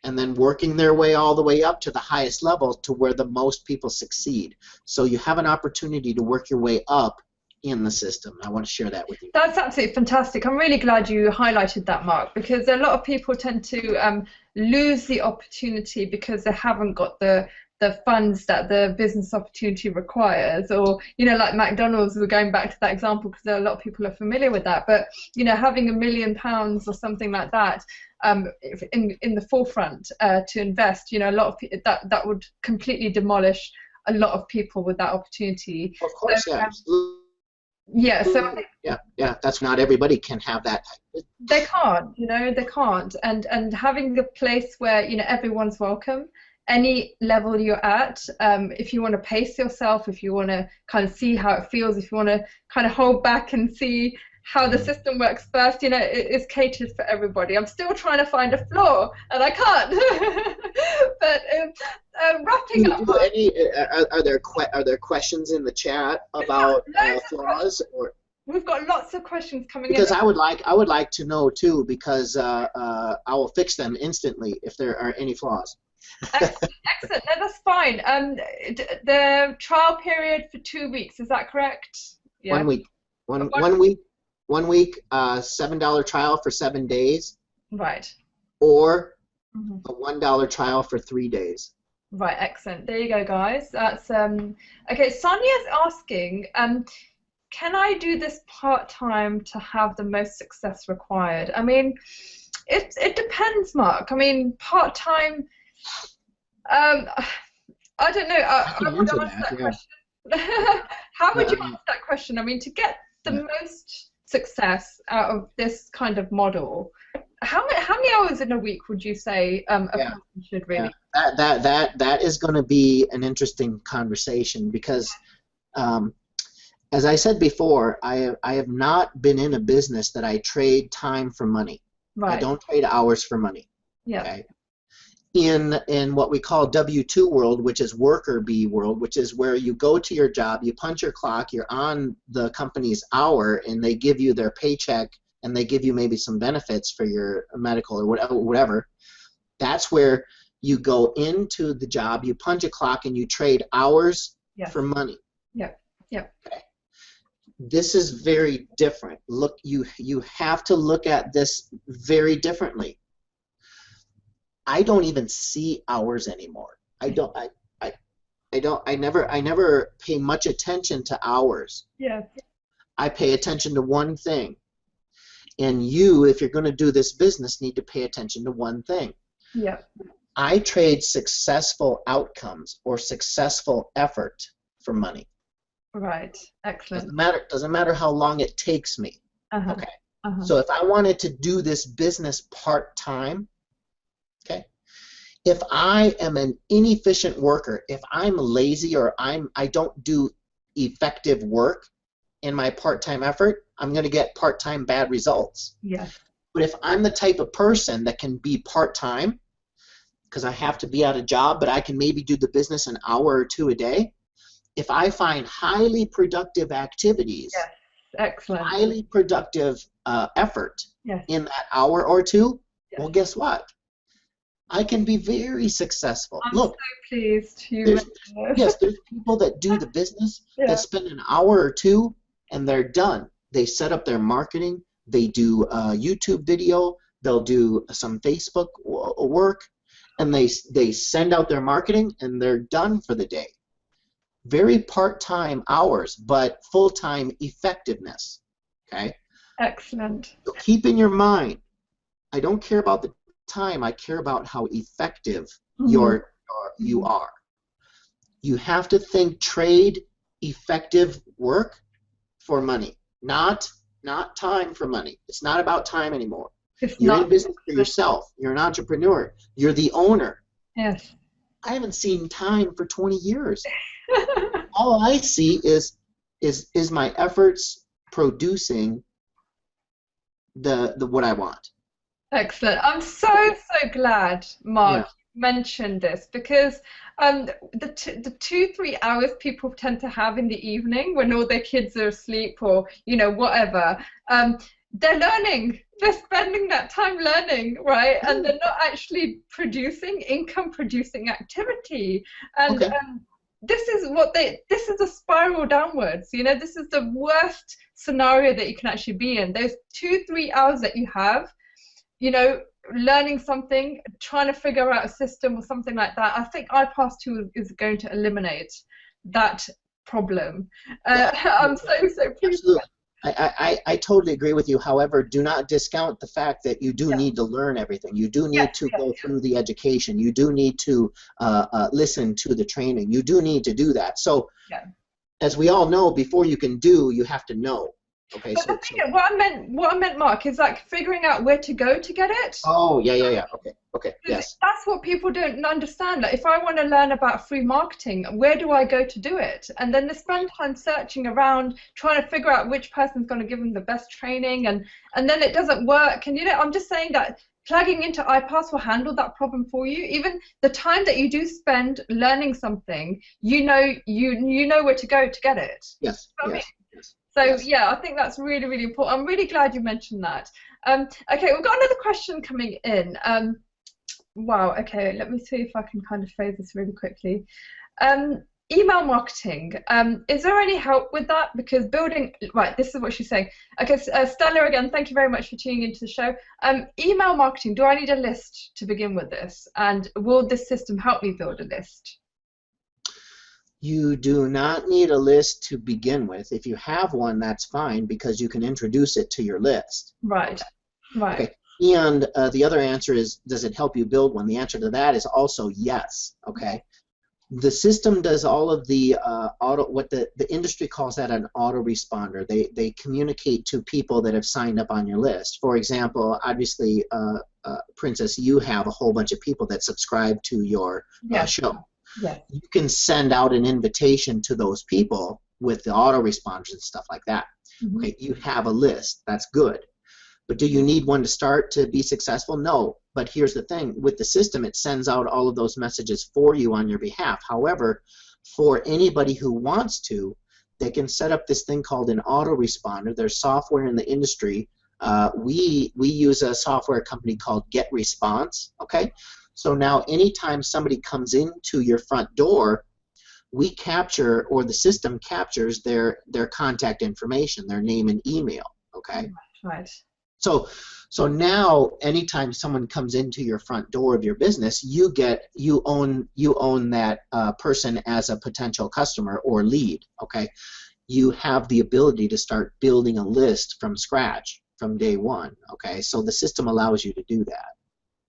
and then working their way all the way up to the highest level to where the most people succeed. So you have an opportunity to work your way up in the system. I want to share that with you. That's absolutely fantastic. I'm really glad you highlighted that, Mark, because a lot of people tend to lose the opportunity because they haven't got the funds that the business opportunity requires, or like McDonald's. We're going back to that example because a lot of people are familiar with that. But having £1 million or something like that in the forefront to invest, a lot of that would completely demolish a lot of people with that opportunity. Of course, so, yeah, absolutely. Yeah, so yeah, that's not everybody can have that. They can't, they can't, and having a place where everyone's welcome. Any level you're at, if you want to pace yourself, if you want to kind of see how it feels, if you want to kind of hold back and see how the system works first, it is catered for everybody. I'm still trying to find a flaw, and I can't. But wrapping up. Are there questions in the chat about flaws or? We've got lots of questions coming in. Because I would like to know too, because I will fix them instantly if there are any flaws. Excellent. No, that's fine. The trial period for 2 weeks, is that correct? Yeah. 1 week. One week. $7 trial for 7 days. Right. Or a $1 trial for 3 days. Right. Excellent. There you go, guys. That's okay. Sonia's asking, can I do this part-time to have the most success required? I mean, it depends, Mark. I mean, part-time. I don't know. I would answer that question. How would you answer that question? I mean, to get the most success out of this kind of model, how many hours in a week would you say a person should really? That is going to be an interesting conversation because, as I said before, I have not been in a business that I trade time for money. Right. I don't trade hours for money. Yeah. Okay? In what we call W-2 world, which is worker bee world, which is where you go to your job, you punch your clock, you're on the company's hour, and they give you their paycheck, and they give you maybe some benefits for your medical or whatever. That's where you go into the job, you punch a clock, and you trade hours for money. Yeah. Yeah. Okay. This is very different. Look, you have to look at this very differently. I don't even see hours anymore. I never pay much attention to hours. Yeah. I pay attention to one thing. And you, if you're going to do this business, need to pay attention to one thing. Yeah. I trade successful outcomes or successful effort for money. Right. Excellent. Doesn't matter how long it takes me. Uh-huh. Okay. Uh-huh. So if I wanted to do this business part-time, okay, if I am an inefficient worker, if I'm lazy or I don't do effective work in my part-time effort, I'm going to get part-time bad results. Yeah. But if I'm the type of person that can be part-time, because I have to be at a job, but I can maybe do the business an hour or two a day, if I find highly productive activities, Yes. Excellent. highly productive effort Yes. in that hour or two, Yes. well, guess what? I can be very successful. I'm Look, so pleased you there's, mentioned this. yes, there's people that do the business Yeah. that spend an hour or two and they're done. They set up their marketing, they do a YouTube video, they'll do some Facebook work, and they send out their marketing and they're done for the day. Very part-time hours, but full-time effectiveness. Okay? Excellent. So keep in your mind, I don't care about the time, I care about how effective you are. You have to think trade effective work for money, not time for money. It's not about time anymore. You're in business for yourself. You're an entrepreneur. You're the owner. Yes. I haven't seen time for 20 years. All I see is my efforts producing the what I want. Excellent. I'm so glad, Mark, you mentioned this, because the 2-3 hours people tend to have in the evening when all their kids are asleep or whatever, they're learning. They're spending that time learning, right? And they're not actually producing income-producing activity. And this is a spiral downwards. This is the worst scenario that you can actually be in. Those 2-3 hours that you have, learning something, trying to figure out a system or something like that, I think IPAS2 is going to eliminate that problem. I'm so pleased. Absolutely. I totally agree with you. However, do not discount the fact that you do need to learn everything. You do need to go through the education. You do need to listen to the training. You do need to do that. So, as we all know, before you can do, you have to know. Okay. But what I meant, Mark, is like figuring out where to go to get it. Oh, yeah. Okay. Yes. That's what people don't understand. Like, if I want to learn about free marketing, where do I go to do it? And then they spend time searching around, trying to figure out which person's going to give them the best training, and then it doesn't work. And I'm just saying that plugging into IPAS will handle that problem for you. Even the time that you do spend learning something, you know where to go to get it. Yes. So yeah, I think that's really, really important. I'm really glad you mentioned that. Okay, we've got another question coming in. Wow. Okay, let me see if I can kind of phrase this really quickly. Email marketing. Is there any help with that? Because this is what she's saying. Okay, Stella, again, thank you very much for tuning into the show. Email marketing. Do I need a list to begin with this? And will this system help me build a list? You do not need a list to begin with. If you have one, that's fine, because you can introduce it to your list. Right. Right. Okay. And the other answer is, does it help you build one? The answer to that is also yes. Okay. The system does all of the what the industry calls that an autoresponder. They communicate to people that have signed up on your list. For example, obviously, Princess, you have a whole bunch of people that subscribe to your show. Yes. You can send out an invitation to those people with the autoresponders and stuff like that. Mm-hmm. Okay, you have a list. That's good. But do you need one to start to be successful? No. But here's the thing. With the system, it sends out all of those messages for you on your behalf. However, for anybody who wants to, they can set up this thing called an autoresponder. There's software in the industry. We use a software company called GetResponse. Okay? So now anytime somebody comes into your front door, we capture, or the system captures their contact information, their name and email. Okay. Right. So now, anytime someone comes into your front door of your business, you own that person as a potential customer or lead. Okay. You have the ability to start building a list from scratch from day one. Okay. So the system allows you to do that.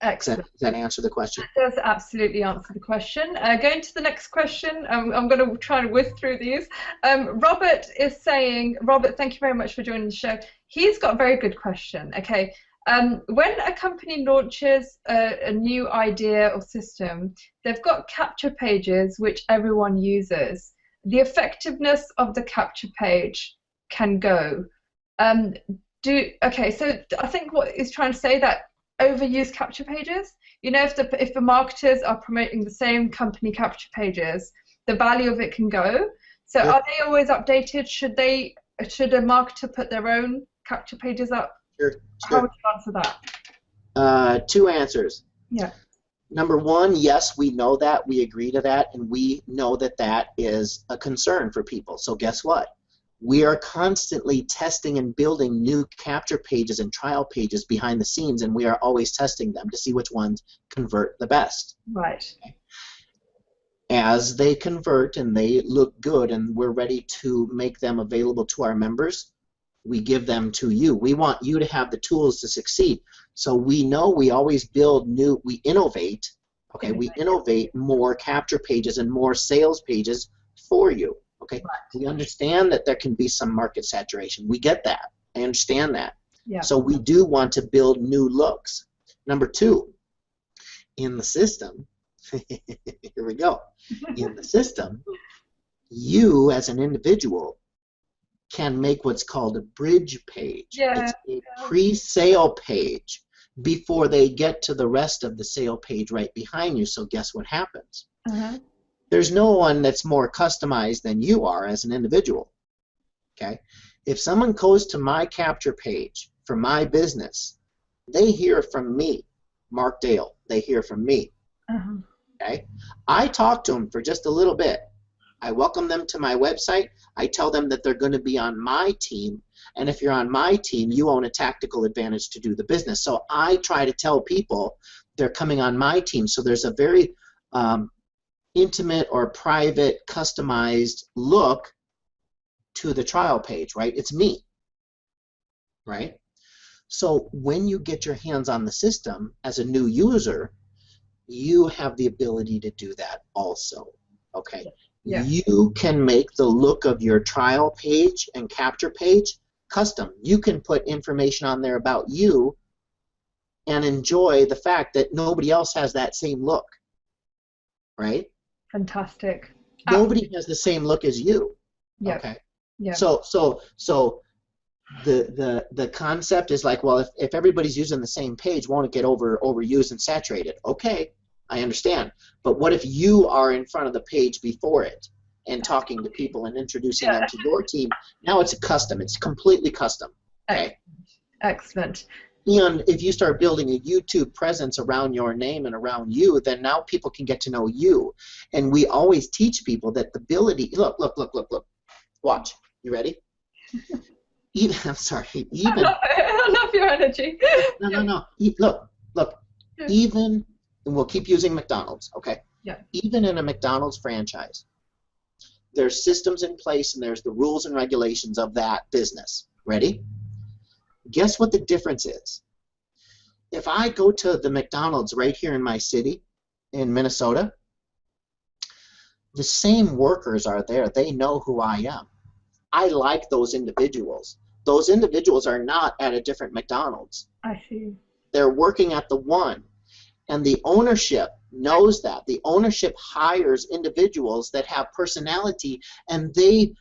Excellent. Does that answer the question? That does absolutely answer the question. Going to the next question, I'm going to try and whiz through these. Robert is saying, Robert, thank you very much for joining the show. He's got a very good question. Okay, when a company launches a new idea or system, they've got capture pages which everyone uses. The effectiveness of the capture page can go. Okay, so I think what he's trying to say that overuse capture pages. You know, if the marketers are promoting the same company capture pages, the value of it can go. So Sure. Are they always updated? Should a marketer put their own capture pages up? Sure. How would you answer that? Two answers. Yeah. Number one, yes, we know that, we agree to that, and we know that that is a concern for people. So guess what? We are constantly testing and building new capture pages and trial pages behind the scenes, and we are always testing them to see which ones convert the best. Right. As they convert and they look good and we're ready to make them available to our members, we give them to you. We want you to have the tools to succeed. So we know we always build new, we innovate, okay, we innovate more capture pages and more sales pages for you. Okay, right. We understand that there can be some market saturation. We get that. I understand that. Yeah. So we do want to build new looks. Number two, in the system, here we go. In the system, you as an individual can make what's called a bridge page. Yeah. It's a pre-sale page before they get to the rest of the sale page right behind you. So guess what happens? Uh-huh. There's no one that's more customized than you are as an individual. Okay? If someone goes to my capture page for my business, they hear from me, Mark Dale. They hear from me. Uh-huh. Okay? I talk to them for just a little bit. I welcome them to my website. I tell them that they're going to be on my team, and if you're on my team, you own a tactical advantage to do the business. So I try to tell people they're coming on my team. So there's a very intimate or private, customized look to the trial page, right? It's me, right? So when you get your hands on the system as a new user, you have the ability to do that also, okay? Yeah. You can make the look of your trial page and capture page custom. You can put information on there about you and enjoy the fact that nobody else has that same look, right? Fantastic. Nobody has the same look as you. Yeah. Okay. Yeah. So the concept is like, well, if everybody's using the same page, won't it get overused and saturated? Okay, I understand. But what if you are in front of the page before it and talking to people and introducing them to your team? Now it's a custom. It's completely custom. Okay. Excellent. And if you start building a YouTube presence around your name and around you, then now people can get to know you. And we always teach people that the ability, look, watch. You ready? I'm sorry. I love your energy. No. Look. Even, and we'll keep using McDonald's, okay? Yeah. Even in a McDonald's franchise, there's systems in place and there's the rules and regulations of that business. Ready? Guess what the difference is? If I go to the McDonald's right here in my city, in Minnesota, the same workers are there. They know who I am. I like those individuals. Those individuals are not at a different McDonald's. I see. They're working at the one. And the ownership knows that. The ownership hires individuals that have personality, and they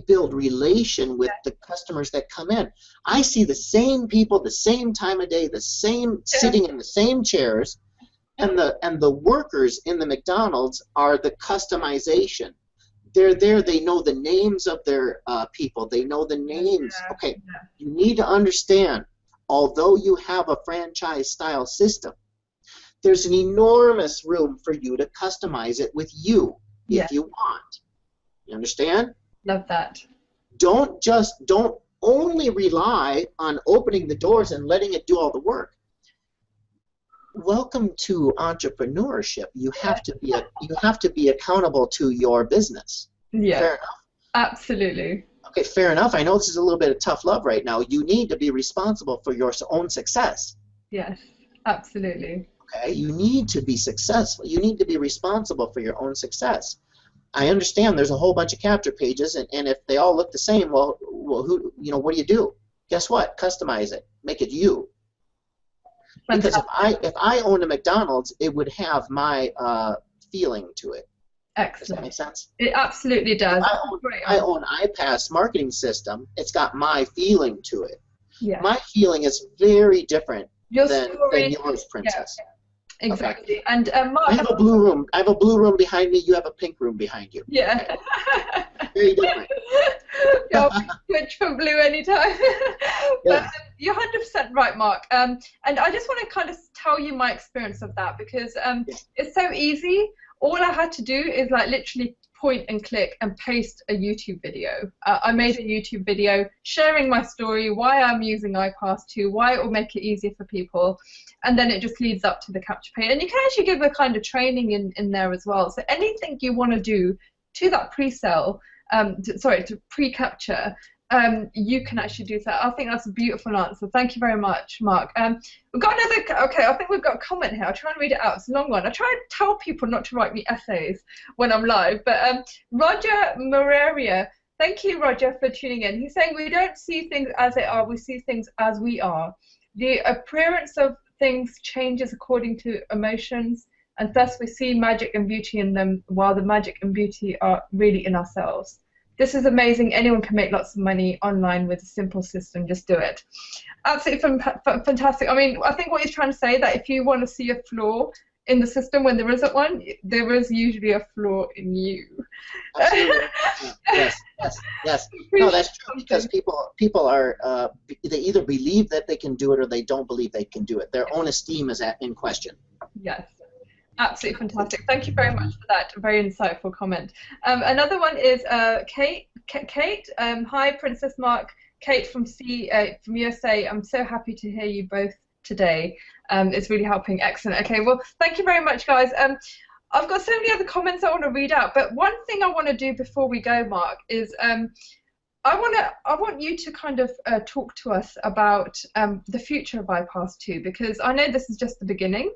build relation with the customers that come in. I see the same people, the same time of day, the same sitting in the same chairs, and the workers in the McDonald's are the customization. They're there. They know the names of their people. They know the names. Okay, you need to understand, although you have a franchise-style system, there's an enormous room for you to customize it with you. Yeah. if you want. You understand? Love that. Don't only rely on opening the doors and letting it do all the work. Welcome to entrepreneurship. You have to be accountable to your business. Yeah. Fair enough. Absolutely. Okay, fair enough. I know this is a little bit of tough love right now. You need to be responsible for your own success. Yes, absolutely. Okay, you need to be successful. You need to be responsible for your own success. I understand there's a whole bunch of capture pages, and if they all look the same, well, who, what do you do? Guess what? Customize it. Make it you. Because if I owned a McDonald's, it would have my feeling to it. Excellent. Does that make sense? It absolutely does. I own IPAS marketing system. It's got my feeling to it. Yeah. My feeling is very different than yours, Princess. Yeah. Exactly. Okay. And Mark, I have a blue room. I have a blue room behind me. You have a pink room behind you. Yeah. Okay. Very different. Yeah, I'll switch for blue anytime. But you're 100% right, Mark. And I just want to kind of tell you my experience of that, because it's so easy. All I had to do is like literally point and click and paste a YouTube video. I made a YouTube video sharing my story, why I'm using IPAS2, why it will make it easier for people, and then it just leads up to the capture page. And you can actually give a kind of training in there as well. So anything you want to do to that pre-sale, to pre-capture, you can actually do that. I think that's a beautiful answer. Thank you very much, Mark. We've got another, okay, I think we've got a comment here. I'll try and read it out. It's a long one. I try and tell people not to write me essays when I'm live. But Roger Moraria, thank you, Roger, for tuning in. He's saying we don't see things as they are, we see things as we are. The appearance of things changes according to emotions, and thus we see magic and beauty in them, while the magic and beauty are really in ourselves. This is amazing. Anyone can make lots of money online with a simple system. Just do it. Absolutely fantastic. I mean, I think what he's trying to say, that if you want to see a flaw in the system when there isn't one, there is usually a flaw in you. Yes. No, that's true, because people are they either believe that they can do it or they don't believe they can do it. Their own esteem is in question. Yes. Absolutely fantastic. Thank you very much for that very insightful comment. Another one is Kate. Hi, Princess Mark. Kate from USA. I'm so happy to hear you both today. It's really helping. Excellent. Okay, well, thank you very much, guys. I've got so many other comments I want to read out, but one thing I want to do before we go, Mark, is I want you to kind of talk to us about the future of IPAS2, because I know this is just the beginning.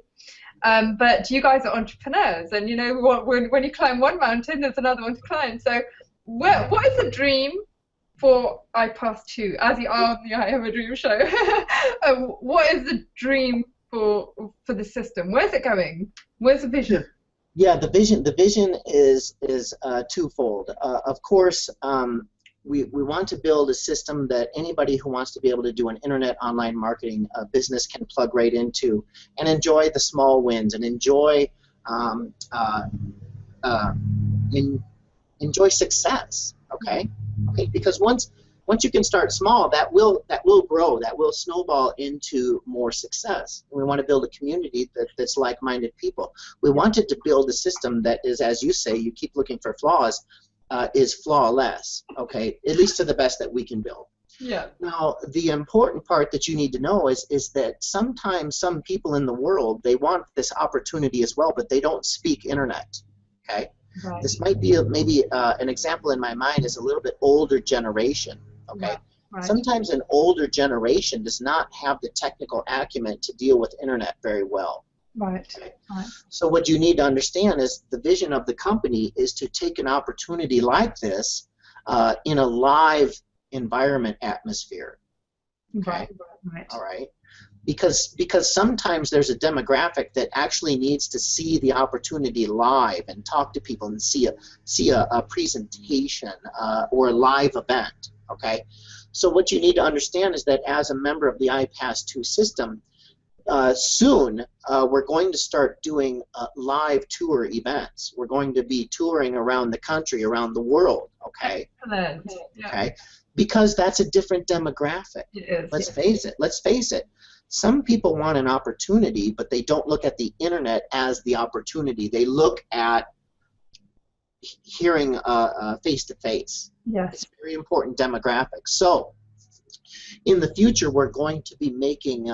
But you guys are entrepreneurs, and you know when you climb one mountain, there's another one to climb. So, what is the dream for IPAS2? As you are on the I Have a Dream show, what is the dream for the system? Where's it going? Where's the vision? Yeah, the vision is twofold. Of course, we want to build a system that anybody who wants to be able to do an internet online marketing business can plug right into and enjoy the small wins and enjoy enjoy success. Okay, because once you can start small, that will grow, that will snowball into more success. And we want to build a community that's like-minded people. We wanted to build a system that is, as you say, you keep looking for flaws, is flawless, okay, at least to the best that we can build. Yeah. Now, the important part that you need to know is that sometimes some people in the world, they want this opportunity as well, but they don't speak internet, okay? Right. This might be maybe an example in my mind is a little bit older generation, okay? Yeah. Right. Sometimes an older generation does not have the technical acumen to deal with internet very well. Right. Okay. Right. So what you need to understand is the vision of the company is to take an opportunity like this in a live environment atmosphere. Okay. Right. All right. Because sometimes there's a demographic that actually needs to see the opportunity live and talk to people and see a presentation or a live event. Okay. So what you need to understand is that as a member of the IPAS2 system, soon we're going to start doing live tour events. We're going to be touring around the country, around the world, okay? Excellent. Yeah. Okay? Because that's a different demographic. It is. Let's face it. Some people want an opportunity, but they don't look at the internet as the opportunity. They look at hearing face-to-face. Yes. It's a very important demographic. So in the future, we're going to be making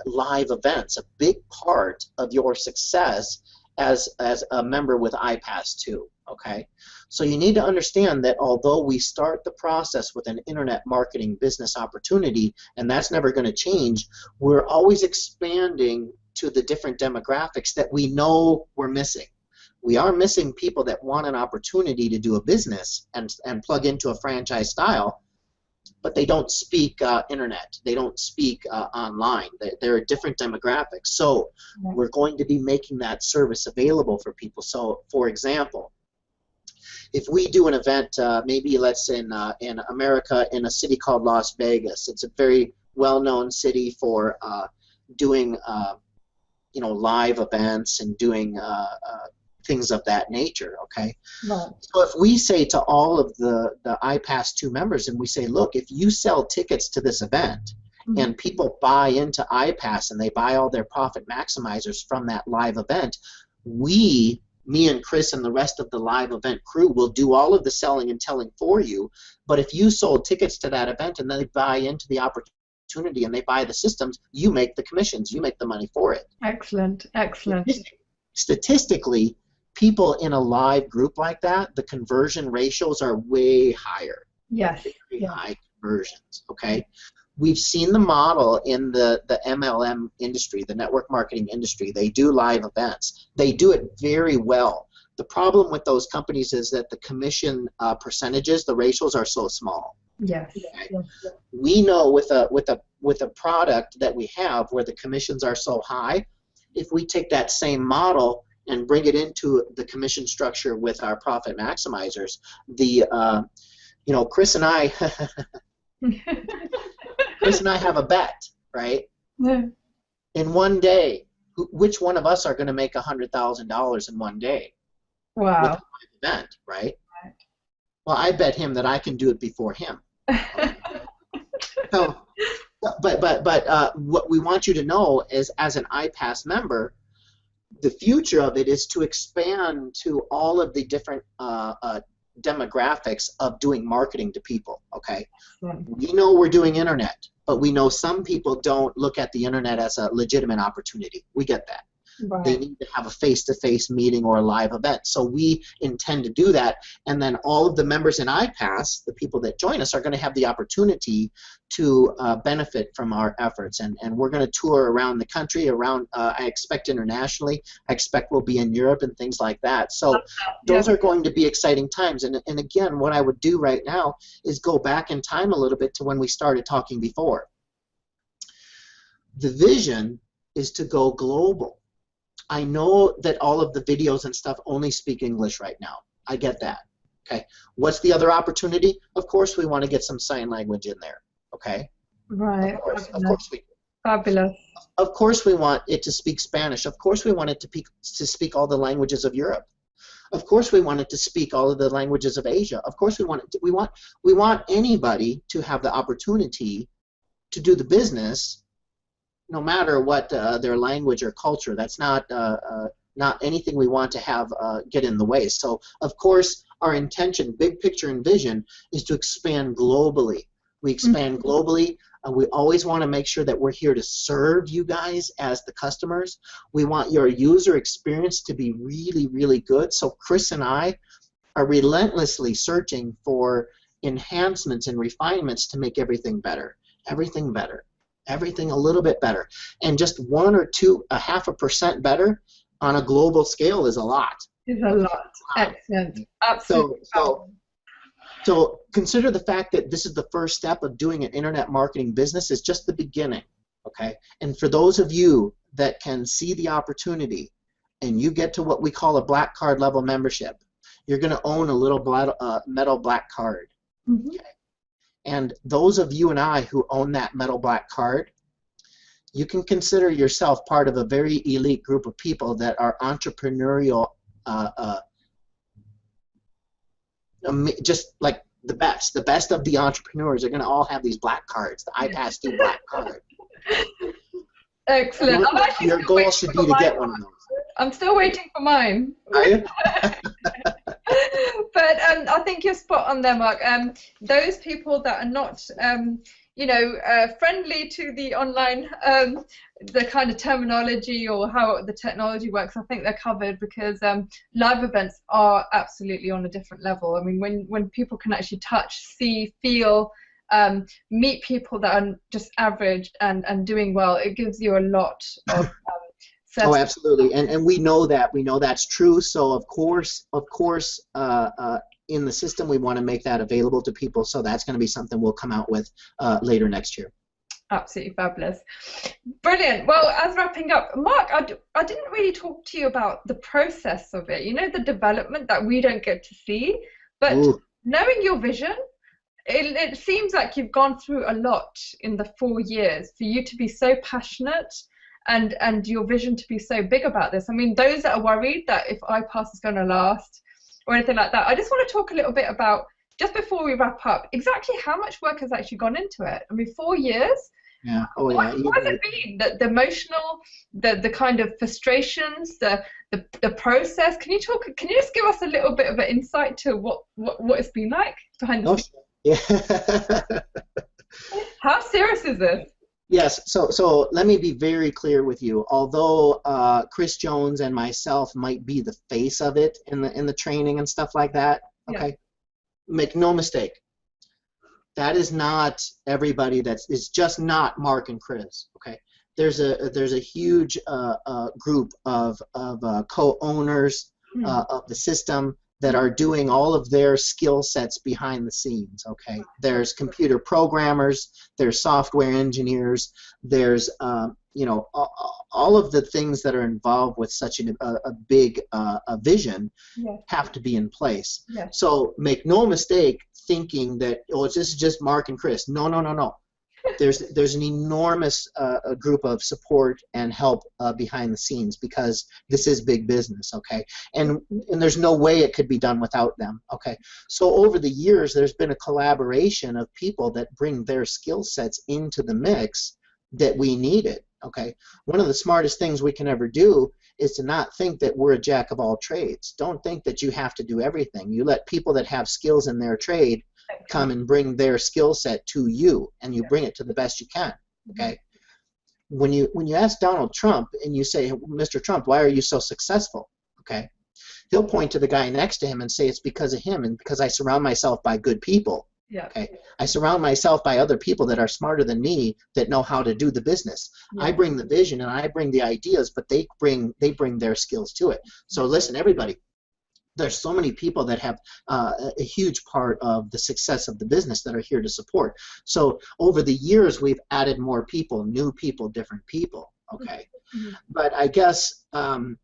live events a big part of your success as a member with IPAS2. Okay, so you need to understand that although we start the process with an internet marketing business opportunity, and that's never going to change, we're always expanding to the different demographics that we know we're missing. We are missing people that want an opportunity to do a business and plug into a franchise style, but they don't speak internet. They don't speak online. They're a different demographic. So we're going to be making that service available for people. So, for example, if we do an event, maybe let's say in America, in a city called Las Vegas, it's a very well-known city for doing live events and doing things of that nature, okay? Right. So if we say to all of the IPAS2 members, and we say, look, if you sell tickets to this event, and people buy into IPAS and they buy all their profit maximizers from that live event, me and Chris and the rest of the live event crew will do all of the selling and telling for you. But if you sold tickets to that event and they buy into the opportunity and they buy the systems, you make the commissions, you make the money for it. Excellent, excellent. Statistically, people in a live group like that, the conversion ratios are way higher. Yes. Very high conversions, okay? We've seen the model in the MLM industry, the network marketing industry. They do live events. They do it very well. The problem with those companies is that the commission percentages, the ratios are so small. Yes. Okay? Yes. We know with a product that we have where the commissions are so high, if we take that same model and bring it into the commission structure with our profit maximizers, Chris and I Chris and I have a bet, right? Yeah. In one day, which one of us are going to make $100,000 in one day? Wow. With the event, right? Well, I bet him that I can do it before him. So, but what we want you to know is, as an IPAS member, the future of it is to expand to all of the different demographics of doing marketing to people, okay? We know we're doing internet, but we know some people don't look at the internet as a legitimate opportunity. We get that. Right. They need to have a face-to-face meeting or a live event. So we intend to do that, and then all of the members in IPAS, the people that join us, are going to have the opportunity to benefit from our efforts. And we're going to tour around the country, I expect internationally. I expect we'll be in Europe and things like that. So those are going to be exciting times. And again, what I would do right now is go back in time a little bit to when we started talking before. The vision is to go global. I know that all of the videos and stuff only speak English right now. I get that. Okay. What's the other opportunity? Of course, we want to get some sign language in there. Okay. Right. Of course we do. Fabulous. Of course, we want it to speak Spanish. Of course, we want it to speak all the languages of Europe. Of course, we want it to speak all of the languages of Asia. Of course, we want anybody to have the opportunity to do the business, no matter what their language or culture. That's not anything we want to have get in the way. So, of course, our intention, big picture and vision, is to expand globally. We expand globally. We always want to make sure that we're here to serve you guys as the customers. We want your user experience to be really, really good. So Chris and I are relentlessly searching for enhancements and refinements to make everything better. Everything better. Everything a little bit better. And just 1 or 2, 0.5% better on a global scale is a lot. Is a lot. Excellent. Absolutely. So consider the fact that this is the first step of doing an internet marketing business. Is just the beginning, okay? And for those of you that can see the opportunity and you get to what we call a black card level membership, you're going to own a little metal black card. Okay? And those of you and I who own that metal black card, you can consider yourself part of a very elite group of people that are entrepreneurial, just like the best of the entrepreneurs are going to all have these black cards, the IPAS2 black card. Excellent. Your goal should be to get one of those. I'm still waiting for mine. Are you? But I think you're spot on there, Mark. Those people that are not, friendly to the online, the kind of terminology or how the technology works, I think they're covered because live events are absolutely on a different level. I mean, when people can actually touch, see, feel, meet people that are just average and doing well, it gives you a lot of Oh, absolutely, and we know that's true. So of course, in the system, we want to make that available to people. So that's going to be something we'll come out with later next year. Absolutely fabulous, brilliant. Well, as wrapping up, Mark, I didn't really talk to you about the process of it. You know, the development that we don't get to see, but Ooh. Knowing your vision. It seems like you've gone through a lot in the 4 years for you to be so passionate and your vision to be so big about this. I mean, those that are worried that if IPAS is going to last or anything like that, I just want to talk a little bit about, just before we wrap up, exactly how much work has actually gone into it. I mean, 4 years. Yeah. Oh, yeah. What has it been? The emotional, the kind of frustrations, the process. Can you just give us a little bit of an insight to what it's been like behind the scenes? Yeah. How serious is this? Yes. So let me be very clear with you. Although Chris Jones and myself might be the face of it in the training and stuff like that, okay, yeah. Make no mistake. That is not everybody. It's just not Mark and Chris. Okay. There's a huge group of co-owners of the system that are doing all of their skill sets behind the scenes. Okay, there's computer programmers, there's software engineers, there's all of the things that are involved with such a big vision have to be in place. Yes. So make no mistake thinking that this is just Mark and Chris. No. There's an enormous group of support and help behind the scenes, because this is big business, okay? And there's no way it could be done without them, okay? So over the years, there's been a collaboration of people that bring their skill sets into the mix that we needed, okay? One of the smartest things we can ever do is to not think that we're a jack of all trades. Don't think that you have to do everything. You let people that have skills in their trade come and bring their skill set to you, and you bring it to the best you can. Okay. When you ask Donald Trump and you say, Mr. Trump, why are you so successful? Okay. He'll point to the guy next to him and say, it's because of him and because I surround myself by good people. Yeah. Okay. I surround myself by other people that are smarter than me, that know how to do the business. Yeah. I bring the vision and I bring the ideas, but they bring their skills to it. So listen, everybody. There's so many people that have a huge part of the success of the business that are here to support. So over the years, we've added more people, new people, different people. Okay, but I guess for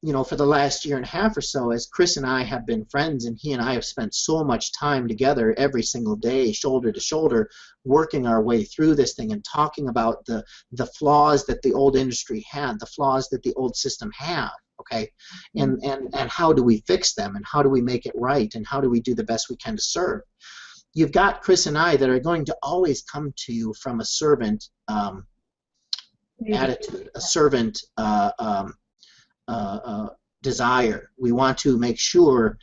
the last year and a half or so, as Chris and I have been friends, and he and I have spent so much time together every single day, shoulder to shoulder, working our way through this thing and talking about the flaws that the old industry had, the flaws that the old system had. Okay, and how do we fix them, and how do we make it right, and how do we do the best we can to serve? You've got Chris and I that are going to always come to you from a servant attitude, a servant desire. We want to make sure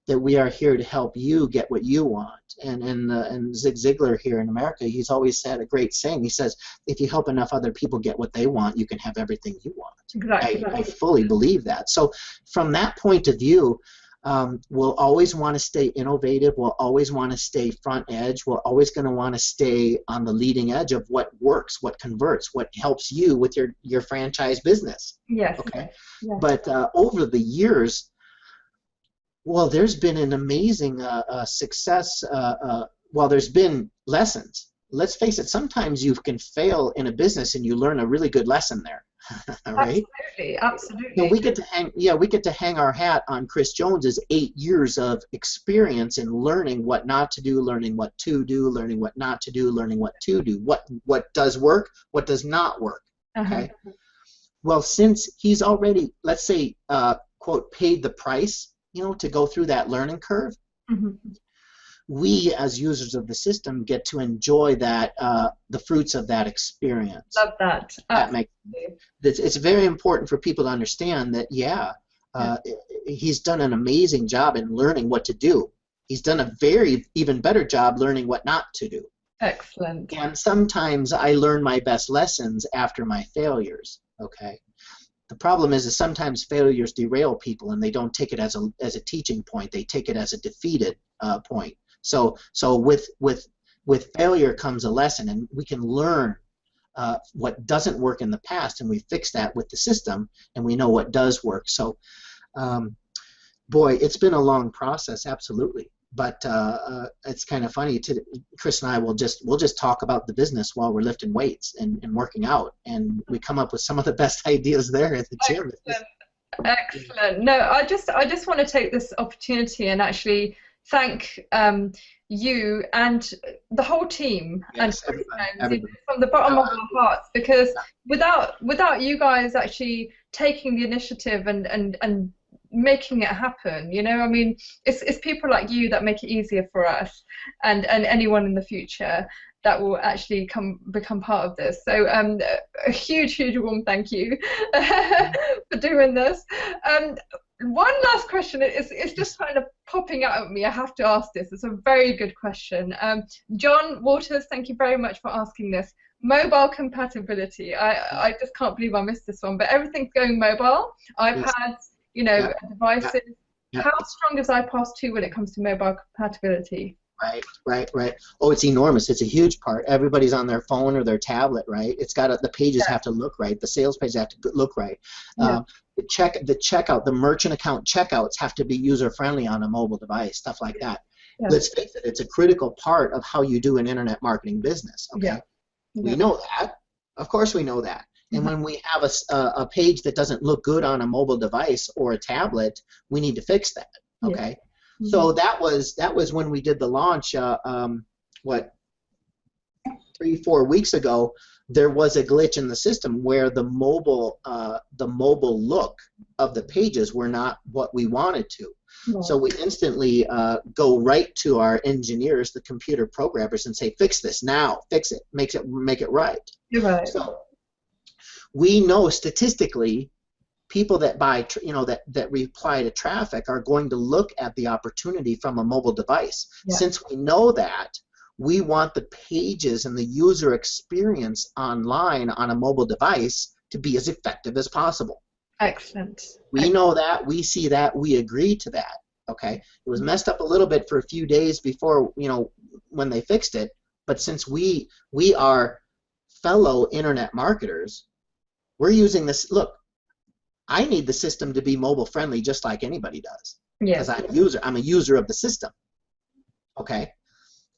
that we are here to help you get what you want. And Zig Ziglar here in America, he's always said a great saying. He says, if you help enough other people get what they want, you can have everything you want. Exactly. I fully believe that. So from that point of view, we'll always want to stay innovative. We'll always want to stay front edge. We're always going to want to stay on the leading edge of what works, what converts, what helps you with your franchise business. Yes. Okay. Yes. But over the years, well, there's been an amazing success. Well, there's been lessons. Let's face it, sometimes you can fail in a business and you learn a really good lesson there. Right? Absolutely. So we get to hang our hat on Chris Jones's 8 years of experience in learning what not to do, learning what to do, learning what not to do, learning what to do, what does work, what does not work. Okay. Well, since he's already, let's say, quote, paid the price, to go through that learning curve, we as users of the system get to enjoy that the fruits of that experience. Love that. It's very important for people to understand that he's done an amazing job in learning what to do. He's done a even better job learning what not to do. Excellent. And sometimes I learn my best lessons after my failures, okay? The problem is sometimes failures derail people, and they don't take it as a teaching point. They take it as a defeated point. So with failure comes a lesson, and we can learn what doesn't work in the past, and we fix that with the system, and we know what does work. So, boy, it's been a long process, absolutely. But it's kind of funny. Chris and I will just talk about the business while we're lifting weights and working out, and we come up with some of the best ideas there at the gym. Excellent. Excellent. No, I just want to take this opportunity and actually thank you and the whole team, yes, and everybody. from the bottom of our hearts, because without you guys actually taking the initiative and making it happen, you know, I mean, it's people like you that make it easier for us and anyone in the future that will actually become part of this. So a huge warm thank you for doing this. One last question, it's just kind of popping out at me. I have to ask this. It's a very good question. John Waters, thank you very much for asking this. Mobile compatibility. I just can't believe I missed this one, but everything's going mobile, iPads, you know, devices. How strong is IPAS2 when it comes to mobile compatibility? Right. Oh, it's enormous. It's a huge part. Everybody's on their phone or their tablet, right? It's got the pages have to look right. The sales pages have to look right. The checkout, the merchant account checkouts have to be user-friendly on a mobile device, stuff like that. Let's face it, it's a critical part of how you do an internet marketing business, okay? We know that. Of course we know that. And when we have a page that doesn't look good on a mobile device or a tablet, we need to fix that, okay? So that was when we did the launch, what, 3-4 weeks ago. There was a glitch in the system where the mobile look of the pages were not what we wanted to. So we instantly go right to our engineers, the computer programmers, and say, fix this now, fix it, make it right. You're right. So we know statistically, people that buy, that reply to traffic are going to look at the opportunity from a mobile device. Since we know that, we want the pages and the user experience online on a mobile device to be as effective as possible. Excellent. We know that, we see that, we agree to that. Okay, it was messed up a little bit for a few days before, when they fixed it. But since we are fellow internet marketers, we're using this. Look, I need the system to be mobile friendly just like anybody does. Because I'm a user of the system. Okay.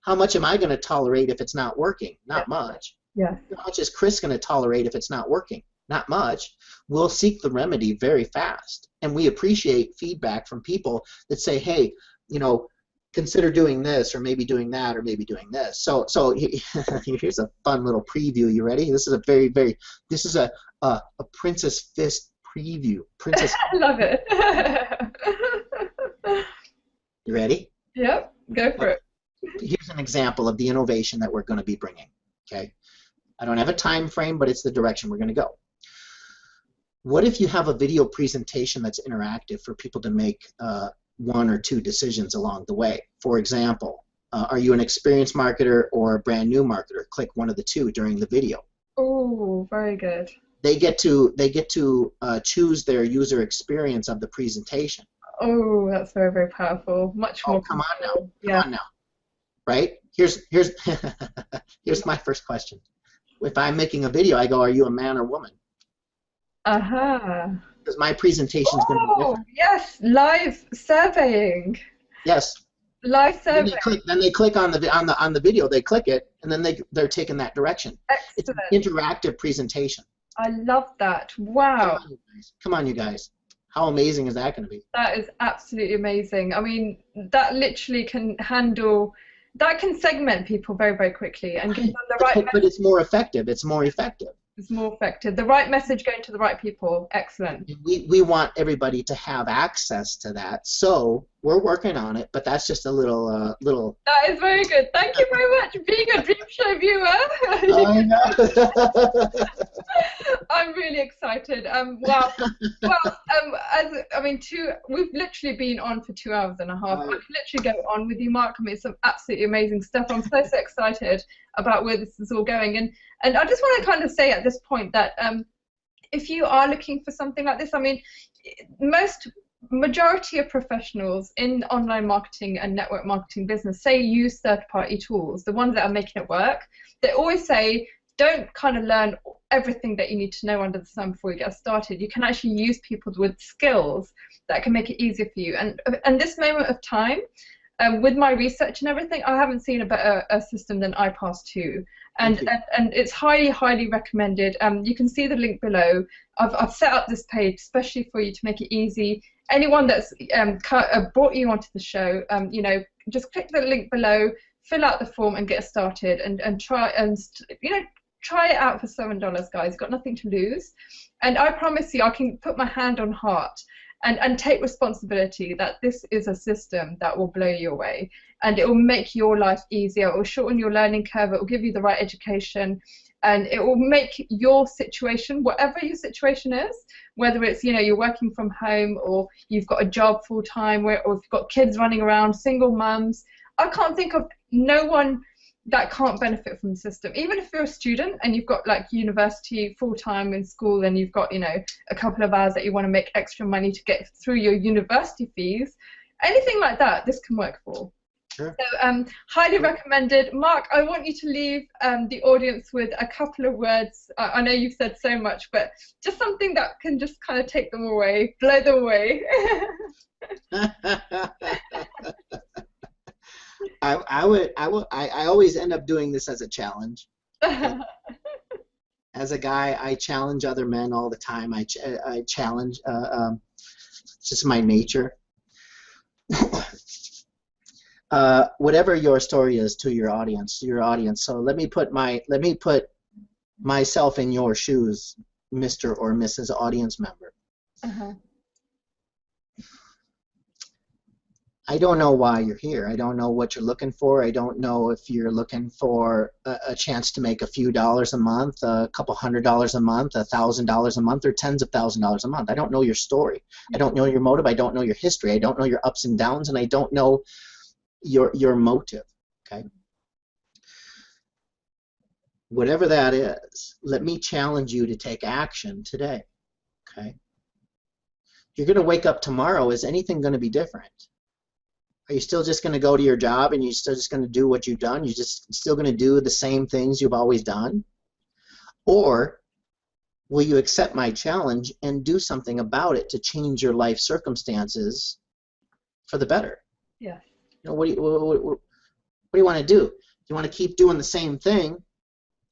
How much am I going to tolerate if it's not working? Not much. How much is Chris going to tolerate if it's not working? Not much. We'll seek the remedy very fast. And we appreciate feedback from people that say, hey, consider doing this, or maybe doing that, or maybe doing this. So here's a fun little preview. You ready? This is this is a Princess Fist preview. I love it. You ready? Yep, go for it. Here's an example of the innovation that we're going to be bringing. Okay, I don't have a time frame, but it's the direction we're going to go. What if you have a video presentation that's interactive for people to make 1 or 2 decisions along the way? For example, are you an experienced marketer or a brand new marketer? Click one of the 2 during the video. Oh, very good. They get to choose their user experience of the presentation. Oh, that's very, very powerful. Much more. Oh, come on now. Come on now. Right? Here's here's my first question. If I'm making a video, I go, are you a man or woman? Because my presentation is going to be different. Yes, live surveying. Yes. Live surveying. Then they click on the video. They click it, and then they're taken that direction. Excellent. It's an interactive presentation. I love that. Wow. Come on, you guys. How amazing is that going to be? That is absolutely amazing. I mean, that literally can segment people very, very quickly and give them the right message. But it's more effective. It's more effective. It's more effective. The right message going to the right people. Excellent. We want everybody to have access to that, so we're working on it. But that's just a little. That is very good. Thank you very much, being a Dream Show viewer. I know. I'm really excited. Wow. Well, we've literally been on for 2 hours and a half. I Uh, could literally go on with you, Mark. I mean, it's some absolutely amazing stuff. I'm so, so excited about where this is all going. And I just want to kind of say at this point that if you are looking for something like this, I mean, majority of professionals in online marketing and network marketing business say use third-party tools, the ones that are making it work. They always say don't kind of learn everything that you need to know under the sun before you get started. You can actually use people with skills that can make it easier for you. And this moment of time, with my research and everything, I haven't seen a better system than IPAS2, and it's highly, highly recommended. You can see the link below. I've set up this page especially for you to make it easy. Anyone that's brought you onto the show, you know, just click the link below, fill out the form, and get started, and try and try it out for $7, guys. You've got nothing to lose, and I promise you, I can put my hand on heart and take responsibility that this is a system that will blow you away, and it will make your life easier. It will shorten your learning curve. It will give you the right education, and it will make your situation, whatever your situation is, whether it's, you know, you're working from home or you've got a job full time, or if you've got kids running around, single mums. I can't think of no one that can't benefit from the system. Even if you're a student and you've got like university full time in school, and you've got, you know, a couple of hours that you want to make extra money to get through your university fees, anything like that, this can work for. Sure. So highly recommended. Mark, I want you to leave the audience with a couple of words. I know you've said so much, but just something that can just kind of take them away, blow them away. I always end up doing this as a challenge. As a guy, I challenge other men all the time. I challenge. It's just my nature. Whatever your story is to your audience. So let me put myself in your shoes, Mr. or Mrs. Audience member. I don't know why you're here. I don't know what you're looking for. I don't know if you're looking for a chance to make a few dollars a month, a couple $100 a month, $1,000 a month, or tens of $1,000s a month. I don't know your story. I don't know your motive. I don't know your history. I don't know your ups and downs, and I don't know your motive. Okay. Whatever that is, let me challenge you to take action today. Okay. You're going to wake up tomorrow. Is anything going to be different? Are you still just going to go to your job and you're still just going to do what you've done? You're just still going to do the same things you've always done? Or will you accept my challenge and do something about it to change your life circumstances for the better? Yeah. You know, what do you want to do? Do you want to keep doing the same thing,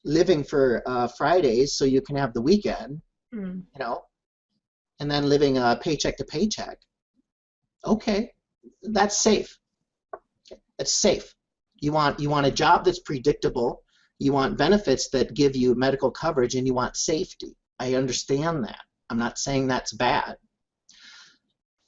living for Fridays so you can have the weekend, you know, and then living paycheck to paycheck? Okay. That's safe. That's safe. You want a job that's predictable. You want benefits that give you medical coverage, and you want safety. I understand that. I'm not saying that's bad.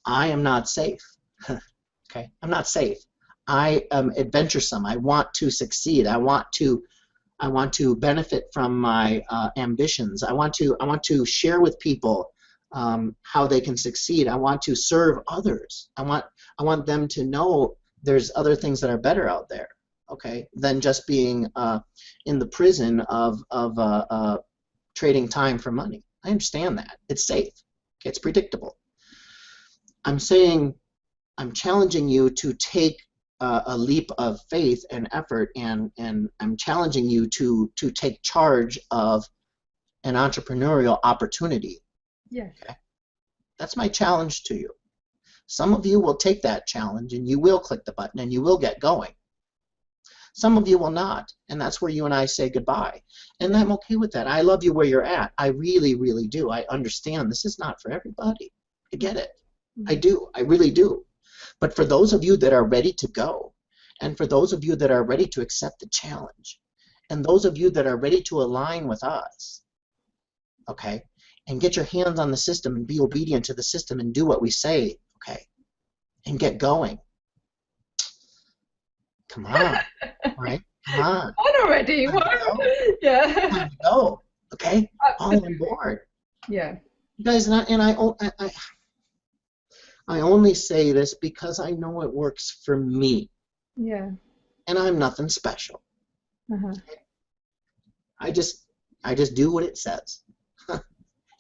I am not safe. Okay, I'm not safe. I am adventuresome. I want to succeed. I want to benefit from my ambitions. I want to share with people how they can succeed. I want to serve others. I want them to know there's other things that are better out there, okay, than just being in the prison of trading time for money. I understand that. It's safe. Okay, it's predictable. I'm challenging you to take a leap of faith and effort, and I'm challenging you to take charge of an entrepreneurial opportunity. Yeah. Okay? That's my challenge to you. Some of you will take that challenge and you will click the button and you will get going. Some of you will not, and that's where you and I say goodbye. And I'm okay with that. I love you where you're at. I really, really do. I understand this is not for everybody. I get it. I do. I really do. But for those of you that are ready to go, and for those of you that are ready to accept the challenge, and those of you that are ready to align with us, okay, and get your hands on the system and be obedient to the system and do what we say, okay, and get going. Come on, all right? Come on. On already. Time to go. Yeah. Time to go. Okay, all Absolutely. on board. Yeah. You guys, I only say this because I know it works for me, Yeah. and I'm nothing special. Uh-huh. I just do what it says.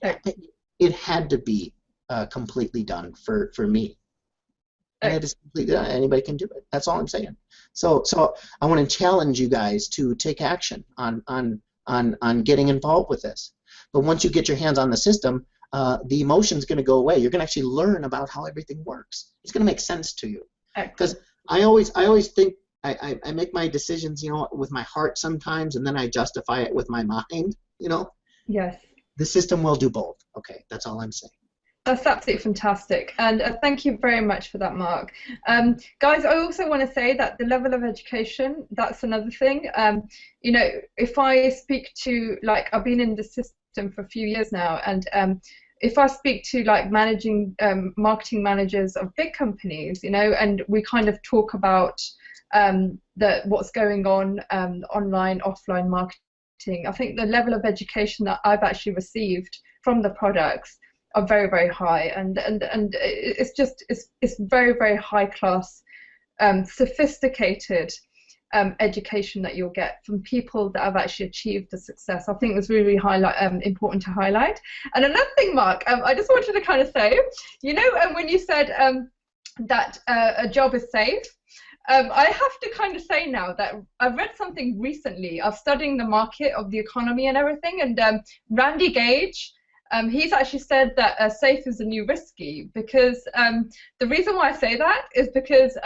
Ex- It had to be completely done for me, and it ex- is completely done. Anybody can do it. That's all I'm saying. So I want to challenge you guys to take action on getting involved with this. But once you get your hands on the system, the emotion's going to go away. You're going to actually learn about how everything works. It's going to make sense to you. Because Excellent. I always think I make my decisions, with my heart sometimes, and then I justify it with my mind. Yes. The system will do both. Okay, that's all I'm saying. That's absolutely fantastic, and thank you very much for that, Mark. Guys, I also want to say that the level of education, that's another thing. If I speak to, like, I've been in the system for a few years now, and if I speak to, like, managing marketing managers of big companies, and we kind of talk about what's going on online, offline marketing, I think the level of education that I've actually received from the products are very, very high, and it's very, very high class, sophisticated education that you'll get from people that have actually achieved the success. I think it's really important to highlight. And another thing, Mark, I just wanted to kind of say, when you said that a job is safe, I have to kind of say now that I've read something recently of studying the market of the economy and everything, and Randy Gage, he's actually said that safe is the new risky, because the reason why I say that is because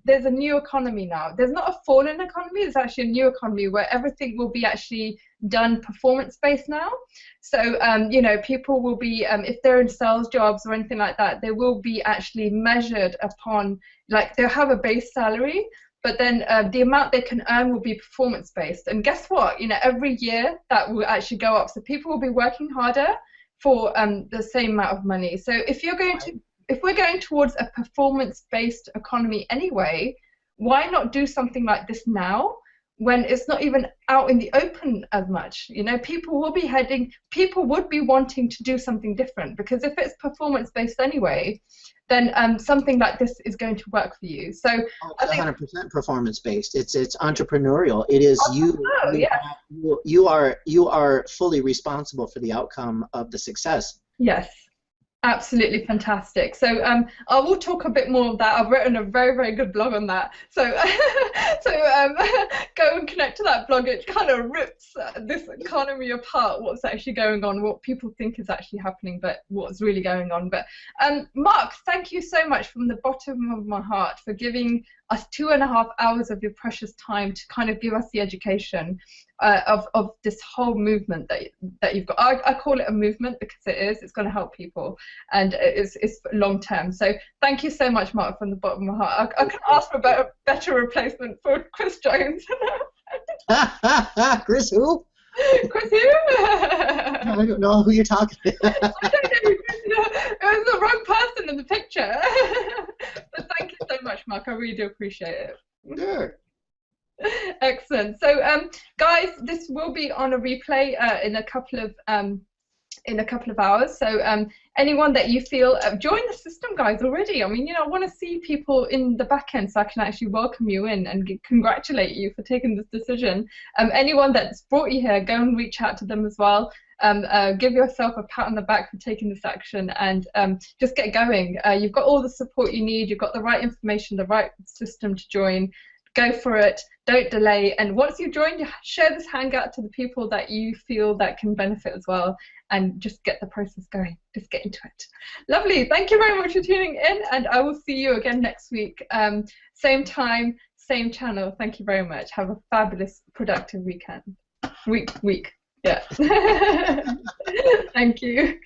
there's a new economy now. There's not a fallen economy, there's actually a new economy where everything will be actually done performance-based now. So, people will be, if they're in sales jobs or anything like that, they will be actually measured upon, like, they'll have a base salary, but then the amount they can earn will be performance-based. And guess what? Every year that will actually go up. So people will be working harder for the same amount of money. So if we're going towards a performance-based economy anyway, why not do something like this now when it's not even out in the open as much? People would be wanting to do something different, because if it's performance-based anyway, then something like this is going to work for you. So I think 100% performance based. It's entrepreneurial. It is you are fully responsible for the outcome of the success. Yes. Absolutely fantastic. So I will talk a bit more of that. I've written a very, very good blog on that. So go and connect to that blog. It kind of rips this economy apart, what's actually going on, what people think is actually happening, but what's really going on. But Mark, thank you so much from the bottom of my heart for giving us 2.5 hours of your precious time to kind of give us the education of this whole movement that you've got. I call it a movement because it is. It's going to help people, and it's long term. So thank you so much, Mark, from the bottom of my heart. I can ask for a better replacement for Chris Jones. Chris who? Chris who? I don't know who you're talking to. I don't know. It was the wrong person in the picture. But thank you so much, Mark. I really do appreciate it. Sure. Excellent. So, guys, this will be on a replay in a couple of hours. So, anyone that you feel join the system, guys, already. I mean, I want to see people in the back end so I can actually welcome you in and congratulate you for taking this decision. Anyone that's brought you here, go and reach out to them as well. Give yourself a pat on the back for taking this action, and just get going. You've got all the support you need. You've got the right information, the right system to join. Go for it. Don't delay. And once you join, share this hangout to the people that you feel that can benefit as well, and just get the process going. Just get into it. Lovely. Thank you very much for tuning in, and I will see you again next week. Same time, same channel. Thank you very much. Have a fabulous, productive weekend. Week. Yeah. Thank you.